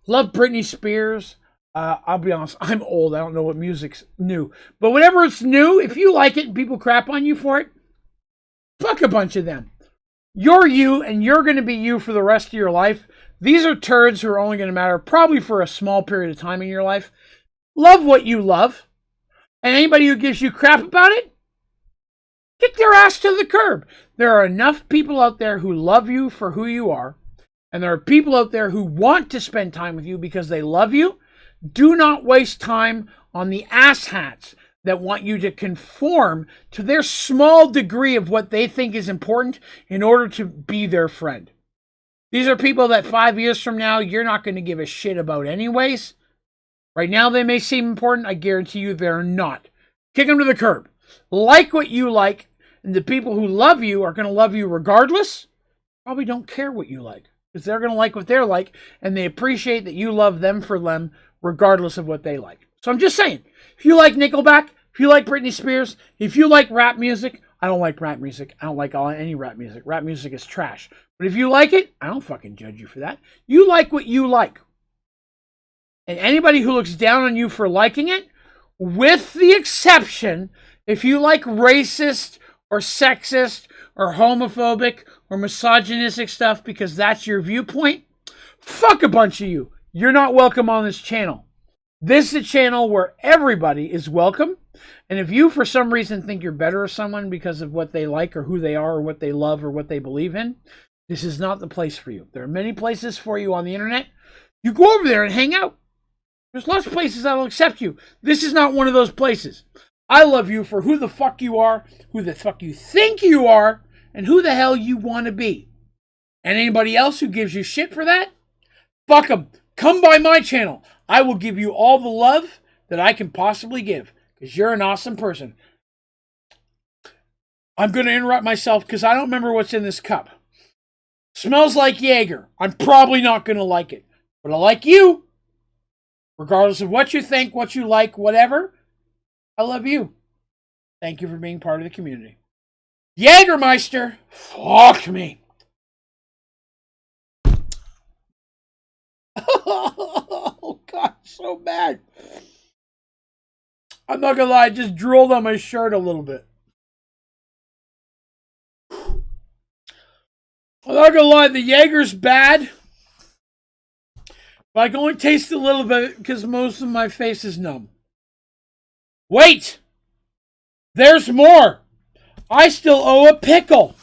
Love Britney Spears. I'll be honest, I'm old. I don't know what music's new. But whenever it's new, if you like it and people crap on you for it, fuck a bunch of them. You're you, and you're going to be you for the rest of your life. These are turds who are only going to matter probably for a small period of time in your life. Love what you love. And anybody who gives you crap about it, kick their ass to the curb. There are enough people out there who love you for who you are. And there are people out there who want to spend time with you because they love you. Do not waste time on the asshats that want you to conform to their small degree of what they think is important in order to be their friend. These are people that 5 years from now, you're not going to give a shit about anyways. Right now, they may seem important. I guarantee you they're not. Kick them to the curb. Like what you like, and the people who love you are going to love you regardless. Probably don't care what you like, because they're going to like what they're like, and they appreciate that you love them for them, regardless of what they like. So I'm just saying, if you like Nickelback, if you like Britney Spears, if you like rap music, I don't like rap music. I don't like any rap music. Rap music is trash. But if you like it, I don't fucking judge you for that. You like what you like. And anybody who looks down on you for liking it, with the exception, if you like racist or sexist or homophobic or misogynistic stuff because that's your viewpoint, fuck a bunch of you. You're not welcome on this channel. This is a channel where everybody is welcome. And if you, for some reason, think you're better of someone because of what they like or who they are or what they love or what they believe in, this is not the place for you. There are many places for you on the internet. You go over there and hang out. There's lots of places that will accept you. This is not one of those places. I love you for who the fuck you are, who the fuck you think you are, and who the hell you want to be. And anybody else who gives you shit for that, fuck them. Come by my channel. I will give you all the love that I can possibly give, because you're an awesome person. I'm going to interrupt myself because I don't remember what's in this cup. Smells like Jaeger. I'm probably not going to like it, but I like you. Regardless of what you think, what you like, whatever, I love you. Thank you for being part of the community. Jägermeister, fuck me. Oh, God, so bad. I'm not gonna lie, I just drooled on my shirt a little bit. I'm not gonna lie, the Jaeger's bad. But I can only taste a little bit because most of my face is numb. Wait! There's more! I still owe a pickle.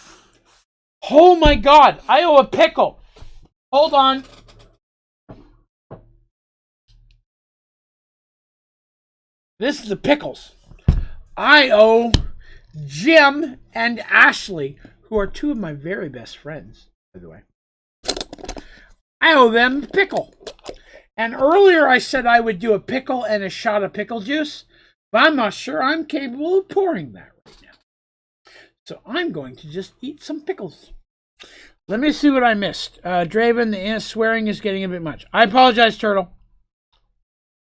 Oh my God, I owe a pickle. Hold on. This is the pickles. I owe Jim and Ashley, who are two of my very best friends, by the way. I owe them a pickle. And earlier I said I would do a pickle and a shot of pickle juice, but I'm not sure I'm capable of pouring that right now. So I'm going to just eat some pickles. Let me see what I missed. Draven, the swearing is getting a bit much. I apologize, Turtle.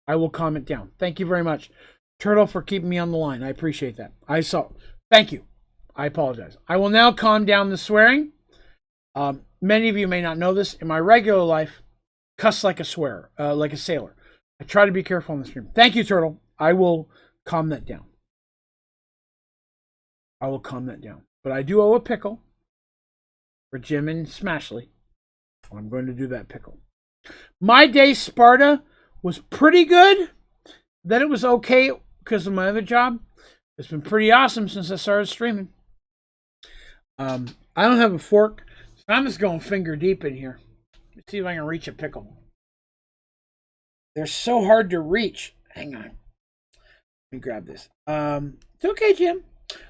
I will calm it down. Thank you very much, Turtle, for keeping me on the line. I appreciate that. Thank you. I apologize. I will now calm down the swearing. Many of you may not know this. In my regular life, cuss like a swearer, like a sailor. I try to be careful on the stream. Thank you, Turtle. I will calm that down. I will calm that down. But I do owe a pickle for Jim and Smashley. I'm going to do that pickle. My day Sparta was pretty good. Then it was okay because of my other job. It's been pretty awesome since I started streaming. I don't have a fork, so I'm just going finger deep in here. Let's see if I can reach a pickle. They're so hard to reach. Hang on. Let me grab this. It's okay, Jim.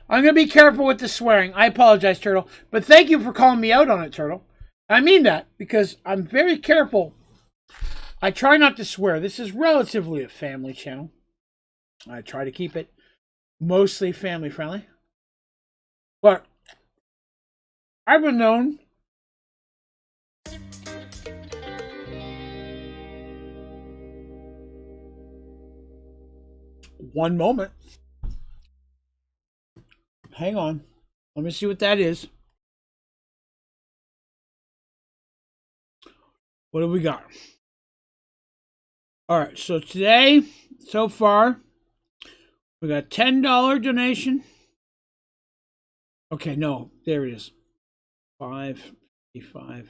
I'm going to be careful with the swearing. I apologize, Turtle. But thank you for calling me out on it, Turtle. I mean that because I'm very careful. I try not to swear. This is relatively a family channel. I try to keep it mostly family friendly. But I've been known one moment. Hang on. Let me see what that is. What do we got? All right. So today, so far, we got $10 donation. Okay, no. There it is. $5.55.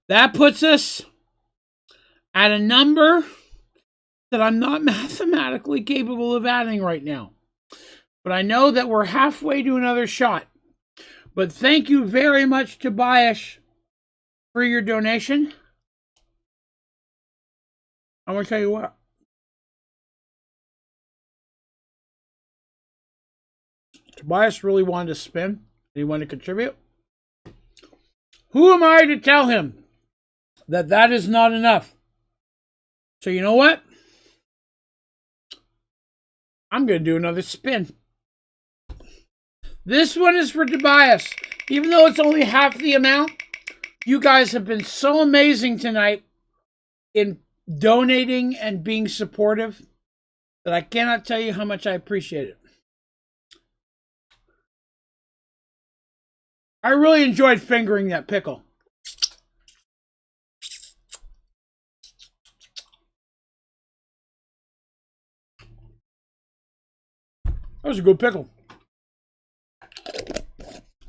That puts us at a number that I'm not mathematically capable of adding right now. But I know that we're halfway to another shot. But thank you very much, Tobias, for your donation. I'm going to tell you what. Tobias really wanted to spin. He wanted to contribute. Who am I to tell him that that is not enough? So you know what? I'm going to do another spin. This one is for Tobias. Even though it's only half the amount, you guys have been so amazing tonight in donating and being supportive that I cannot tell you how much I appreciate it. I really enjoyed fingering that pickle. That was a good pickle.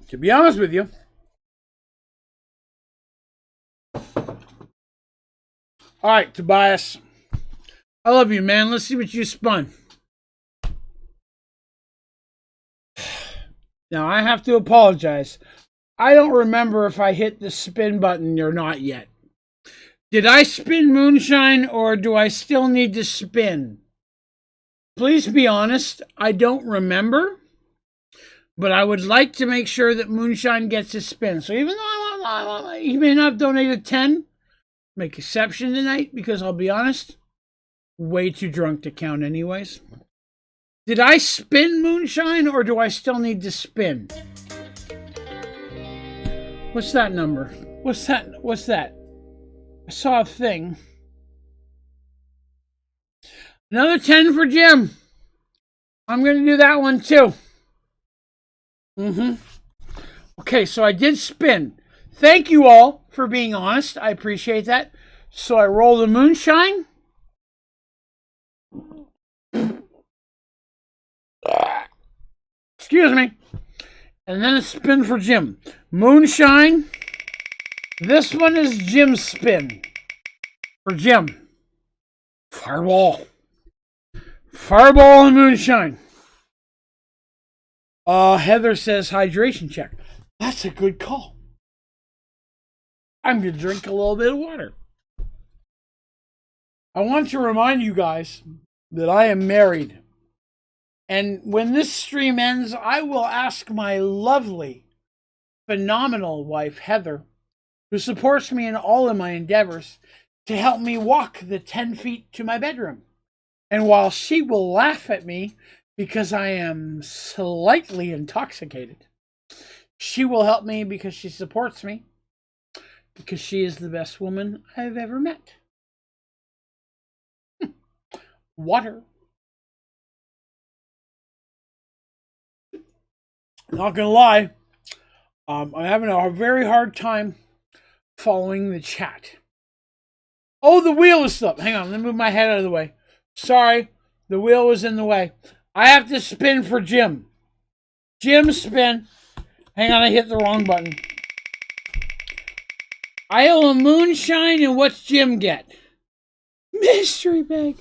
To be honest with you, all right, Tobias, I love you, man. Let's see what you spun. Now, I have to apologize. I don't remember if I hit the spin button or not yet. Did I spin moonshine or do I still need to spin? Please be honest. I don't remember. But I would like to make sure that moonshine gets a spin. So even though he may not have donated 10, make exception tonight because I'll be honest, way too drunk to count anyways. Did I spin moonshine or do I still need to spin? What's that number? What's that? I saw a thing. Another 10 for Jim. I'm going to do that one too. Okay, so I did spin. Thank you all for being honest. I appreciate that. So I roll the moonshine. Excuse me. And then a spin for Jim. Moonshine. This one is Jim's spin. For Jim. Fireball. Fireball and moonshine. Heather says hydration check. That's a good call. I'm going to drink a little bit of water. I want to remind you guys that I am married. And when this stream ends, I will ask my lovely, phenomenal wife, Heather, who supports me in all of my endeavors, to help me walk the 10 feet to my bedroom. And while she will laugh at me, because I am slightly intoxicated. She will help me because she supports me, because she is the best woman I've ever met. Water. Not gonna lie, I'm having a very hard time following the chat. Oh, the wheel is slipped. Hang on, let me move my head out of the way. Sorry, the wheel was in the way. I have to spin for Jim. Jim, spin. Hang on, I hit the wrong button. I owe a moonshine, and what's Jim get? Mystery bag.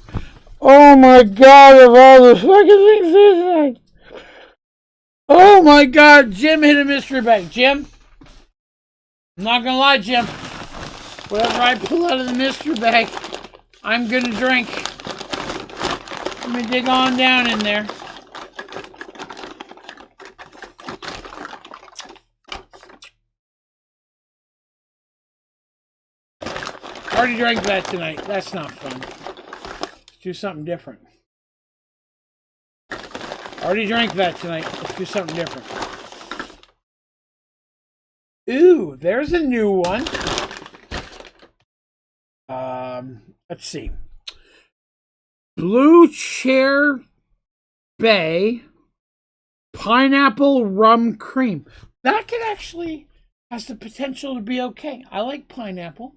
Oh my god, of all the fucking things this like. Oh my god, Jim hit a mystery bag. Jim, I'm not gonna lie, Jim. Whatever I pull out of the mystery bag, I'm gonna drink. Let me dig on down in there. Already drank that tonight. That's not fun. Let's do something different. Already drank that tonight. Let's do something different. Ooh, there's a new one. Let's see. Blue Chair Bay Pineapple Rum Cream. That could actually has the potential to be okay. I like pineapple.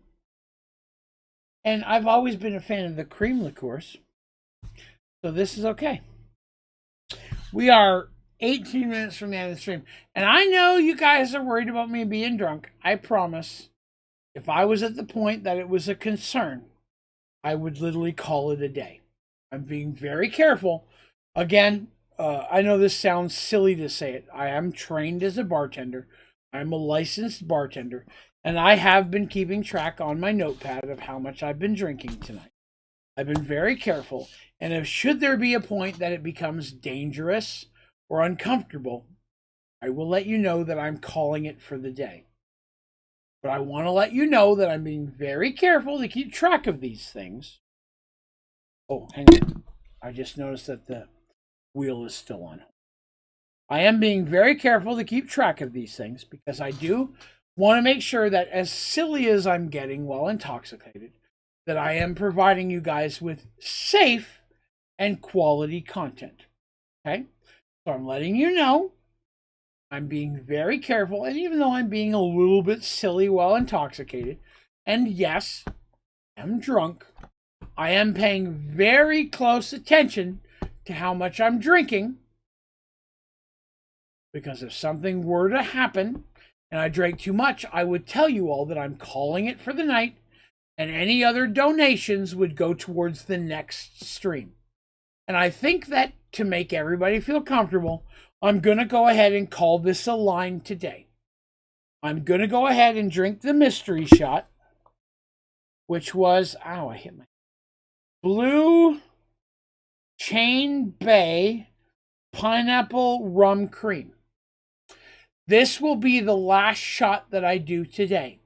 And I've always been a fan of the cream liqueurs. So this is okay. We are 18 minutes from the end of the stream. And I know you guys are worried about me being drunk. I promise. If I was at the point that it was a concern, I would literally call it a day. I'm being very careful. Again, I know this sounds silly to say it. I am trained as a bartender. I'm a licensed bartender. And I have been keeping track on my notepad of how much I've been drinking tonight. I've been very careful. And if should there be a point that it becomes dangerous or uncomfortable, I will let you know that I'm calling it for the day. But I want to let you know that I'm being very careful to keep track of these things. Oh, hang on. I just noticed that the wheel is still on. I am being very careful to keep track of these things because I do want to make sure that as silly as I'm getting while intoxicated, that I am providing you guys with safe and quality content. Okay? So I'm letting you know. I'm being very careful, and even though I'm being a little bit silly while intoxicated, and yes, I'm drunk, I am paying very close attention to how much I'm drinking, because if something were to happen and I drank too much, I would tell you all that I'm calling it for the night, and any other donations would go towards the next stream. And I think that to make everybody feel comfortable, I'm going to go ahead and call this a line today. I'm going to go ahead and drink the mystery shot, which was, ow, I hit my Blue Chain Bay Pineapple Rum Cream. This will be the last shot that I do today.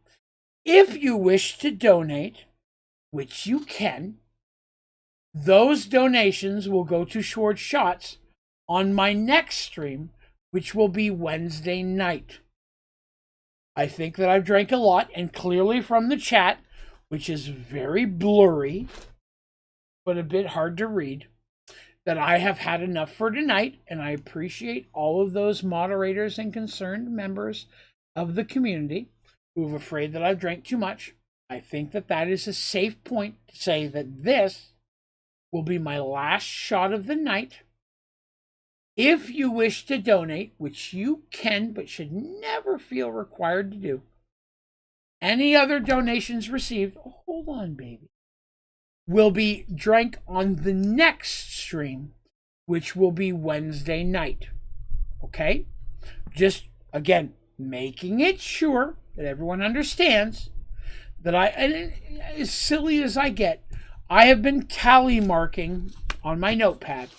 If you wish to donate, which you can, those donations will go to short shots on my next stream, which will be Wednesday night. I think that I've drank a lot, and clearly from the chat, which is very blurry, but a bit hard to read, that I have had enough for tonight, and I appreciate all of those moderators and concerned members of the community who are afraid that I've drank too much. I think that that is a safe point to say that this will be my last shot of the night. If you wish to donate, which you can but should never feel required to do, any other donations received, oh, hold on, baby, will be drank on the next stream, which will be Wednesday night. Okay? Just, again, making it sure that everyone understands that and as silly as I get, I have been tally marking on my notepad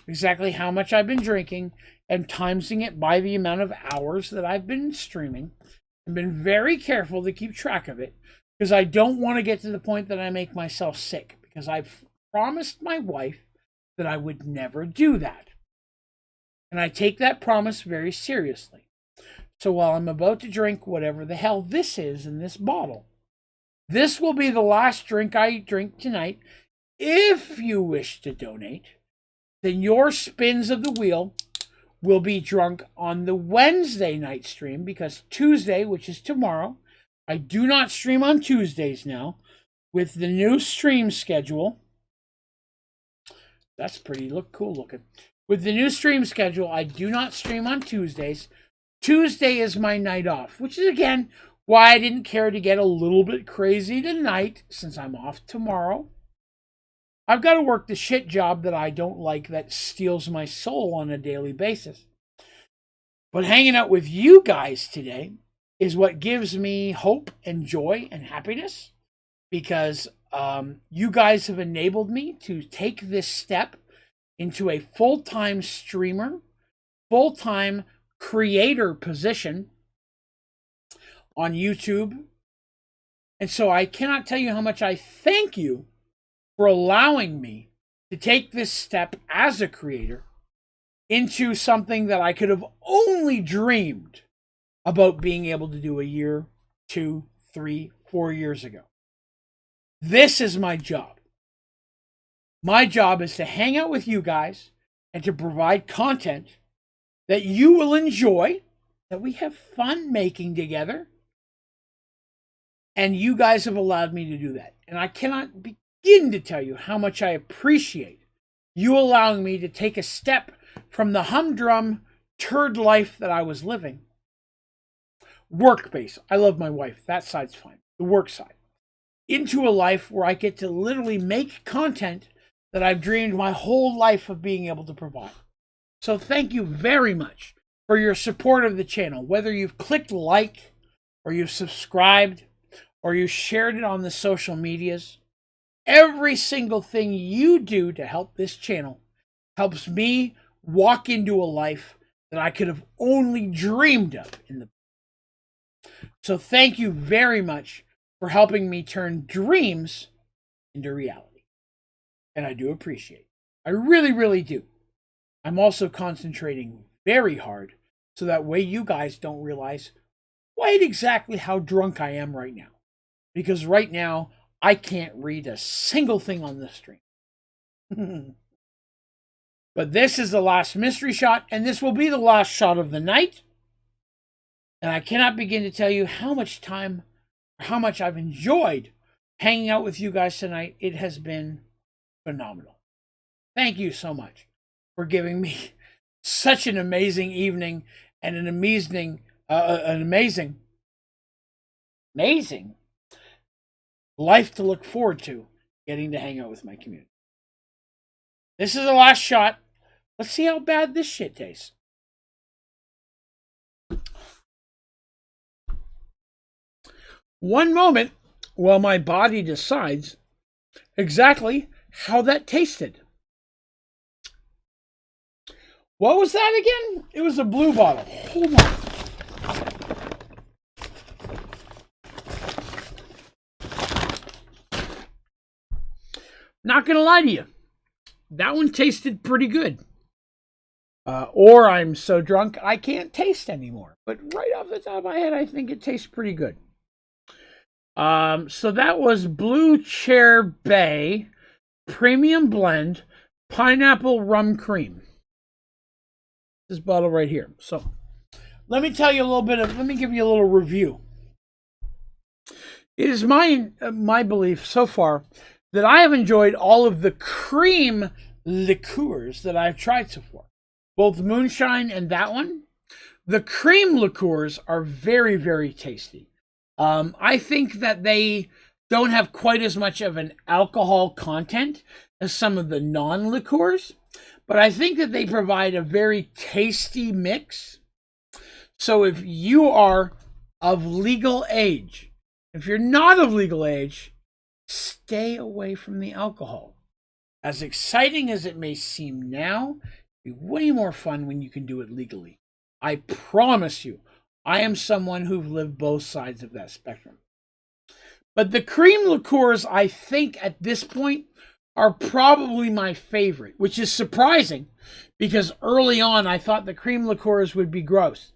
exactly how much I've been drinking and timesing it by the amount of hours that I've been streaming. I've been very careful to keep track of it because I don't want to get to the point that I make myself sick, because I've promised my wife that I would never do that. And I take that promise very seriously. So while I'm about to drink whatever the hell this is in this bottle, this will be the last drink I drink tonight. If you wish to donate, then your spins of the wheel will be drunk on the Wednesday night stream, because Tuesday, which is tomorrow, I do not stream on Tuesdays now. With the new stream schedule, that's pretty cool looking. With the new stream schedule, I do not stream on Tuesdays. Tuesday is my night off, which is, again, why I didn't care to get a little bit crazy tonight, since I'm off tomorrow. I've got to work the shit job that I don't like, that steals my soul on a daily basis. But hanging out with you guys today is what gives me hope and joy and happiness, because you guys have enabled me to take this step into a full-time streamer, full-time creator position on YouTube. And so I cannot tell you how much I thank you for allowing me to take this step as a creator into something that I could have only dreamed about being able to do a year, 2, 3, 4 years ago. This is my job. My job is to hang out with you guys and to provide content that you will enjoy, that we have fun making together. And you guys have allowed me to do that. And I cannot begin to tell you how much I appreciate you allowing me to take a step from the humdrum turd life that I was living. Work base. I love my wife. That side's fine. The work side. Into a life where I get to literally make content that I've dreamed my whole life of being able to provide. So thank you very much for your support of the channel. Whether you've clicked like, or you've subscribed, or you shared it on the social medias, every single thing you do to help this channel helps me walk into a life that I could have only dreamed of in the past. So thank you very much for helping me turn dreams into reality. And I do appreciate it. I really, really do. I'm also concentrating very hard so that way you guys don't realize quite exactly how drunk I am right now. Because right now, I can't read a single thing on this stream. But this is the last mystery shot, and this will be the last shot of the night. And I cannot begin to tell you how much time, how much I've enjoyed hanging out with you guys tonight. It has been phenomenal. Thank you so much for giving me such an amazing evening and an amazing life to look forward to, getting to hang out with my community. This is the last shot. Let's see how bad this shit tastes. One moment while my body decides exactly how that tasted. What was that again? It was a blue bottle. Hold on. Not going to lie to you. That one tasted pretty good. Or I'm so drunk I can't taste anymore. But right off the top of my head, I think it tastes pretty good. So that was Blue Chair Bay Premium Blend Pineapple Rum Cream. This bottle right here. So let me tell you a little bit of, let me give you a little review. It is my belief so far that I have enjoyed all of the cream liqueurs that I've tried so far. Both Moonshine and that one. The cream liqueurs are very, very tasty. I think that they don't have quite as much of an alcohol content as some of the non-liqueurs, but I think that they provide a very tasty mix. So if you are of legal age, if you're not of legal age, stay away from the alcohol. As exciting as it may seem now, it'll be way more fun when you can do it legally. I promise you, I am someone who've lived both sides of that spectrum. But the cream liqueurs, I think at this point, are probably my favorite, which is surprising because early on I thought the cream liqueurs would be gross.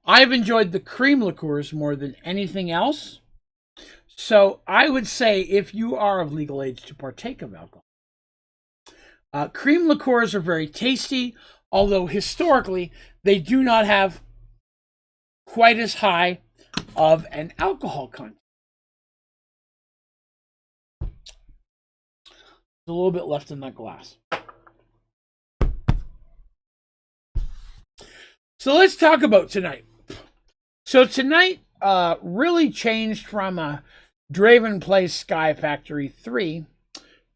I've enjoyed the cream liqueurs more than anything else. So I would say if you are of legal age to partake of alcohol, cream liqueurs are very tasty, although historically they do not have quite as high of an alcohol content. There's a little bit left in that glass. So let's talk about tonight. So tonight really changed from a Draven plays Sky Factory 3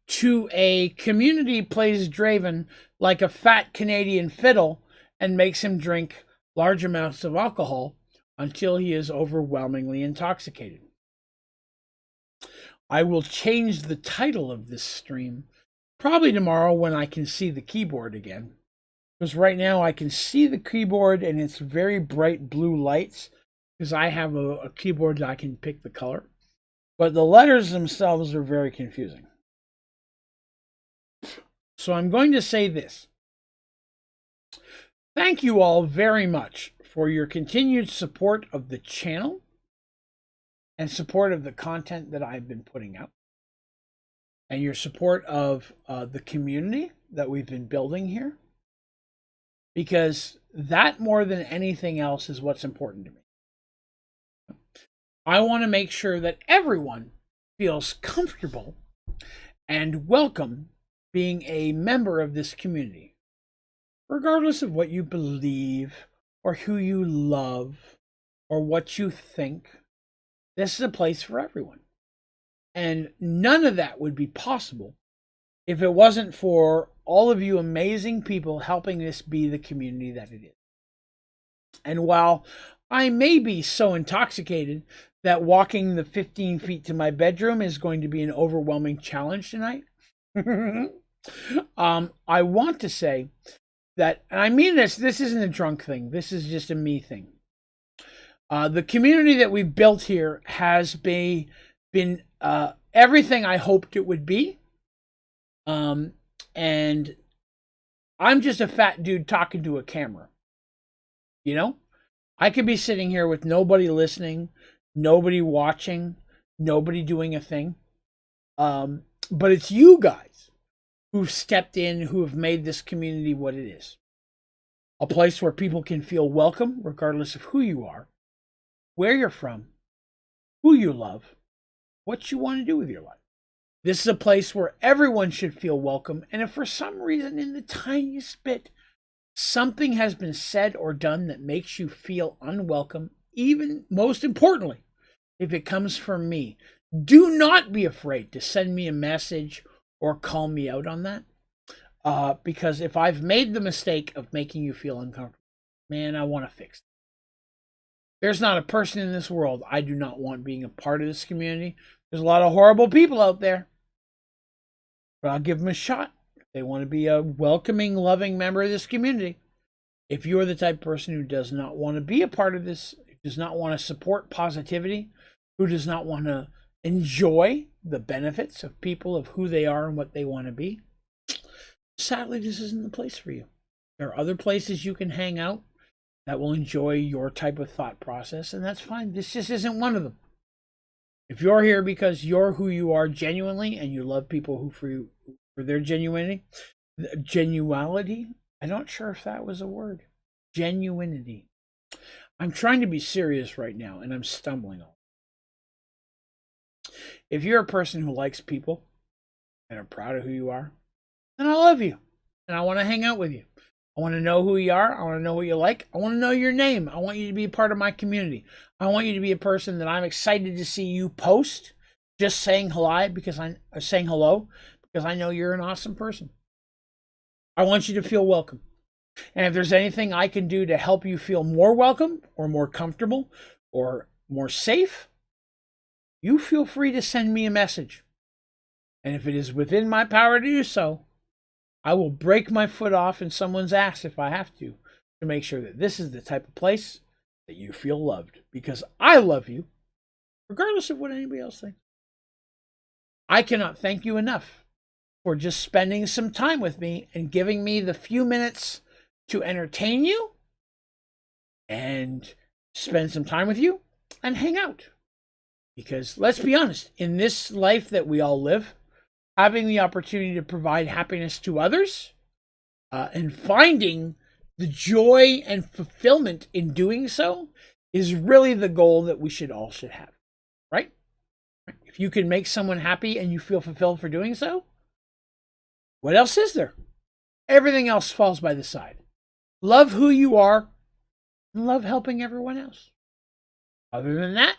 to a community plays Draven like a fat Canadian fiddle and makes him drink large amounts of alcohol until he is overwhelmingly intoxicated. I will change the title of this stream probably tomorrow when I can see the keyboard again. Because right now I can see the keyboard and it's very bright blue lights because I have a keyboard that I can pick the color. But the letters themselves are very confusing. So I'm going to say this. Thank you all very much for your continued support of the channel and support of the content that I've been putting out. And your support of the community that we've been building here. Because that more than anything else is what's important to me. I want to make sure that everyone feels comfortable and welcome being a member of this community, regardless of what you believe or who you love or what you think. This is a place for everyone. And none of that would be possible if it wasn't for all of you amazing people helping this be the community that it is. And while I may be so intoxicated that walking the 15 feet to my bedroom is going to be an overwhelming challenge tonight, I want to say that, and I mean this isn't a drunk thing, this is just a me thing. The community that we've built here has been everything I hoped it would be. And I'm just a fat dude talking to a camera. You know? I could be sitting here with nobody listening, nobody watching, nobody doing a thing. But it's you guys who've stepped in, who have made this community what it is. A place where people can feel welcome, regardless of who you are, where you're from, who you love, what you want to do with your life. This is a place where everyone should feel welcome, and if for some reason in the tiniest bit something has been said or done that makes you feel unwelcome, even most importantly, if it comes from me, do not be afraid to send me a message or call me out on that. Because if I've made the mistake of making you feel uncomfortable, man, I want to fix it. There's not a person in this world I do not want being a part of this community. There's a lot of horrible people out there. But I'll give them a shot. If they want to be a welcoming, loving member of this community. If you're the type of person who does not want to be a part of this, does not want to support positivity, who does not want to enjoy the benefits of people, of who they are and what they want to be, sadly, this isn't the place for you. There are other places you can hang out that will enjoy your type of thought process, and that's fine. This just isn't one of them. If you're here because you're who you are genuinely and you love people who for their genuinity, I'm not sure if that was a word. Genuinity. I'm trying to be serious right now and I'm stumbling on it. If you're a person who likes people and are proud of who you are, then I love you and I want to hang out with you. I want to know who you are. I want to know what you like. I want to know your name. I want you to be a part of my community. I want you to be a person that I'm excited to see you post, just saying hello because I know you're an awesome person. I want you to feel welcome. And if there's anything I can do to help you feel more welcome or more comfortable or more safe, you feel free to send me a message. And if it is within my power to do so, I will break my foot off in someone's ass if I have to make sure that this is the type of place that you feel loved. Because I love you, regardless of what anybody else thinks. I cannot thank you enough for just spending some time with me and giving me the few minutes to entertain you and spend some time with you and hang out. Because let's be honest, in this life that we all live, having the opportunity to provide happiness to others and finding the joy and fulfillment in doing so is really the goal that we all should have, right? If you can make someone happy and you feel fulfilled for doing so, what else is there? Everything else falls by the side. Love who you are and love helping everyone else. Other than that,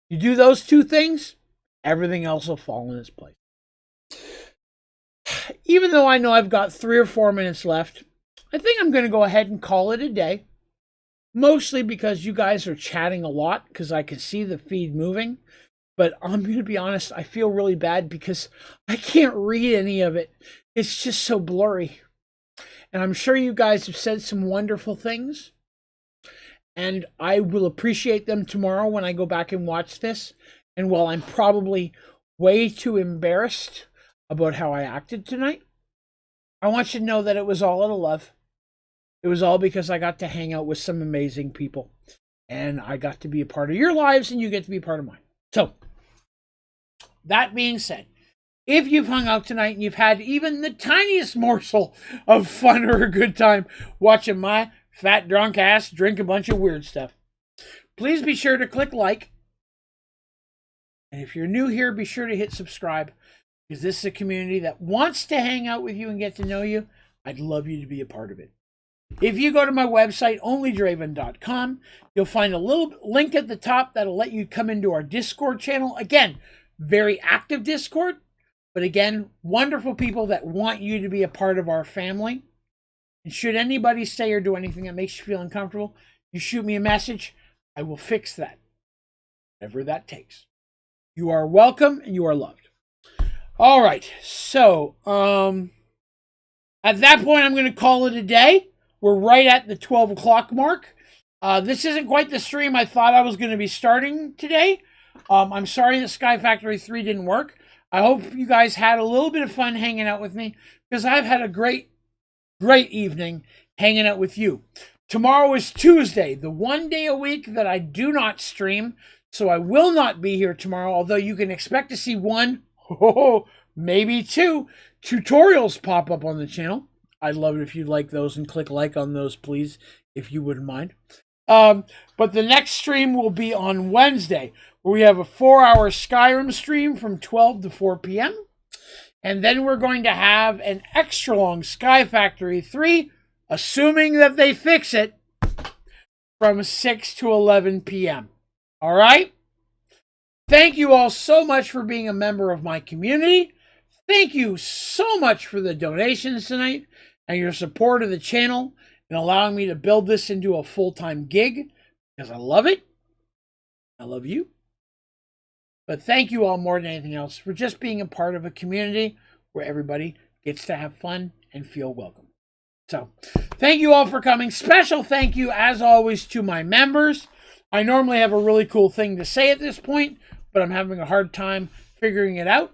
you do those two things, everything else will fall in its place. Even though I know I've got 3 or 4 minutes left, I think I'm going to go ahead and call it a day. Mostly because you guys are chatting a lot because I can see the feed moving. But I'm going to be honest, I feel really bad because I can't read any of it. It's just so blurry. And I'm sure you guys have said some wonderful things. And I will appreciate them tomorrow when I go back and watch this. And while I'm probably way too embarrassed about how I acted tonight, I want you to know that it was all out of love. It was all because I got to hang out with some amazing people. And I got to be a part of your lives and you get to be a part of mine. So, that being said, if you've hung out tonight and you've had even the tiniest morsel of fun or a good time watching my fat drunk ass drink a bunch of weird stuff, please be sure to click like. And if you're new here, be sure to hit subscribe, because this is a community that wants to hang out with you and get to know you. I'd love you to be a part of it. If you go to my website, onlydraven.com, you'll find a little link at the top that'll let you come into our Discord channel. Again, very active Discord, but again, wonderful people that want you to be a part of our family. And should anybody say or do anything that makes you feel uncomfortable, you shoot me a message. I will fix that, whatever that takes. You are welcome and you are loved. All right, so at that point, I'm going to call it a day. We're right at the 12 o'clock mark. This isn't quite the stream I thought I was going to be starting today. I'm sorry that Sky Factory 3 didn't work. I hope you guys had a little bit of fun hanging out with me, because I've had a great evening hanging out with you. Tomorrow is Tuesday, the one day a week that I do not stream, so I will not be here tomorrow, although you can expect to see 1, maybe 2 tutorials pop up on the channel. I'd love it if you'd like those and click like on those, please, if you wouldn't mind. But the next stream will be on Wednesday, where we have a 4-hour Skyrim stream from 12 to 4 p.m. And then we're going to have an extra long Sky Factory 3, assuming that they fix it, from 6 to 11 p.m. All right? Thank you all so much for being a member of my community. Thank you so much for the donations tonight and your support of the channel and allowing me to build this into a full-time gig, because I love it. I love you. But thank you all more than anything else for just being a part of a community where everybody gets to have fun and feel welcome. So, thank you all for coming. Special thank you, as always, to my members. I normally have a really cool thing to say at this point, but I'm having a hard time figuring it out.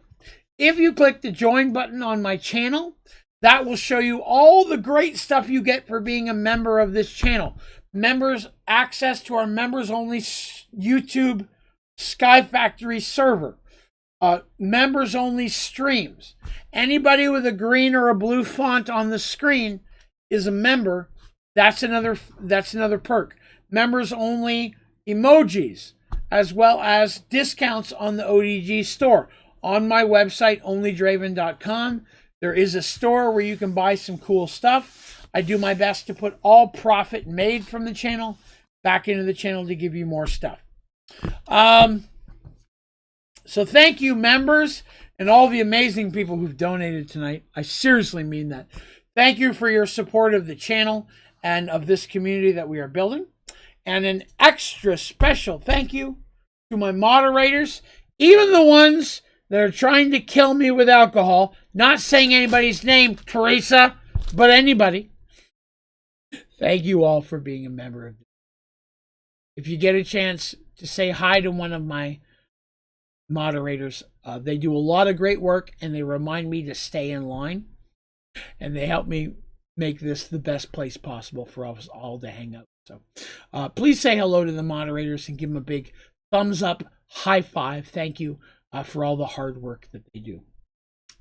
If you click the join button on my channel, that will show you all the great stuff you get for being a member of this channel. Members access to our members-only YouTube Sky Factory server. Members-only streams. Anybody with a green or a blue font on the screen is a member. That's another perk. Members-only emojis, as well as discounts on the ODG store. On my website, onlydraven.com, there is a store where you can buy some cool stuff. I do my best to put all profit made from the channel back into the channel to give you more stuff. So thank you, members, and all the amazing people who've donated tonight. I seriously mean that. Thank you for your support of the channel and of this community that we are building. And an extra special thank you to my moderators, even the ones that are trying to kill me with alcohol. Not saying anybody's name, Teresa, but anybody. Thank you all for being a member of this. If you get a chance to say hi to one of my moderators. They do a lot of great work, and they remind me to stay in line, and they help me make this the best place possible for us all to hang out. So please say hello to the moderators and give them a big thumbs up, high five. Thank you for all the hard work that they do,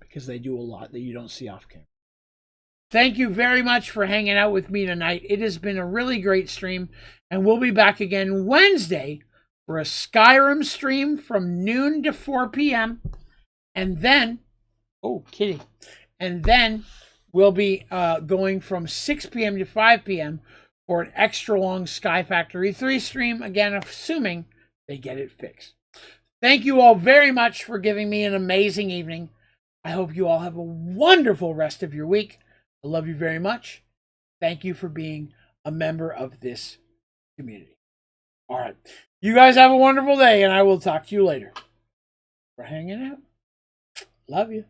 because they do a lot that you don't see off camera. Thank you very much for hanging out with me tonight. It has been a really great stream, and we'll be back again Wednesday for a Skyrim stream from noon to 4 p.m. And then, oh, kitty. And then we'll be going from 6 p.m. to 5 p.m. for an extra long Sky Factory 3 stream, again, assuming they get it fixed. Thank you all very much for giving me an amazing evening. I hope you all have a wonderful rest of your week. I love you very much. Thank you for being a member of this community. All right. You guys have a wonderful day, and I will talk to you later. For hanging out. Love you.